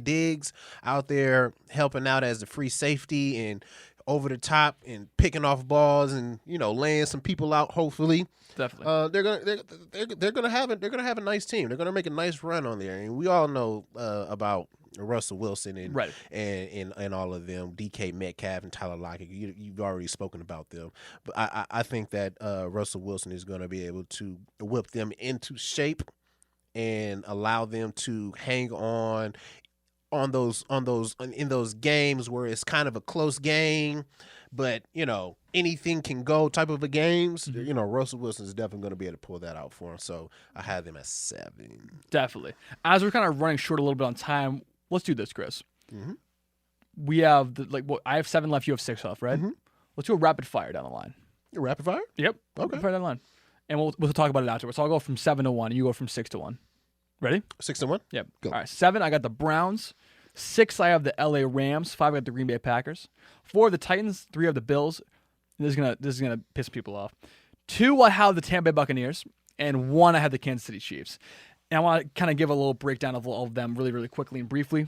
Speaker 3: Diggs out there helping out as a free safety and over the top and picking off balls and laying some people out. Hopefully,
Speaker 8: definitely,
Speaker 3: they're gonna have a nice team. They're gonna make a nice run on there, and we all know about Russell Wilson and all of them, DK Metcalf and Tyler Lockett. You've already spoken about them, but I think that Russell Wilson is going to be able to whip them into shape and allow them to hang on in those games where it's kind of a close game, but anything can go type of a games. Russell Wilson is definitely going to be able to pull that out for him. So I have them at 7.
Speaker 8: Definitely. As we're kind of running short a little bit on time, let's do this, Chris. Mm-hmm. We have I have 7 left. You have 6 left, right? Mm-hmm. Let's go rapid fire down the line.
Speaker 3: Rapid fire?
Speaker 8: Yep. Okay. Rapid fire down the line, and we'll talk about it afterwards. So I'll go from 7 to 1. You go from 6 to 1. Ready?
Speaker 3: 6 to 1?
Speaker 8: Yep.
Speaker 3: Go.
Speaker 8: All right. 7, I got the Browns. 6, I have the LA Rams. 5, I got the Green Bay Packers. 4, the Titans. 3, I have the Bills. This is gonna piss people off. 2, I have the Tampa Bay Buccaneers, and 1, I have the Kansas City Chiefs. And I want to kind of give a little breakdown of all of them really, really quickly and briefly.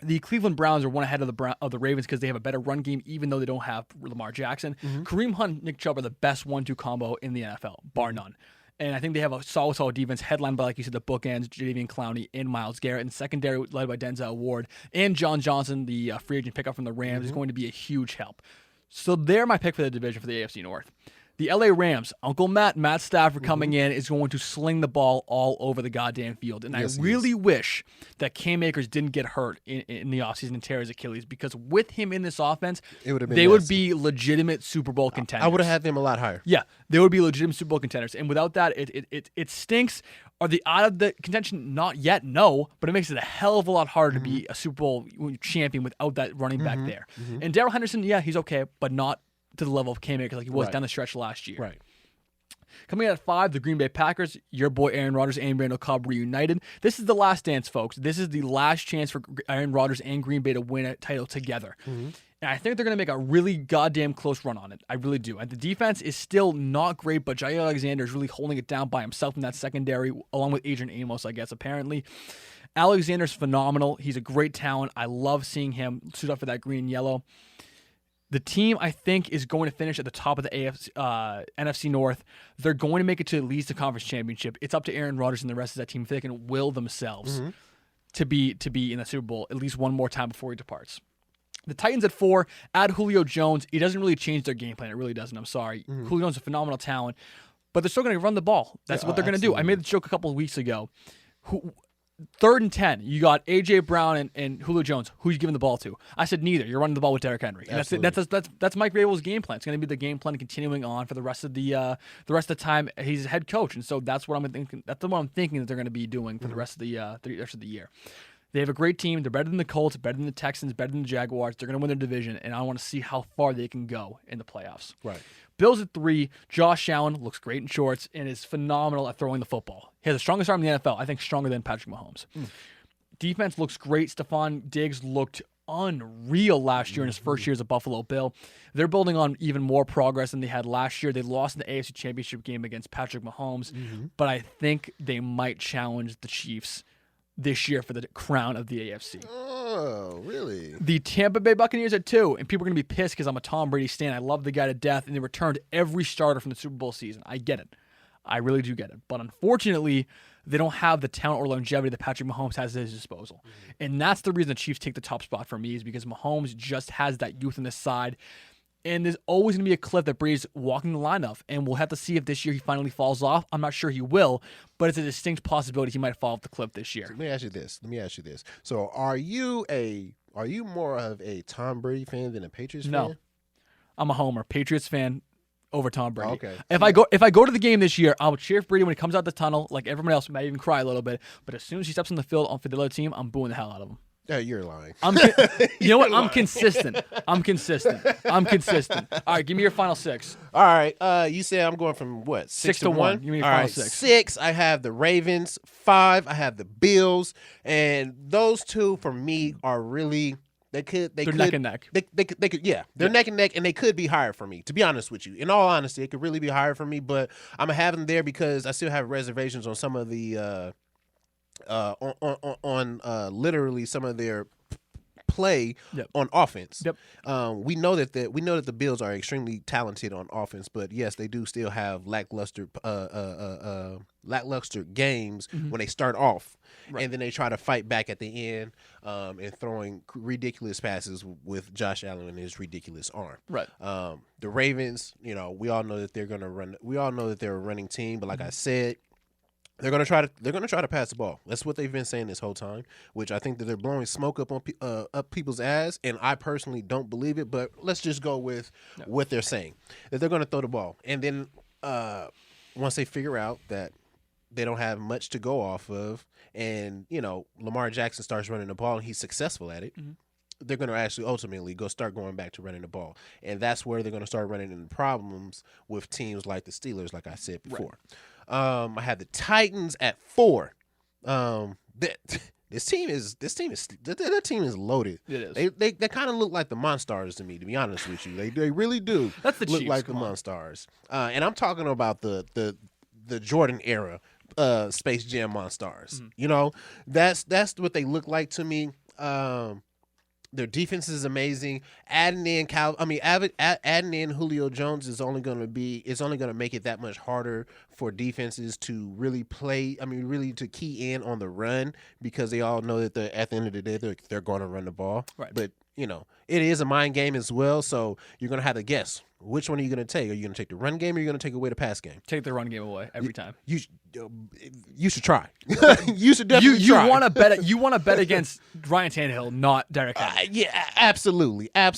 Speaker 8: The Cleveland Browns are one ahead of the Ravens because they have a better run game, even though they don't have Lamar Jackson. Kareem Hunt, Nick Chubb are the best 1-2 combo in the NFL, bar none. And I think they have a solid defense, headlined by, like you said, the bookends, Jadeveon Clowney and Myles Garrett, and secondary led by Denzel Ward. And John Johnson, the free agent pickup from the Rams, is going to be a huge help. So they're my pick for the division for the AFC North. The LA Rams, Uncle Matt Stafford coming in, is going to sling the ball all over the goddamn field. And I really wish that Cam Akers didn't get hurt in the offseason and tear his Achilles, because with him in this offense, they would be legitimate Super Bowl contenders.
Speaker 3: I would have had them a lot higher.
Speaker 8: Yeah, they would be legitimate Super Bowl contenders. And without that, it stinks. Are they out of the contention? Not yet, no. But it makes it a hell of a lot harder to be a Super Bowl champion without that running back there. And Darrell Henderson, yeah, he's okay, but not to the level of Cam Akers like he was down the stretch last year.
Speaker 3: Right.
Speaker 8: Coming out at 5, the Green Bay Packers, your boy Aaron Rodgers and Randall Cobb reunited. This is the last dance, folks. This is the last chance for Aaron Rodgers and Green Bay to win a title together. And I think they're going to make a really goddamn close run on it. I really do. And the defense is still not great, but Jair Alexander is really holding it down by himself in that secondary, along with Adrian Amos, I guess, apparently. Alexander's phenomenal. He's a great talent. I love seeing him suit up for that green and yellow. The team, I think, is going to finish at the top of the NFC North. They're going to make it to at least the conference championship. It's up to Aaron Rodgers and the rest of that team if they can will themselves to be in the Super Bowl at least one more time before he departs. The Titans at 4, add Julio Jones. He doesn't really change their game plan. It really doesn't. I'm sorry. Julio Jones is a phenomenal talent, but they're still going to run the ball. That's what they're going to do. I made the joke a couple of weeks ago. 3rd and 10, you got A.J. Brown and Julio Jones. Who are you giving the ball to? I said neither. You're running the ball with Derrick Henry. And that's Mike Vrabel's game plan. It's going to be the game plan continuing on for the rest of the time he's head coach. And so that's what I'm thinking. That's what I'm thinking that they're going to be doing for the rest of the year. They have a great team. They're better than the Colts, better than the Texans, better than the Jaguars. They're going to win their division, and I want to see how far they can go in the playoffs.
Speaker 3: Right.
Speaker 8: Bills at 3, Josh Allen looks great in shorts and is phenomenal at throwing the football. He has the strongest arm in the NFL, I think stronger than Patrick Mahomes. Defense looks great. Stephon Diggs looked unreal last year in his first year as a Buffalo Bill. They're building on even more progress than they had last year. They lost in the AFC Championship game against Patrick Mahomes, but I think they might challenge the Chiefs this year for the crown of the AFC.
Speaker 3: Oh, really?
Speaker 8: The Tampa Bay Buccaneers at 2, and people are going to be pissed because I'm a Tom Brady stan. I love the guy to death, and they returned every starter from the Super Bowl season. I get it. I really do get it. But unfortunately, they don't have the talent or longevity that Patrick Mahomes has at his disposal. And that's the reason the Chiefs take the top spot for me, is because Mahomes just has that youth on his side. And there's always going to be a cliff that Brady's walking the line of. And we'll have to see if this year he finally falls off. I'm not sure he will, but it's a distinct possibility he might fall off the cliff this year.
Speaker 3: So let me ask you this. So are you more of a Tom Brady fan than a Patriots fan?
Speaker 8: No. I'm a homer. Patriots fan over Tom Brady.
Speaker 3: Oh, okay.
Speaker 8: If I go to the game this year, I'll cheer for Brady when he comes out the tunnel, like everyone else. Might even cry a little bit. But as soon as he steps on the field for the other team, I'm booing the hell out of him.
Speaker 3: Yeah, you're lying.
Speaker 8: You know what? I'm consistent. All right, give me your final 6.
Speaker 3: All right. You said I'm going from what?
Speaker 8: 6 to 1. Give me your
Speaker 3: All
Speaker 8: final
Speaker 3: right,
Speaker 8: 6.
Speaker 3: 6. I have the Ravens. 5. I have the Bills, and those two for me are really they're
Speaker 8: neck and neck.
Speaker 3: They could they're neck and neck, and they could be higher for me. To be honest with you, in all honesty, it could really be higher for me. But I'm gonna have them there because I still have reservations on some of the literally some of their play on offense. We know that the Bills are extremely talented on offense, but yes, they do still have lackluster games when they start off, and then they try to fight back at the end and throwing ridiculous passes with Josh Allen and his ridiculous arm.
Speaker 8: Right.
Speaker 3: The Ravens, we all know that they're gonna run. We all know that they're a running team, but like I said, they're gonna try to pass the ball. That's what they've been saying this whole time, which I think that they're blowing smoke up on up people's ass, and I personally don't believe it. But let's just go with what they're saying, that they're gonna throw the ball, and then once they figure out that they don't have much to go off of, and Lamar Jackson starts running the ball and he's successful at it. They're going to actually ultimately start going back to running the ball. And that's where they're going to start running into problems with teams like the Steelers, like I said before. I had the Titans at 4. This team is that team is loaded.
Speaker 8: It is.
Speaker 3: They kind of look like the Monstars to me, to be honest with you. They really do.
Speaker 8: That's the
Speaker 3: look
Speaker 8: Chiefs,
Speaker 3: like the
Speaker 8: come on.
Speaker 3: Monstars. And I'm talking about the Jordan era Space Jam Monstars.
Speaker 8: Mm-hmm.
Speaker 3: You know, that's what they look like to me. Their defense is amazing. Adding in Julio Jones is only going to make it that much harder for defenses to really play. I mean, really to key in on the run, because they all know that at the end of the day they're going to run the ball.
Speaker 8: Right.
Speaker 3: But it is a mind game as well. So you're going to have to guess, which one are you going to take? Are you going to take the run game, or are you going to take away the pass game?
Speaker 8: Take the run game away every time.
Speaker 3: You should try. You should definitely try.
Speaker 8: You want to bet against Ryan Tannehill, not Derek Henry.
Speaker 3: Yeah, absolutely. Yeah.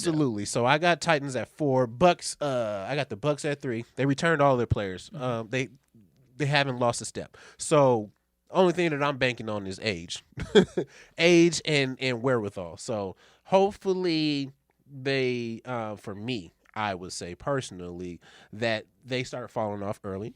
Speaker 3: So I got Titans at 4. Bucks. I got the Bucks at 3. They returned all their players. They haven't lost a step. So only thing that I'm banking on is age, age and wherewithal. So hopefully they, for me, I would say personally that they start falling off early.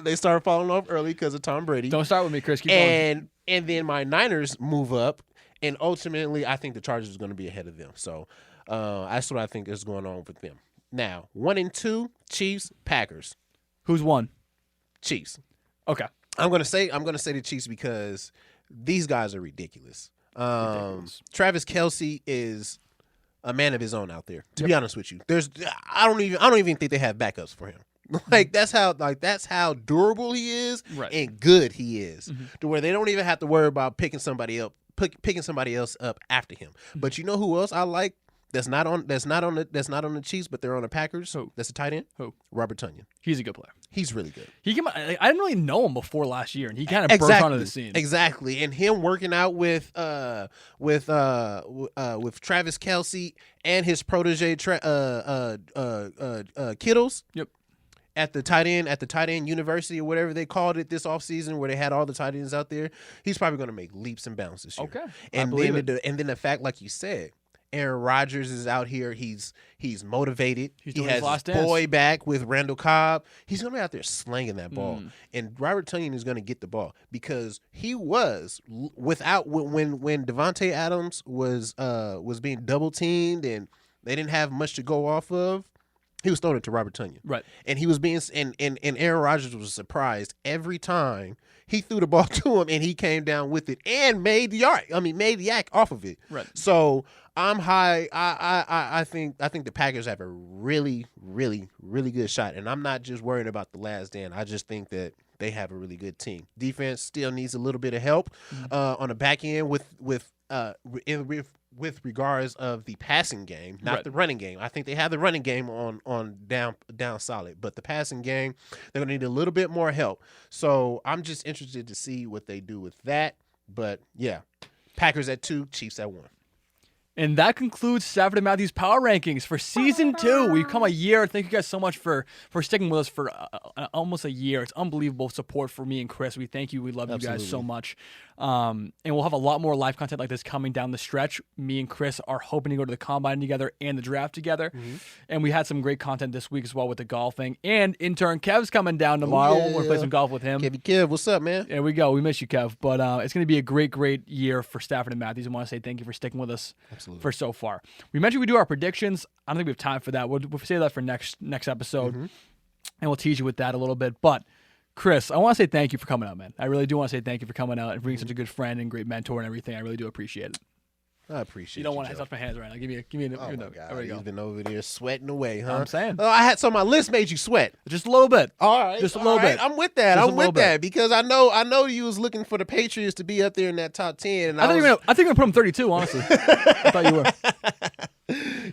Speaker 3: They start falling off early because of Tom Brady.
Speaker 8: Don't start with me, Chris. Keep going.
Speaker 3: And then my Niners move up, and ultimately I think the Chargers are going to be ahead of them. So that's what I think is going on with them. Now, 1 and 2, Chiefs, Packers.
Speaker 8: Who's won?
Speaker 3: Chiefs.
Speaker 8: Okay.
Speaker 3: I'm gonna say the Chiefs because these guys are ridiculous. Travis Kelce is a man of his own out there. To be honest with you, I don't even think they have backups for him. That's how durable he is,
Speaker 8: right,
Speaker 3: and good he is, to where they don't even have to worry about picking somebody else up after him. But you know who else I like? That's not on the Chiefs, but they're on the Packers.
Speaker 8: Who?
Speaker 3: That's a tight end.
Speaker 8: Who?
Speaker 3: Robert Tonyan.
Speaker 8: He's a good player.
Speaker 3: He's really good.
Speaker 8: I didn't really know him before last year, and he kind of burst onto the scene.
Speaker 3: Exactly, and him working out with Travis Kelce and his protege Kittles.
Speaker 8: Yep.
Speaker 3: At the tight end university or whatever they called it this offseason, where they had all the tight ends out there, he's probably going to make leaps and bounds this year.
Speaker 8: Okay,
Speaker 3: and then the fact, like you said, Aaron Rodgers is out here. He's motivated.
Speaker 8: He
Speaker 3: has his boy back with Randall Cobb. He's going to be out there slanging that ball. And Robert Tonyan is going to get the ball because he was without when Devontae Adams was being double teamed and they didn't have much to go off of. He was throwing it to Robert Tonyan.
Speaker 8: Right.
Speaker 3: And he was being and Aaron Rodgers was surprised every time he threw the ball to him and he came down with it and made the yak off of it.
Speaker 8: Right.
Speaker 3: So I'm high. I think the Packers have a really, really, really good shot. And I'm not just worried about the last stand. I just think that they have a really good team. Defense still needs a little bit of help on the back end with regards of the passing game, not the running game. I think they have the running game on down solid, but the passing game, they're going to need a little bit more help. So I'm just interested to see what they do with that. But yeah, Packers at 2, Chiefs at 1.
Speaker 8: And that concludes Stafford and Matthews Power Rankings for Season 2. We've come a year. Thank you guys so much for sticking with us for almost a year. It's unbelievable support for me and Chris. We thank you. We love you guys so much. And we'll have a lot more live content like this coming down the stretch. Me and Chris are hoping to go to the Combine together and the draft together. And we had some great content this week as well with the golfing. And intern Kev's coming down tomorrow. We're going to play some golf with him.
Speaker 3: Kev, what's up, man?
Speaker 8: There we go. We miss you, Kev. But it's going to be a great, great year for Stafford and Matthews. I want to say thank you for sticking with us for so far. We mentioned we do our predictions. I don't think we have time for that. We'll save that for next episode. And we'll tease you with that a little bit. But Chris, I want to say thank you for coming out, man. I really do want to say thank you for coming out and being such a good friend and great mentor and everything. I really do appreciate it.
Speaker 3: I appreciate it.
Speaker 8: You don't want to touch my hands right now. Give me a
Speaker 3: oh
Speaker 8: note.
Speaker 3: God,
Speaker 8: there we go.
Speaker 3: He's been over there sweating away, huh?
Speaker 8: I'm saying.
Speaker 3: So my list made you sweat.
Speaker 8: Just a little bit.
Speaker 3: All right.
Speaker 8: Just a little bit.
Speaker 3: I'm with that.
Speaker 8: Just
Speaker 3: I'm with that because I know you was looking for the Patriots to be up there in that top 10. And I think
Speaker 8: you're gonna put them 32, honestly. I thought you were.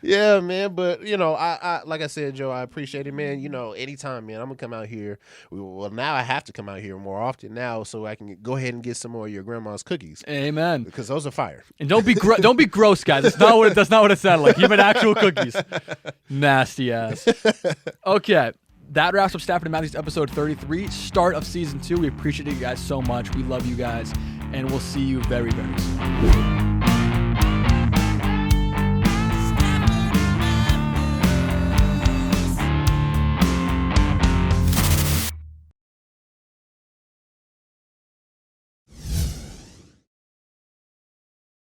Speaker 3: Yeah, man. But I like I said, Joe, I appreciate it, man. Anytime, man, I'm gonna come out here. Well, now I have to come out here more often now, so I can go ahead and get some more of your grandma's cookies.
Speaker 8: Amen.
Speaker 3: Because those are fire.
Speaker 8: And don't be gross, guys. That's not what it sounded like. You've been actual cookies. Nasty ass. Okay. That wraps up Stafford and Matthews episode 33, start of season 2. We appreciate you guys so much. We love you guys, and we'll see you very, very soon.